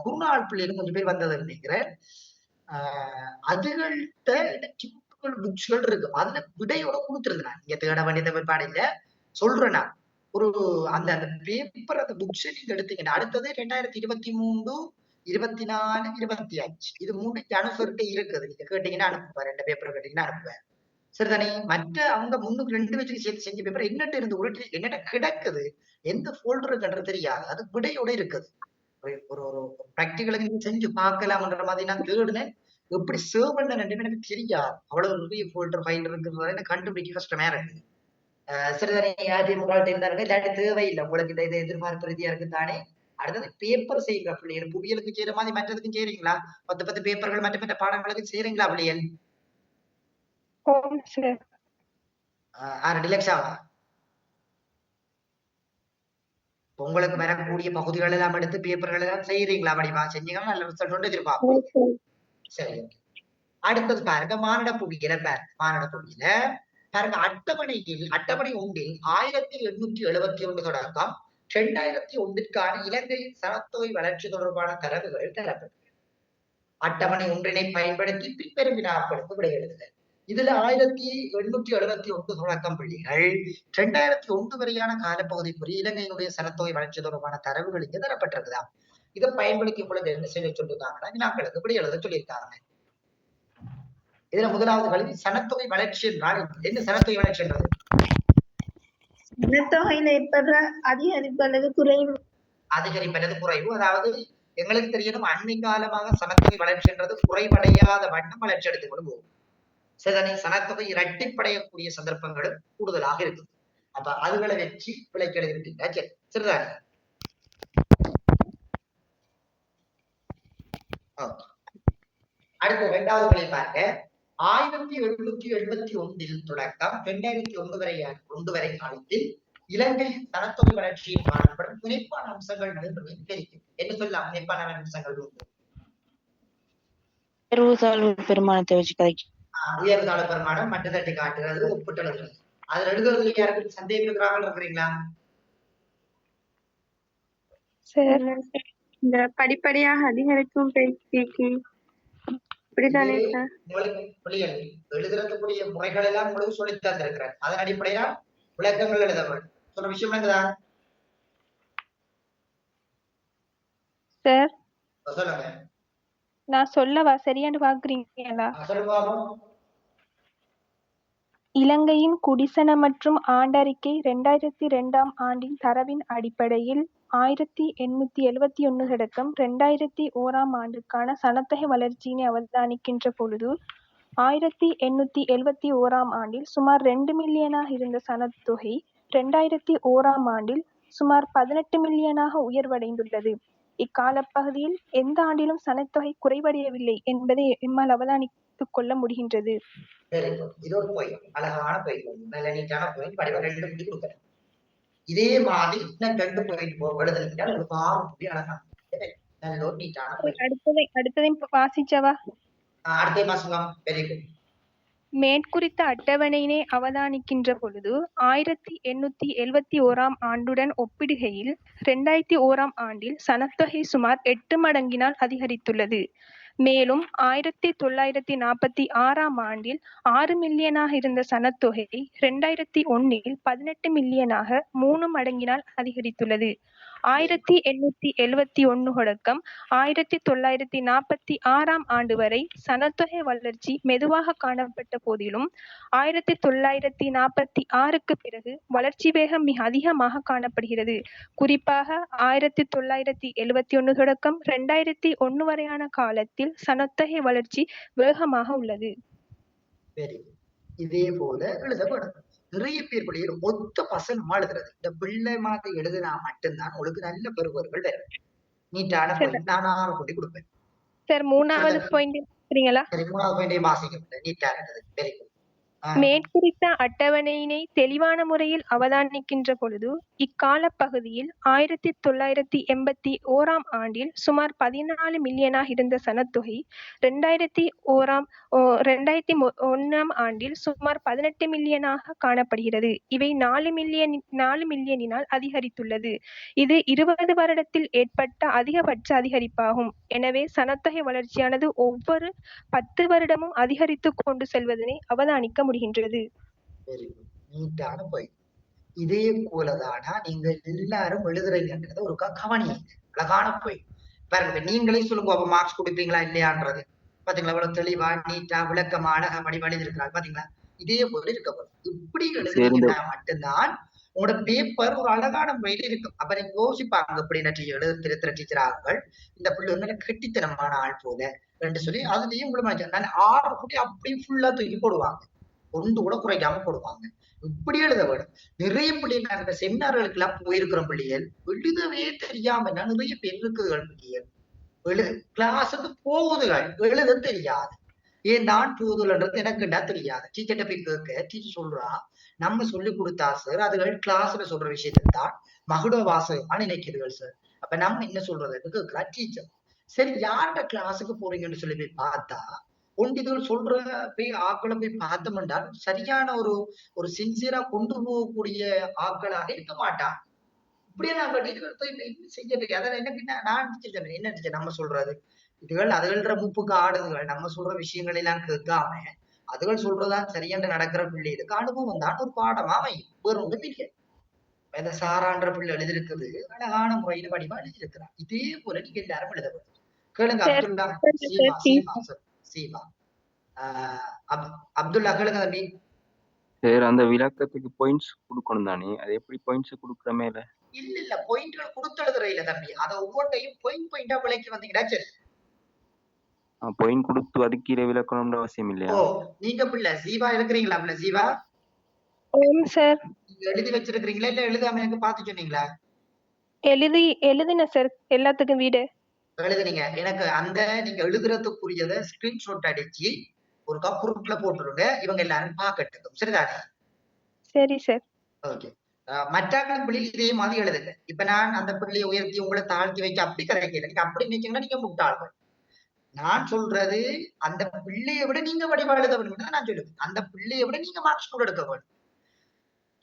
குறுநாள் பிள்ளைகள் கொஞ்சம் பேர் வந்தது நினைக்கிறேன். அதுகள்கிட்ட புக்ஸ்கள் இருக்கு அதுல விடையோட கொடுத்துருந்தேன். நீங்க தேட வேண்டியதை பாடு இல்ல சொல்றேன். நான் ஒரு அந்த பேப்பர் அந்த புக்ஸ் நீங்க எடுத்தீங்கன்னா அடுத்தது 2023, 24, 25 இது 3 அனுசரிட்டு இருக்குது. நீங்க கேட்டீங்கன்னா அனுப்புவேன். 2 பேப்பர் கேட்டீங்கன்னா அனுப்புவேன். சரிதானே? மற்ற அவங்க 2 வச்சு சேர்த்து செஞ்ச பேப்பர் என்னட்டு இருந்து உருட்டி என்னட்ட கிடக்குது எந்த ஃபோல்டருக்குன்றது தெரியாது. அது விடையோட இருக்குது. ஒரு பிராக்டிகலுக்கு நீங்க செஞ்சு பார்க்கலாம்ன்ற மாதிரி நான் தேடினேன். எப்படி சேவ் பண்ண எனக்கு தெரியாது. அவ்வளவு நிறைய ஃபோல்டர் ஃபைல் இருக்கிறது எனக்கு கண்டுபிடிக்க கஷ்டமா இருக்கு. சரிதானே? யாரையும் உங்கள்கிட்ட இருந்தாருங்க இல்லாட்டி தேவையில்லை உங்களுக்கு இந்த இதை எதிர்பார்ப்பு ரீதியா இருக்கு தானே. அடுத்தது பேப்பர் செய்யுங்க பிள்ளைகள். புவியலுக்கு செய்யற மாதிரி மற்றதுக்கும் செய்றீங்களா? 10 பேப்பர்கள் மற்ற பாடங்களுக்கு செய்றீங்களா பிள்ளைகள்? டிலக்ஷாவா உங்களுக்கு வரக்கூடிய பகுதிகள் எல்லாம் எடுத்து பேப்பர்கள் எல்லாம் செய்யறீங்களா? வடிவா செஞ்சீங்கன்னா நல்ல ரிசல்ட் எதிர்பார்ப்போம். சரி, அடுத்தது பாருங்க மானிட புவியில பாருங்க. மானிட புவியில பாருங்க அட்டவணை 1 1871 தொடக்கம் 2001க்கான இலங்கையின் சனத்தொகை வளர்ச்சி தொடர்பான தரவுகள் தரப்பட்டது. அட்டவணை 1 பயன்படுத்தி பின்வரும் வினாக்களுக்கு விடை எழுதுதல். இதுல 1871 தொடக்கம் பிள்ளைகள் 2001 வரையான காலப்பகுதிக்குரிய இலங்கையினுடைய சனத்தொகை வளர்ச்சி தொடர்பான தரவுகள் இங்க தரப்பட்டிருக்குதா. இதை பயன்படுத்தி உங்களுக்கு என்ன செய்ய சொல்லியிருக்காங்கன்னா வினாக்களுக்கு விடை எழுத சொல்லியிருக்காங்க. இதுல முதலாவது கல்வி சனத்தொகை வளர்ச்சி என்றால் என்ன? சனத்தொகை வளர்ச்சி என்றது சனத்தொகையில ஏற்படுற அதிகரிப்பு அல்லது குறைவு. அதிகரிப்பு அல்லது குறைவு. அதாவது எங்களுக்கு தெரியணும் அண்மை காலமாக சனத்தொகை வளர்ச்சி என்றது குறைவடையாத வண்ணம் வளர்ச்சி எடுத்துக் கொண்டு போகும். சரிதானே? சனத்தொகை இரட்டிப்படையக்கூடிய சந்தர்ப்பங்களும் கூடுதலாக இருக்குது. அப்ப அதுகளை வச்சு விளைச்சல் இருக்கீங்க. சரி, சரிதானே? அடுத்த 2வது வழி பாருங்க. 1871 தொடக்கம் 2001 வரை காலத்தில் இலங்கை சனத்தொகை வளர்ச்சியில் காணப்படும் முனைப்பான அம்சங்கள் தெரிவிக்கும். என்ன சொல்லலாம்? முனைப்பான அம்சங்கள் உண்டு. பெருமானத்தை வச்சு கதைக்கு உயர்தாழ பெருமானம் மற்ற தட்டி காட்டுறது ஒப்பிட்டு எழுதுறது. அதுல எழுதுறதுல யாருக்கு சந்தேகம் இருக்கிறீங்களா? இந்த படிப்படியாக அதிகரிக்கும் பேச்சு இப்படித்தானே சார்? உங்களுக்கு பிள்ளைகள் எழுதுறதுக்குரிய முறைகள் எல்லாம் உங்களுக்கு சொல்லி தந்திருக்கிறேன். அதன் அடிப்படையில விளக்கங்கள் எழுத வேண்டும். சொல்ற விஷயம் என்னதா சார்? சொல்லுங்க. நான் சொல்லவா சரியான்னு பாக்குறீங்களா? சொல்லுங்க பாப்போம். இலங்கையின் குடிசன மற்றும் ஆண்டறிக்கை 2002ஆம் ஆண்டின் தரவின் அடிப்படையில் 1871 தொடக்கம் 2001ஆம் ஆண்டுக்கான சனத்தொகை வளர்ச்சியினை அவதானிக்கின்ற பொழுது 1871ஆம் ஆண்டில் சுமார் 2 மில்லியனாக இருந்த சனத்தொகை 2001ஆம் ஆண்டில் சுமார் 18 மில்லியனாக உயர்வடைந்துள்ளது. இக்காலப்பகுதியில் எந்த ஆண்டிலும் சனத்தொகை குறைவடையவில்லை என்பதை எம்மால் அவதானித்துக் கொள்ள முடிகின்றது. Very good. இது ஒரு பாயிண்ட், அழகான பாயிண்ட், நல்ல நீட்டான பாயிண்ட். படிவ 2 புள்ளி கொடுக்குறேன். இதே மாதிரி இன்னும் 2 பாயிண்ட் எழுதுனீங்கன்னா உங்களுக்கு 6 புள்ளி அழகான நல்ல ஒரு நீட்டான பாயிண்ட். அடுத்ததையும் வாசிச்சவா? அடுத்த மாசம். Very good. மேற்குறித்த அட்டவணையினை அவதானிக்கின்ற பொழுது 1871ஆம் ஆண்டுடன் ஒப்பிடுகையில் 2001ஆம் ஆண்டில் சனத்தொகை சுமார் 8 மடங்கினால் அதிகரித்துள்ளது. மேலும் 1946ஆம் ஆண்டில் 6 மில்லியனாக இருந்த சனத்தொகை 2001இல் 18 மில்லியனாக 3 மடங்கினால் அதிகரித்துள்ளது. 1871 தொடக்கம் 1946ஆம் ஆண்டு வரை சனத்தொகை வளர்ச்சி மெதுவாக காணப்பட்ட போதிலும் 1946க்கு பிறகு வளர்ச்சி வேகம் மிக அதிகமாக காணப்படுகிறது. குறிப்பாக 1971 தொடக்கம் 2001 வரையான காலத்தில் சனத்தொகை வளர்ச்சி வேகமாக உள்ளது. இதே போல எழுதப்படும். நிறைய பேர் பிள்ளைகள் ஒத்த பசங்க எழுதுறது. இந்த பிள்ளை மாதிரி எழுதுனா மட்டும்தான் உங்களுக்கு நல்ல பெறுவர்கள் வரும். நீட்டான நான் கொண்டு கொடுப்பேன். சார், மூணாவது பாயிண்ட் இருக்கிறீங்களா? சரி, மூணாவது பாயிண்ட் வாசிக்க நீட்டா இருந்தது. Very good. மேற்குறித்த அட்டவணையினை தெளிவான முறையில் அவதானிக்கின்ற பொழுது இக்கால பகுதியில் 1981ஆம் ஆண்டில் சுமார் 14 மில்லியனாக இருந்த சனத்தொகை 2001ஆம் ஆண்டில் சுமார் 18 மில்லியனாக காணப்படுகிறது. இவை 4 மில்லியனினால் அதிகரித்துள்ளது. இது 20 வருடத்தில் ஏற்பட்ட அதிகபட்ச அதிகரிப்பாகும். எனவே சனத்தொகை வளர்ச்சியானது ஒவ்வொரு 10 வருடமும் அதிகரித்து கொண்டு செல்வதனை அவதானிக்க முடிகின்றது. நீட்டான பாயிண்ட். இதே போலதானா நீங்க எல்லாரும் எழுதுறீங்கன்றது ஒரு கவனிங்க. அழகான பாயிண்ட். பாருங்க, நீங்களே சொல்லுங்க, அப்ப மார்க்ஸ் கொடுப்பீங்களா இல்லையான்றது. பாத்தீங்களா, இவ்வளவு தெளிவா நீட்டா விளக்கமா அழகா வடிவழி இருக்கிறார். பாத்தீங்களா, இதே போல இருக்கப்படும். இப்படி எழுதுறீங்கன்னா மட்டும்தான் உங்களோட பேப்பர் ஒரு அழகான முறையில் இருக்கும். அப்ப நீங்க யோசிப்பாங்க, இப்படி எழுதுற டீச்சரார்கள் இந்த பிள்ளை வந்து கெட்டித்தனமான ஆள் போல என்று சொல்லி அதுலயும் உங்களுக்கு 6 புள்ளி அப்படி ஃபுல்லா தூக்கி போடுவாங்க. ஒன்று கூட குறைக்காம போடுவாங்க. இப்படி எழுத வேணும். நிறைய பிள்ளைகள் அந்த செமினார்களுக்கு எல்லாம் போயிருக்கிற பிள்ளைகள் எழுதவே தெரியாம நிறைய பேர் இருக்குதுகள். பிள்ளைகள் கிளாஸுக்கு போகுதுகள், எழுத தெரியாது. ஏன் தான் போகுதுன்றது எனக்கு என்ன தெரியாது. டீச்சர்கிட்ட போய் கேட்க டீச்சர் சொல்றா, நம்ம சொல்லி கொடுத்தா சார் அதுகள் கிளாஸ்ல சொல்ற விஷயத்தை தான் மகுட வாசகமா நினைக்குதுகள் சார். அப்ப நம்ம என்ன சொல்றதுன்னு கேட்கிறா டீச்சர். சரி, யார்கிட்ட கிளாஸுக்கு போறீங்கன்னு சொல்லி போய் பார்த்தா ஒன்றிகள் சொல்ற போய் ஆக்களை போய் பார்த்தோம்னா சரியான ஒரு சின்சியரா கொண்டு போகக்கூடிய ஆட்களாக இருக்க மாட்டான். இப்படியே நான் செய்யறதுக்கு அதான் எனக்கு நான் என்ன நம்ம சொல்றது இதுகள் அதுகள்ற மூப்புக்கு ஆடுதுகள். நம்ம சொல்ற விஷயங்களை எல்லாம் கேட்காம அதுகள் சொல்றதான் சரியான நடக்கிற பிள்ளைகளுக்கு அனுபவம் தான் ஒரு பாடமா அமையும். வேற ஒன்றும் இல்லை. இந்த சாரான்ற பிள்ளை எழுதிருக்குது அழகான முறையில வடிவா எழுதியிருக்கிறான். இதே போல நீங்க எல்லாரும் எழுதப்படும். கேளுங்க அப்துல்லா. சீமா அப்துல்லா கேளுங்க தம்பி. சரி, அந்த விளக்கத்துக்கு பாயிண்ட்ஸ் கொடுக்கணும் தானே, அது எப்படி பாயிண்ட்ஸ் கொடுக்குற மேல? இல்ல பாயிண்ட்கள் கொடுத்து எழுதுற இல்ல தம்பி, அதை ஒவ்வொன்றையும் பாயிண்டா விளக்கி வந்தீங்கன்னா சரி. பாயிண்ட் கொடுத்து அதுக்கீழே விளக்கணும்ன்ற அவசியம் இல்லையா? ஓ, நீங்க பிள்ளை ஜீவா இருக்கிறீங்களா? பிள்ளை ஜீவா சார், நீங்க எழுதி வச்சிருக்கீங்களா இல்ல எழுதாம எனக்கு பார்த்து சொன்னீங்களா? எழுதின சார், எல்லாத்துக்கும் வீடு எழுதுனீங்க. எனக்கு அந்த நீங்க எழுதுறதுக்குரியதை ஸ்கிரீன்ஷாட் அடிச்சு ஒரு குரூப்ல போட்டுருங்க, இவங்க எல்லாரும் பார்க்கட்டும். சரிதானே? சரி சார். ஓகே. மற்றாக்கள் பிள்ளை இதே மாதிரி எழுதுங்க. இப்ப நான் அந்த பிள்ளையை உயர்த்தி உங்களை தாழ்த்தி வைக்க அப்படி கரைக்கல. நீங்க அப்படி நினைச்சீங்கன்னா நீங்க முட்டாள்கள். நான் சொல்றது அந்த பிள்ளையை விட நீங்க வடிவா எழுத வேண்டும் நான் சொல்லுவேன். அந்த பிள்ளையை விட நீங்க மார்க்ஸ் கூட எடுக்க வேண்டும்.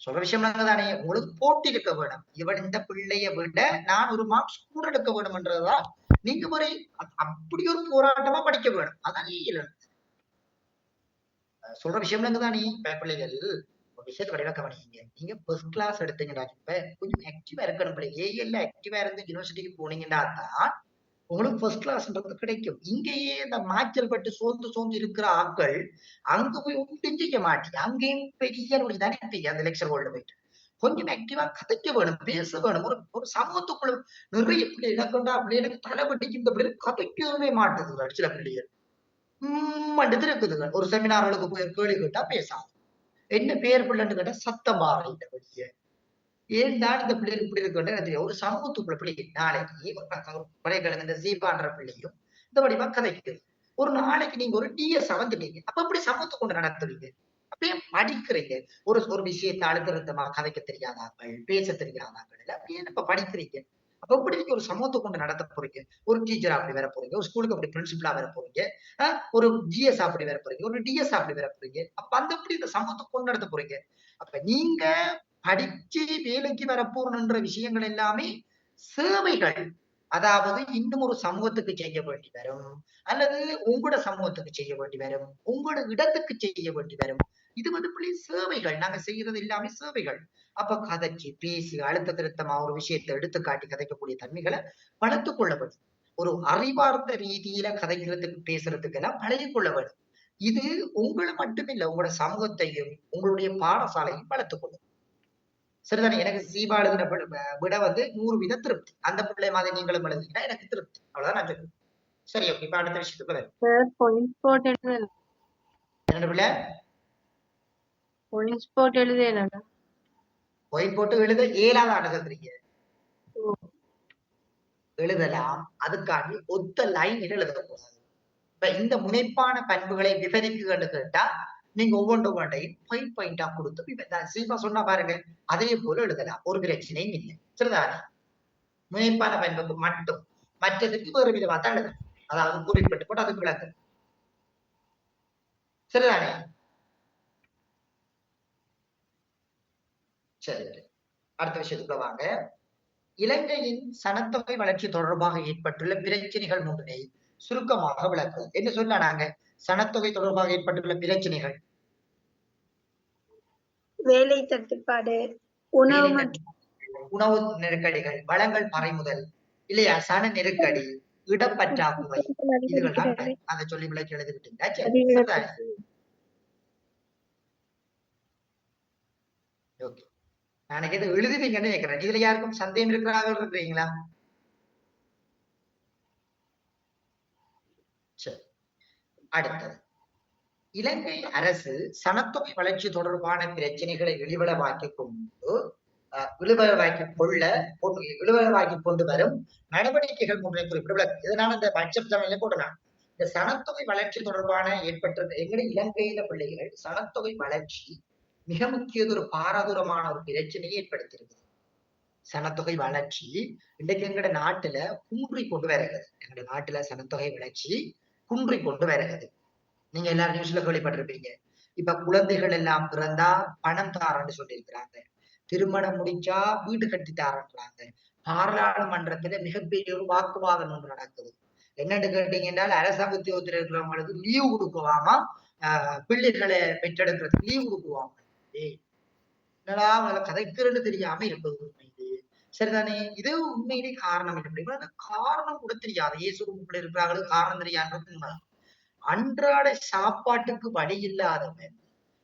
சொல்ற விஷயம் தானே, உங்களுக்கு போட்டி இருக்க வேணும். இவன் இந்த பிள்ளைய விட நான் ஒரு மார்க்ஸ் கூட எடுக்க வேணும்ன்றதுதான் நீங்க முறை அப்படி ஒரு போராட்டமா படிக்க வேணும். அதான் சொல்ற விஷயம் தானே. பிள்ளைகள் ஒரு விஷயத்த வடிவா கவனிங்க. நீங்க ஃபர்ஸ்ட் கிளாஸ் எடுத்தீங்கன்னா இப்ப கொஞ்சம் ஆக்டிவா இருக்கணும். ஏஎல்ல ஆக்டிவா இருந்து யூனிவர்சிட்டிக்கு போனீங்கன்னா தான் உங்களுக்கு ஃபர்ஸ்ட் கிளாஸ்ன்றது கிடைக்கும். இங்கேயே இந்த மாய்ச்சல் பட்டு சோர்ந்து இருக்கிற ஆட்கள் அங்க போய் ஒன்றும் செய்ய மாட்டீங்க. அங்கேயும் பெரிய நொடி தானே இருப்பீங்க அந்த லெக்சர் ஹால்ல போயிட்டு. கொஞ்சம் ஆக்டிவா கதைக்க வேணும், பேச வேணும். ஒரு சமூகத்துக்குள்ள நிறைய பிள்ளைகளை கொண்டா பிள்ளைகளுக்கு தலைவட்டிக்கு இந்த பிள்ளைகள் கதைக்கவே மாட்டேங்குது. சில பிள்ளைகள் மட்டும் இருக்குதுங்க. ஒரு செமினார்களுக்கு போய் கேள்வி கேட்டா பேசாது. என்ன பேர் பிள்ளைன்னு கேட்டா சத்தம் பாறை இந்த வெளிய. ஏன்டா இந்த பிள்ளைகள் இப்படி இருக்குன்னு எனக்கு தெரியும். ஒரு சமூகத்துக்குள்ள பிள்ளை நாளைக்கு கொலைக்கிழமை இந்த சீபான்ற பிள்ளையும் இந்த வடிவா கதைக்குது. ஒரு நாளைக்கு நீங்க ஒரு டிஎஸ் வந்துட்டீங்க. அப்ப எப்படி சமூகத்தை கொண்டு நடத்துவீங்க? அப்படியே படிக்கிறீங்க. ஒரு ஒரு விஷயத்தை அழுத்தமா கதைக்க தெரியாதாக்கள், பேச தெரியாதாக்கள் இல்ல அப்படியே இப்ப படிக்கிறீங்க. அப்ப எப்படி நீங்க ஒரு சமூகத்தை கொண்டு நடத்த போறீங்க? ஒரு டீச்சரா அப்படி வர போறீங்க, ஒரு ஸ்கூலுக்கு அப்படி பிரின்சிபலா வர போறீங்க, ஒரு ஜிஎஸ் அப்படி வர போறீங்க, ஒரு டிஎஸ் அப்படி வர போறீங்க. அப்ப அந்த எப்படி இந்த சமூகத்தை கொண்டு நடத்த போறீங்க? அப்ப நீங்க படிச்சு வேலைக்கு வரப்போறன்ற விஷயங்கள் எல்லாமே சேவைகள். அதாவது இன்னும் ஒரு சமூகத்துக்கு செய்ய வேண்டி வரும், அல்லது உங்களோட சமூகத்துக்கு செய்ய வேண்டி வரும், உங்களோட இடத்துக்கு செய்ய வேண்டி வரும். இது பிள்ளை சேவைகள். நாங்க செய்யறது எல்லாமே சேவைகள். அப்ப கதைச்சு பேசி அழுத்த திருத்தமா ஒரு விஷயத்தை எடுத்து காட்டி கதைக்கக்கூடிய தன்மைகளை வளர்த்துக் கொள்ள வேண்டும். ஒரு அறிவார்ந்த ரீதியில கதைக்கிறதுக்கு பேசுறதுக்கு எல்லாம் பழகிக் கொள்ள வேண்டும். இது உங்களை மட்டுமில்ல, உங்களோட சமூகத்தையும் உங்களுடைய பாடசாலையும் வளர்த்துக் கொள்ளும். சரிதானே? எனக்கு சீபா எழுதின விட 100% திருப்தி. அந்த பிள்ளை மாதிரி நீங்களும் எழுதினா எனக்கு திருப்தி. அவ்வளவுதான் நான் சொல்லுவேன். சரி, ஓகே. இப்ப அடுத்த விஷயத்துக்கு என்ன பிள்ளை? பாயிண்ட்ஸ் போட்டு எழுதேனா? பாயிண்ட் போட்டு எழுத இயலாத அணுகிறீங்க. எழுதலாம், அதுக்காண்டி ஒத்த லைன் எழுதக்கூடாது. இப்ப இந்த முனைப்பான பண்புகளை விவரிக்குன்னு கேட்டா நீங்க ஒவ்வொன்றையும் பாயிண்டா கொடுத்து சீபா சொன்னா பாருங்க, அதே போல எழுதலாம். ஒரு பிரச்சனையும் இல்லை. சரிதானே? முனைப்பான பண்புக்கு மட்டும், மற்றதுக்கு வேறு விதமா தான் எழுதணும். அதாவது குறிப்பிட்டு போட்டு அதுக்கு விளக்கு. சரிதானே? சரி, அடுத்த விஷயத்துக்குள்ள வாங்க. இலங்கையின் சனத்தொகை வளர்ச்சி தொடர்பாக ஏற்பட்டுள்ள பிரச்சனைகள் முன்னை சுருக்கமாக விளக்குவது. என்ன சொல்ல நாங்க சனத்தொகை தொடர்பாக ஏற்பட்டுள்ள பிரச்சனைகள்? வேலை தட்டுப்பாடு, உணவு நெருக்கடிகள், வளங்கள் பறிமுதல் இல்லையா, சன நெருக்கடி, இடப்பற்றாக்குறை, இதுகள் அதை சொல்லி விளக்கி எழுதிவிட்டீங்களா? ஓகே, நான் எது எழுதுவீங்கன்னு கேட்கிறேன். இதுல யாருக்கும் சந்தேகம் இருக்கிறீங்களா? சரி, அடுத்தது. இலங்கை அரசு சனத்தொகை வளர்ச்சி தொடர்பான பிரச்சனைகளை இழிவளவாக்கி கொண்டு வரும் நடவடிக்கைகள் முன்னே குறிப்பிட. இதனால இந்த பட்சம் தமிழ்ல போடலாம். இந்த சனத்தொகை வளர்ச்சி தொடர்பான ஏற்பட்டது எங்களுடைய இலங்கையில பிள்ளைகள் சனத்தொகை வளர்ச்சி மிக முக்கியதொரு பாரதூரமான ஒரு பிரச்சனையை ஏற்படுத்தியிருக்கு. சனத்தொகை வளர்ச்சி இன்றைக்கு எங்கட நாட்டுல குன்றி கொண்டு வருகிறது. எங்களுடைய நாட்டுல சனத்தொகை வளர்ச்சி குன்றி கொண்டு வருகிறது. நீங்க எல்லாரும் நியூஸ்ல கேள்விப்பட்டிருப்பீங்க. இப்ப குழந்தைகள் எல்லாம் பிறந்தா பணம் தாரன்னு சொல்லியிருக்கிறாங்க. திருமணம் முடிச்சா வீடு கட்டி தாரன்றாங்க. பாராளுமன்றத்துல மிகப்பெரிய ஒரு வாக்குவாதம் ஒன்று நடக்குது. என்னன்னு கேட்டீங்கன்னா, அரசாங்க உத்தியோகத்தில் இருக்கிறவங்களுக்கு லீவு கொடுக்குவாமா, பிள்ளைகளை பெற்றெடுக்கிறதுக்கு லீவு கொடுக்குவாங்க. என்னடா அவங்களை கதைக்கிறன்னு தெரியாம இருப்பது உண்மையிலே. சரிதானே? இது உண்மையிலே காரணம் இல்லை. காரணம் கூட தெரியாது. இயேசு பிள்ளை இருக்கிறாங்களுக்கு காரணம் தெரியாது. அன்றாட சாப்பாட்டுக்கு வழி இல்லாதவன்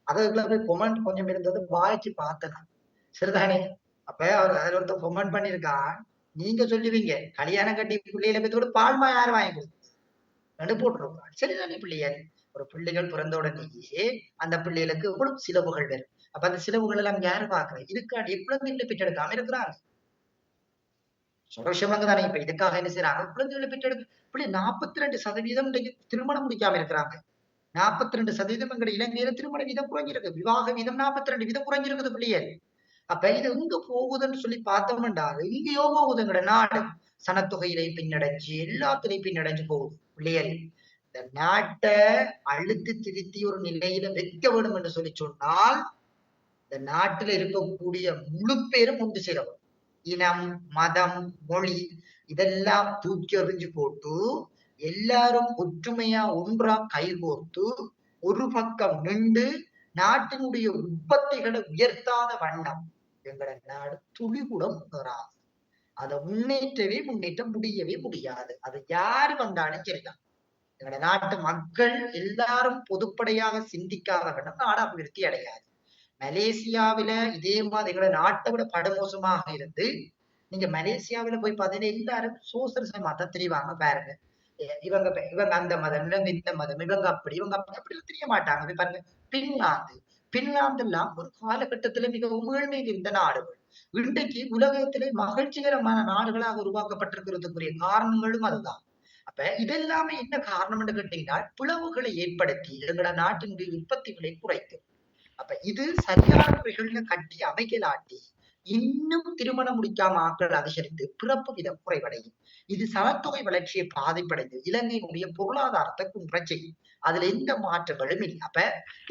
அதுக்குள்ள போய் கொமெண்ட் கொஞ்சம் இருந்தது வாய்ச்சி பார்த்தனா. சரிதானே? அப்ப அவர் அதுல ஒருத்தர் கொமெண்ட் பண்ணிருக்கான். நீங்க சொல்லுவீங்க கல்யாணம் கட்டி பிள்ளைகளை பத்தோட பால்மா யாரு வாங்கி கொடுத்து போட்டுருக்கான். சரிதானே? பிள்ளையாரு ஒரு பிள்ளைகள் பிறந்த உடனேயே அந்த பிள்ளைகளுக்கு எவ்வளவு சிலவுகள் வரும். அப்ப அந்த சிலவுகள் எல்லாம் யாரு பாக்குறேன்? இதுக்காண்டி குழந்தைகளை பெற்றெடுக்காம இருக்கிறாங்க. சொல்ற விஷயம் தானே. இப்ப இதுக்காக என்ன செய்யறாங்க? குழந்தைகளை பெற்றெடுக்க பிள்ளை 42% திருமணம் முடிக்காம இருக்கிறாங்க. 42% எங்களுடைய இலங்கையில திருமண வீதம் குறைஞ்சிருக்கு. விவாக வீதம் 42% குறைஞ்சிருக்குது பிள்ளைகள். அப்ப இது எங்க போகுதுன்னு சொல்லி பார்த்தோம்டா, எங்கேயோ போகுது. எங்கட நாடு சனத்தொகையிலே பின்னடைஞ்சு எல்லாத்திலையும் பின்னடைஞ்சு போகுது பிள்ளைகள். இந்த நாட்டை அழுத்தி திருத்தி ஒரு நிலையில வைக்க வேண்டும் என்று சொல்லி சொன்னால் இந்த நாட்டுல இருக்கக்கூடிய முழு பேரும் ஒன்று சேரவும். இனம், மதம், மொழி இதெல்லாம் தூக்கி எறிஞ்சு போட்டு எல்லாரும் ஒற்றுமையா ஒன்றா கைகோர்த்து ஒரு பக்கம் நின்று நாட்டினுடைய உற்பத்திகளை உயர்த்தாத வண்ணம் எங்களோட நாடு துளி கூட முன்னேறாது. அதை முன்னேற்ற முடியவே முடியாது. அது யாரு வந்தாலும் சரிதான். எங்களோட நாட்டு மக்கள் எல்லாரும் பொதுப்படையாக சிந்திக்காத வண்ணம் நாடு அபிவிருத்தி அடையாது. மலேசியாவில இதே மாதிரி எங்களோட நாட்டை விட படுமோசமாக இருந்து நீங்க மலேசியாவில போய் பாத்தீங்கன்னா எல்லாரும் சோசலிசம் மதம் தெரிவாங்க பாருங்க. இவங்க அந்த மதம், இவங்க இந்த மதம், இவங்க அப்படி தெரிய மாட்டாங்க. பாருங்க பின்லாந்து எல்லாம் ஒரு காலகட்டத்துல மிகவும் ஏழ்மையில் இருந்த நாடுகள் இன்றைக்கு உலகத்திலே மகிழ்ச்சிகரமான நாடுகளாக உருவாக்கப்பட்டிருக்கிறதுக்குரிய காரணங்களும் அதுதான். அப்ப இதெல்லாமே என்ன காரணம் என்று கேட்டீங்கன்னா பிளவுகளை ஏற்படுத்தி எங்களோட நாட்டினுடைய உற்பத்திகளை குறைத்து, அப்ப இது சரியான முறைகள்ல கட்டி அமைக்கலாட்டி இன்னும் திருமணம் முடிக்காம ஆட்கள் அதிகரித்து பிறப்பு விதம் குறைவடையும். இது சனத்தொகை வளர்ச்சியை பாதிப்படைந்து இலங்கையினுடைய பொருளாதாரத்தை குன்ற செய்யும். அதுல எந்த மாற்றங்களும் இல்லை. அப்ப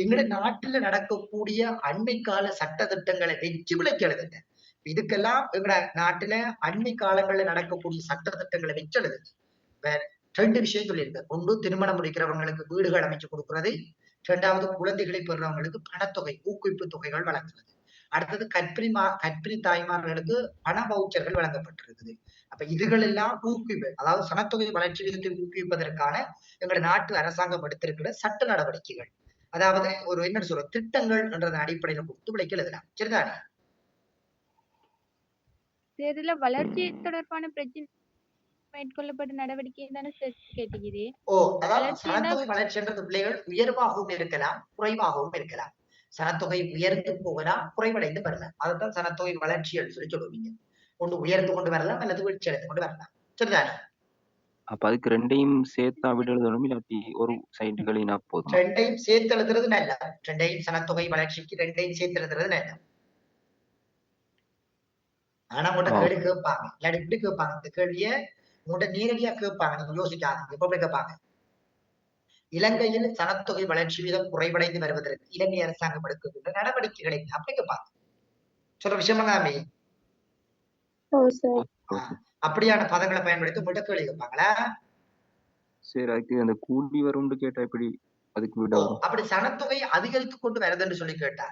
எங்களோட நாட்டுல நடக்கக்கூடிய அண்மை கால சட்ட திட்டங்களை வச்சு விளக்கி எழுதுங்க. இதுக்கெல்லாம் எங்களோட நாட்டுல அண்மை காலங்கள்ல நடக்கக்கூடிய சட்ட திட்டங்களை வச்சு எழுதுங்க. வேற 2 விஷயம் சொல்லியிருக்கேன். ஒன்று, திருமணம் முடிக்கிறவங்களுக்கு வீடுகள் அமைச்சு கொடுக்கிறது. 2வது, குழந்தைகளை பெறுறவங்களுக்கு பணத்தொகை ஊக்குவிப்பு தொகைகள் வழங்குறது. அடுத்தது, கர்ப்பிணி தாய்மார்களுக்கு பண வவுச்சர்கள் வழங்கப்பட்டிருக்குது. அப்ப இதுகள் எல்லாம் ஊக்குவிப்பு, அதாவது சனத்தொகை வளர்ச்சி விதத்தை ஊக்குவிப்பதற்கான எங்களோட நாட்டு அரசாங்கம் எடுத்திருக்கிற சட்ட நடவடிக்கைகள், அதாவது ஒரு என்ன சொல்ற திட்டங்கள் என்ற அடிப்படையில கொடுத்து விளக்கி எழுதலாம். சரிதானே? இதுல வளர்ச்சி தொடர்பான பிரச்சனை மேற்கொள்ளப்பட்ட நடவடிக்கை தானே கேட்டுக்கிறே. அதாவது சனத்தொகை வளர்ச்சின்றது பிள்ளைகள் உயர்வாகவும் இருக்கலாம், குறைவாகவும் இருக்கலாம். சனத்தொகை உயர்ந்து போகலாம், குறைவடைந்து வரலாம். அதுதான் சனத்தொகை வளர்ச்சி சொல்லி சொல்லுவீங்க. ஒன்று உயர்ந்து கொண்டு வரலாம் அல்லது வீழ்ச்சி அடைந்து கொண்டு வரலாம். சரிதானே? அப்ப அதுக்கு 2யும் சேர்த்தா விட எழுதணும், இல்லாட்டி ஒரு சைடுகளினா போதும்? 2யும் சேர்த்து எழுதுறது நல்ல. 2யும் சனத்தொகை வளர்ச்சிக்கு 2யும் சேர்த்து எழுதுறது நல்ல. ஆனா உங்கள்கிட்ட கேள்வி கேட்பாங்க, இல்லாட்டி இப்படி கேட்பாங்க. இந்த கேள்விய உங்கள்கிட்ட நேரடியா கேட்பாங்க, நீங்க யோசிக்காதீங்க. எப்படி கேட்பாங்க? இலங்கையில் சனத்தொகை வளர்ச்சி வீதம் குறைவடைந்து வருவதற்கு இலங்கை அரசாங்கம் எடுக்கின்ற நடவடிக்கைகளை அப்படி கேட்பாங்க. சொல்ற விஷயம் எல்லாமே அப்படியான பதங்களை பயன்படுத்தி உங்கள்கிட்ட கேள்வி கேட்பாங்களா? சரி, அதுக்கு அந்த கூடி வரும்னு கேட்டா எப்படி அதுக்கு விட? அப்படி சனத்தொகை அதிகரித்து கொண்டு வருதுன்னு சொல்லி கேட்டா,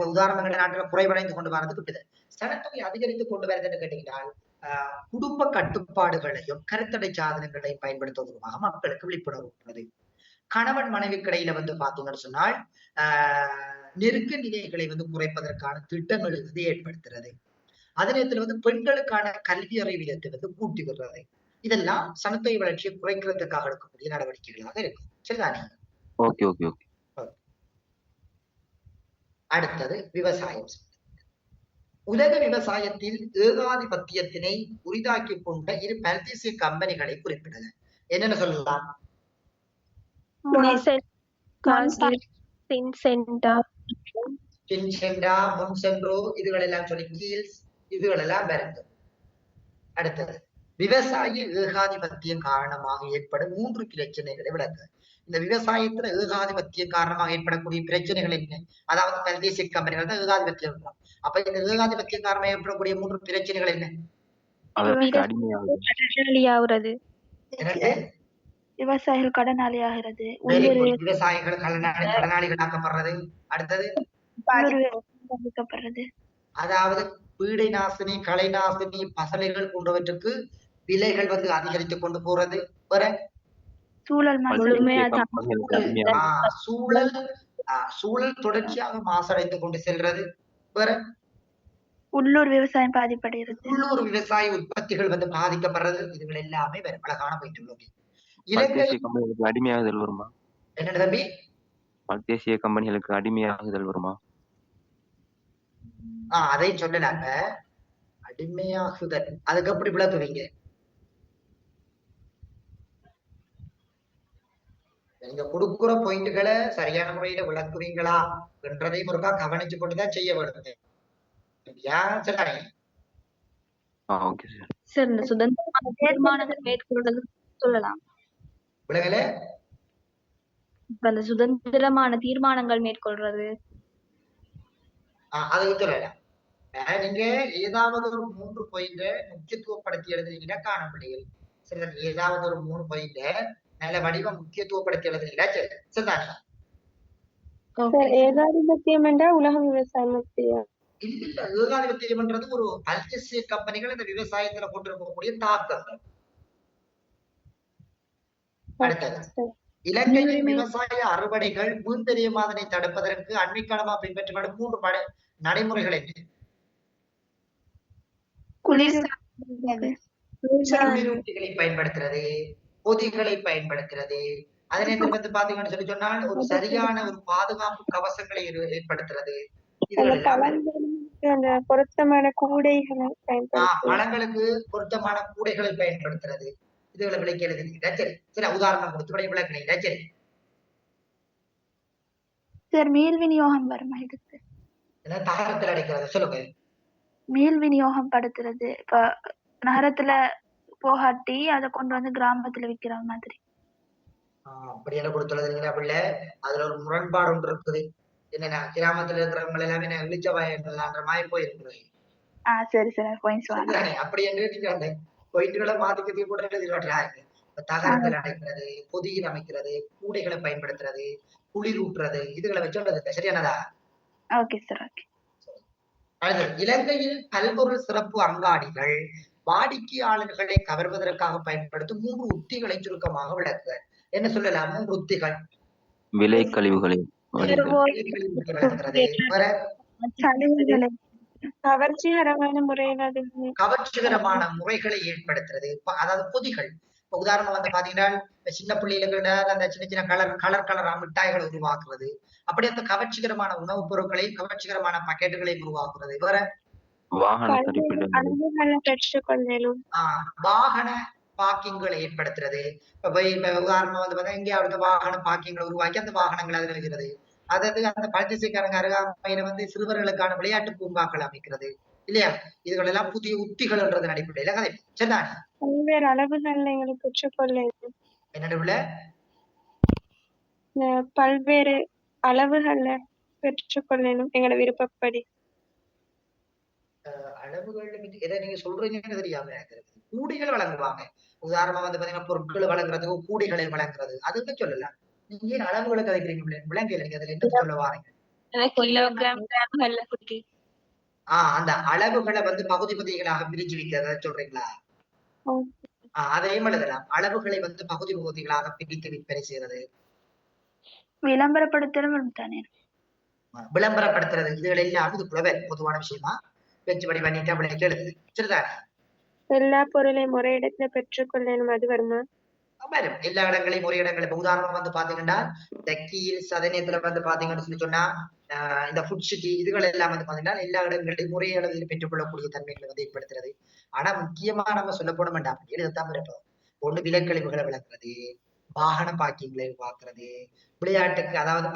உதாரணங்கள் நாட்டுல குறைவடைந்து கொண்டு வரதுக்கு சனத்தொகை அதிகரித்து கொண்டு வருதுன்னு கேட்டீங்கன்னா குடும்ப கட்டுப்பாடுகளையும் கருத்தடை சாதனங்களையும் பயன்படுத்துவதன் மூலமாக மக்களுக்கு விழிப்புணர்வு. கணவன் மனைவிக்கு இடையில பாத்தீங்கன்னு சொன்னால் நெருக்க நிலைகளை குறைப்பதற்கான திட்டங்களை ஏற்படுத்துறது. அதே நேரத்துல பெண்களுக்கான கல்வி அறிவியத்தை கூட்டி விடுறது. இதெல்லாம் சனத்தொகை வளர்ச்சியை குறைக்கிறதுக்காக எடுக்கக்கூடிய நடவடிக்கைகளாக இருக்கும். சரிதானே? Okay okay okay. அடுத்தது விவசாயம். உலக விவசாயத்தில் ஏகாதிபத்தியத்தினை உரிதாக்கி கொண்ட 2 பல்தேசிய கம்பெனிகளை குறிப்பிடுங்க. என்னென்ன சொல்லலாம்? இதுகளெல்லாம் சொல்லி கீல்ஸ் இதுகளெல்லாம் வருது. அடுத்தது, விவசாய ஏகாதிபத்தியம் காரணமாக ஏற்படும் 3 பிரச்சனைகளை விளக்கு. இந்த விவசாயத்துல ஏகாதிபத்தியம் காரணமாக ஏற்படக்கூடிய பிரச்சனைகள் என்ன? அதாவது பல்தேசிய கம்பெனிகள் தான் ஏகாதிபத்தியம். அப்ப இந்த ஏகாதிபத்தியம் காரணமாக ஏற்படக்கூடிய 3 பிரச்சனைகள் என்ன? விவசாயிகள் கடனாளி ஆகிறது, விவசாயிகள் கடனாளிகள் ஆக்கப்படுறது. அடுத்தது பாதிக்கப்படுறது. அதாவது பீடை நாசினி, களை நாசினி, பசலைகள் போன்றவற்றுக்கு விலைகள் அதிகரித்துக் கொண்டு போறது. வேற சூழல் தொடர்ச்சியாக மாசடைந்து கொண்டு செல்றது. வேற உள்ளூர் விவசாயம் பாதிப்படைகிறது, உள்ளூர் விவசாய உற்பத்திகள் பாதிக்கப்படுறது. இதுகள் எல்லாமே வேற அழகான போயிட்டு அடிமையாகுதல் வருமா? என்ன தம்பி? தேசிய கம்பெனிகளுக்கு அடிமையாகுதல் வருமா? அதையும் சொல்லலாங்க. அடிமையாகுதல் அதுக்கு எப்படி விளக்குவீங்க? நீங்க கொடுக்குற பாயிண்ட்களை சரியான முறையில விளக்குவீங்களா என்றதையும் ஒருக்கா கவனிச்சு கொண்டுதான் செய்ய வேண்டும். சுதந்திரமான தீர்மானங்கள் மேற்கொள்றது சொல்லலாம். அந்த சுதந்திரமான தீர்மானங்கள் மேற்கொள்றது அதையும் சொல்லலாம். நீங்க ஏதாவது ஒரு 3 பாயிண்ட முக்கியத்துவப்படுத்தி எழுதுனீங்கன்னா காண பிள்ளைகள். சரி, ஏதாவது ஒரு 3 பாயிண்ட நல்ல வடிவம் முக்கியத்துவப்படுத்தி எழுதுனீங்கன்னா சரிதானே? ஏகாதிபத்தியம் என்றால் உலக விவசாயம் இல்ல ஏகாதிபத்தியம்ன்றது ஒரு பல்தேசிய கம்பெனிகள் இந்த விவசாயத்துல கொண்டிருக்கக்கூடிய தாக்கங்கள். அடுத்தது இலங்கையின் விவசாய அறுவடைகள் வீண்தெரியாதனை தடுப்பதற்கு அண்மைக்காலமா பின்பற்றப்படும் 3 நடைமுறைகள் என்ன? குளிரூட்டிகளை பயன்படுத்துறது, பொதிகளை பயன்படுத்துறது, அதனை வந்து பாத்தீங்கன்னு சொல்லி சொன்னால் ஒரு சரியான ஒரு பாதுகாப்பு கவசங்களை ஏற்படுத்துறது. இதுகள் எல்லாம் பொருத்தமான கூடைகளை பழங்களுக்கு பொருத்தமான கூடைகளை பயன்படுத்துறது. இதுகளை விளக்கி எழுதுறீங்க. சரி சரி, உதாரணம் கொடுத்து விளக்குறீங்க. சரி சார், மீள் விநியோகம் வருமா இதுக்கு? தகரத்தில் அடைக்கிறது சொல்லுங்க. மீள் விநியோகம் படுத்துறது, இப்ப நகரத்துல போகாட்டி அதை கொண்டு வந்து கிராமத்துல விக்கிற மாதிரி. அப்படியெல்லாம் கொடுத்துள்ளது பிள்ளை. அதுல ஒரு முரண்பாடு ஒன்று இருக்குது. என்னன்னா கிராமத்துல இருக்கிறவங்க எல்லாமே வெளிச்சவாயன்ற மாதிரி போயிருக்கிறது. சரி சார், பாயிண்ட்ஸ் அப்படி என்று நீங்க அந்த பாயிண்ட்களை மாத்திக்கத்தி கூட எழுதிடுறாங்க. தகரத்தில் அடைக்கிறது, பொதியில் அமைக்கிறது, கூடைகளை பயன்படுத்துறது, குளிர் ஊட்டுறது, இதுகளை வச்சு உள்ளது. சரியானதா? Okay sir, okay. அடுத்தது இலங்கையில் பல்பொருள் சிறப்பு அங்காடிகள் வாடிக்கையாளர்களை கவர்வதற்காக பயன்படுத்தும் 3 உத்திகளை சுருக்கமாக விளக்குக. என்ன சொல்லலாம்? 3 உத்திகள். விலை கழிவுகளை கவர்ச்சிகரமான முறைகளை ஏற்படுத்துறது. அதாவது பொதிகள். உதாரணம் வந்து பாத்தீங்கன்னா சின்ன பிள்ளைகளுக்கு அந்த சின்ன சின்ன கலரா மிட்டாய்களை உருவாக்குறது. அப்படி அந்த கவர்ச்சிகரமான உணவுப் பொருட்களை, கவர்ச்சிகரமான பாக்கெட்டுகளை உருவாக்குறது. வேற வாகன பாக்கிங்களை ஏற்படுத்துறது. உதாரணம் வந்து பாத்தீங்கன்னா எங்கேயாவது வாகன பாக்கிங்களை உருவாக்கி அந்த வாகனங்கள் அதுல வைக்கிறது. அதாவது அந்த பல்திசைக்காரங்க அருகாமையில வந்து சிறுவர்களுக்கான விளையாட்டு பூங்காக்கள் அமைக்கிறது இல்லையா? இதுகள் எல்லாம் புதிய உத்திகள்ன்றது அடிப்படையில கதை. சரிதான். பல்வேறு அளவுகள்ல எங்களுக்கு பெற்றுக்கொள்ள என்னுள்ள பல்வேறு அளவுகள்ல பெற்றுக்கொள்ளணும் எங்களோட விருப்பப்படி. அளவுகள் எதை நீங்க சொல்றீங்கன்னு தெரியாம கூடைகள் வழங்குவாங்க. உதாரணமா வந்து பாத்தீங்கன்னா பொருட்களை வழங்குறதுக்கு கூடைகளை வழங்குறது, அதுக்கு சொல்லலாம். நீங்க ஏன் அளவுகளை கதைக்கிறீங்க? விளங்கல நீங்க அதுல என்ன சொல்ல வாரீங்க? அந்த அளவுகளை வந்து பகுதி பகுதிகளாக பிரிச்சு வைக்கிறத சொல்றீங்களா? அதையும் எழுதலாம். அளவுகளை வந்து பகுதி பகுதிகளாக பிரித்து விற்பனை செய்யறது, விளம்பரப்படுத்துறது, இதுகள் எல்லாம் இதுக்குள்ளவே பொதுவான விஷயமா வச்சுபடி பண்ணிட்டு அப்படி எழுது. சரிதானே? எல்லா பொருளையும் ஒரே இடத்துல பெற்றுக்கொள்ளணும், அது வருமா? வரும். எல்லா இடங்களையும் ஒரே இடங்களை உதாரணம் வந்து பாத்தீங்கன்னா இந்த கீழ் சதனத்துல வந்து பாத்தீங்கன்னு சொல்லி சொன்னா இந்த ஃபுட் சிட்டி இதுகள் எல்லாம் வந்து பாத்தீங்கன்னா எல்லா இடங்களையும் ஒரே அளவில் பெற்றுக்கொள்ளக்கூடிய தன்மைகளை வந்து ஏற்படுத்துறது. ஆனா முக்கியமா நம்ம சொல்ல போட மாட்டோம், எழுதத்தான் இருப்போம். ஒண்ணு விலக்கழிவுகளை விளக்குறது, வாகன பாக்கிங்களை உருவாக்குறது, விளையாட்டுக்கு அதாவது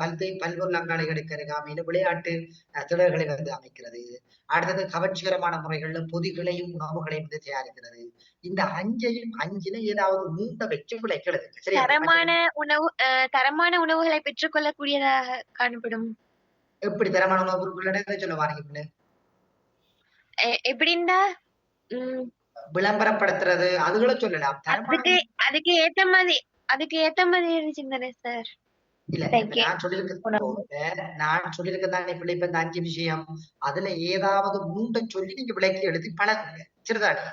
பல்பொருள் அங்காடிகளுக்கு அருகாமையில விளையாட்டு திடல்களை வந்து அமைக்கிறது. அடுத்தது கவர்ச்சிகரமான முறைகள்ல பொதிகளையும் உணவுகளையும் வந்து தயாரிக்கிறது. இந்த 5ல ஏதாவது 3 வச்சு விளைக்கிறது. தரமான உணவுகளை பெற்றுக்கொள்ளக்கூடியதாக காணப்படும். எப்படி தரமான உணவு பொருட்கள் சொல்ல வாரீங்க? எப்படின்னா விளம்பரப்படுத்துறது, அதுகளை சொல்லலாம். அதுக்கு ஏத்த மாதிரி இருந்துச்சுங்க சார். இல்ல நான் சொல்லியிருக்கேன் இப்ப இந்த 5 விஷயம் அதுல ஏதாவது 3 சொல்லி நீங்க விளக்கி எழுதி பழகுங்க. சரிதானே?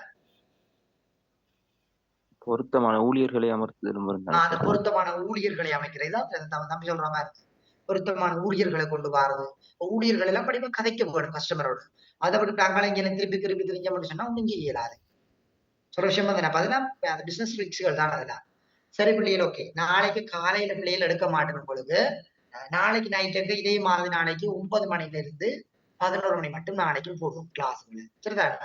பொருத்தமான ஊழியர்களை அமர்த்துதல். அது பொருத்தமான ஊழியர்களை அமைக்கிறது தம்பி சொல்ற மாதிரி பொருத்தமான ஊழியர்களை கொண்டு வாரது. ஊழியர்கள் எல்லாம் படிப்பா கதைக்க போகணும் கஸ்டமரோட. அதை விட்டு அங்கே திருப்பி தெரிஞ்ச சொன்னா நீங்க இயலாது. சொல்ற விஷயம் வந்து அதெல்லாம் அந்த பிசினஸ் ட்ரிக்ஸ்கள் தான் அதெல்லாம். சரி பிள்ளைகள், ஓகே. நாளைக்கு காலையில பிள்ளைகள் எடுக்க மாட்டேன் பொழுது நாளைக்கு நைட்டுக்கு இதே மாதிரி நாளைக்கு 9 மணில இருந்து 11 மணி மட்டும் நாளைக்கு போகும் கிளாஸ்ல. சரிதான்?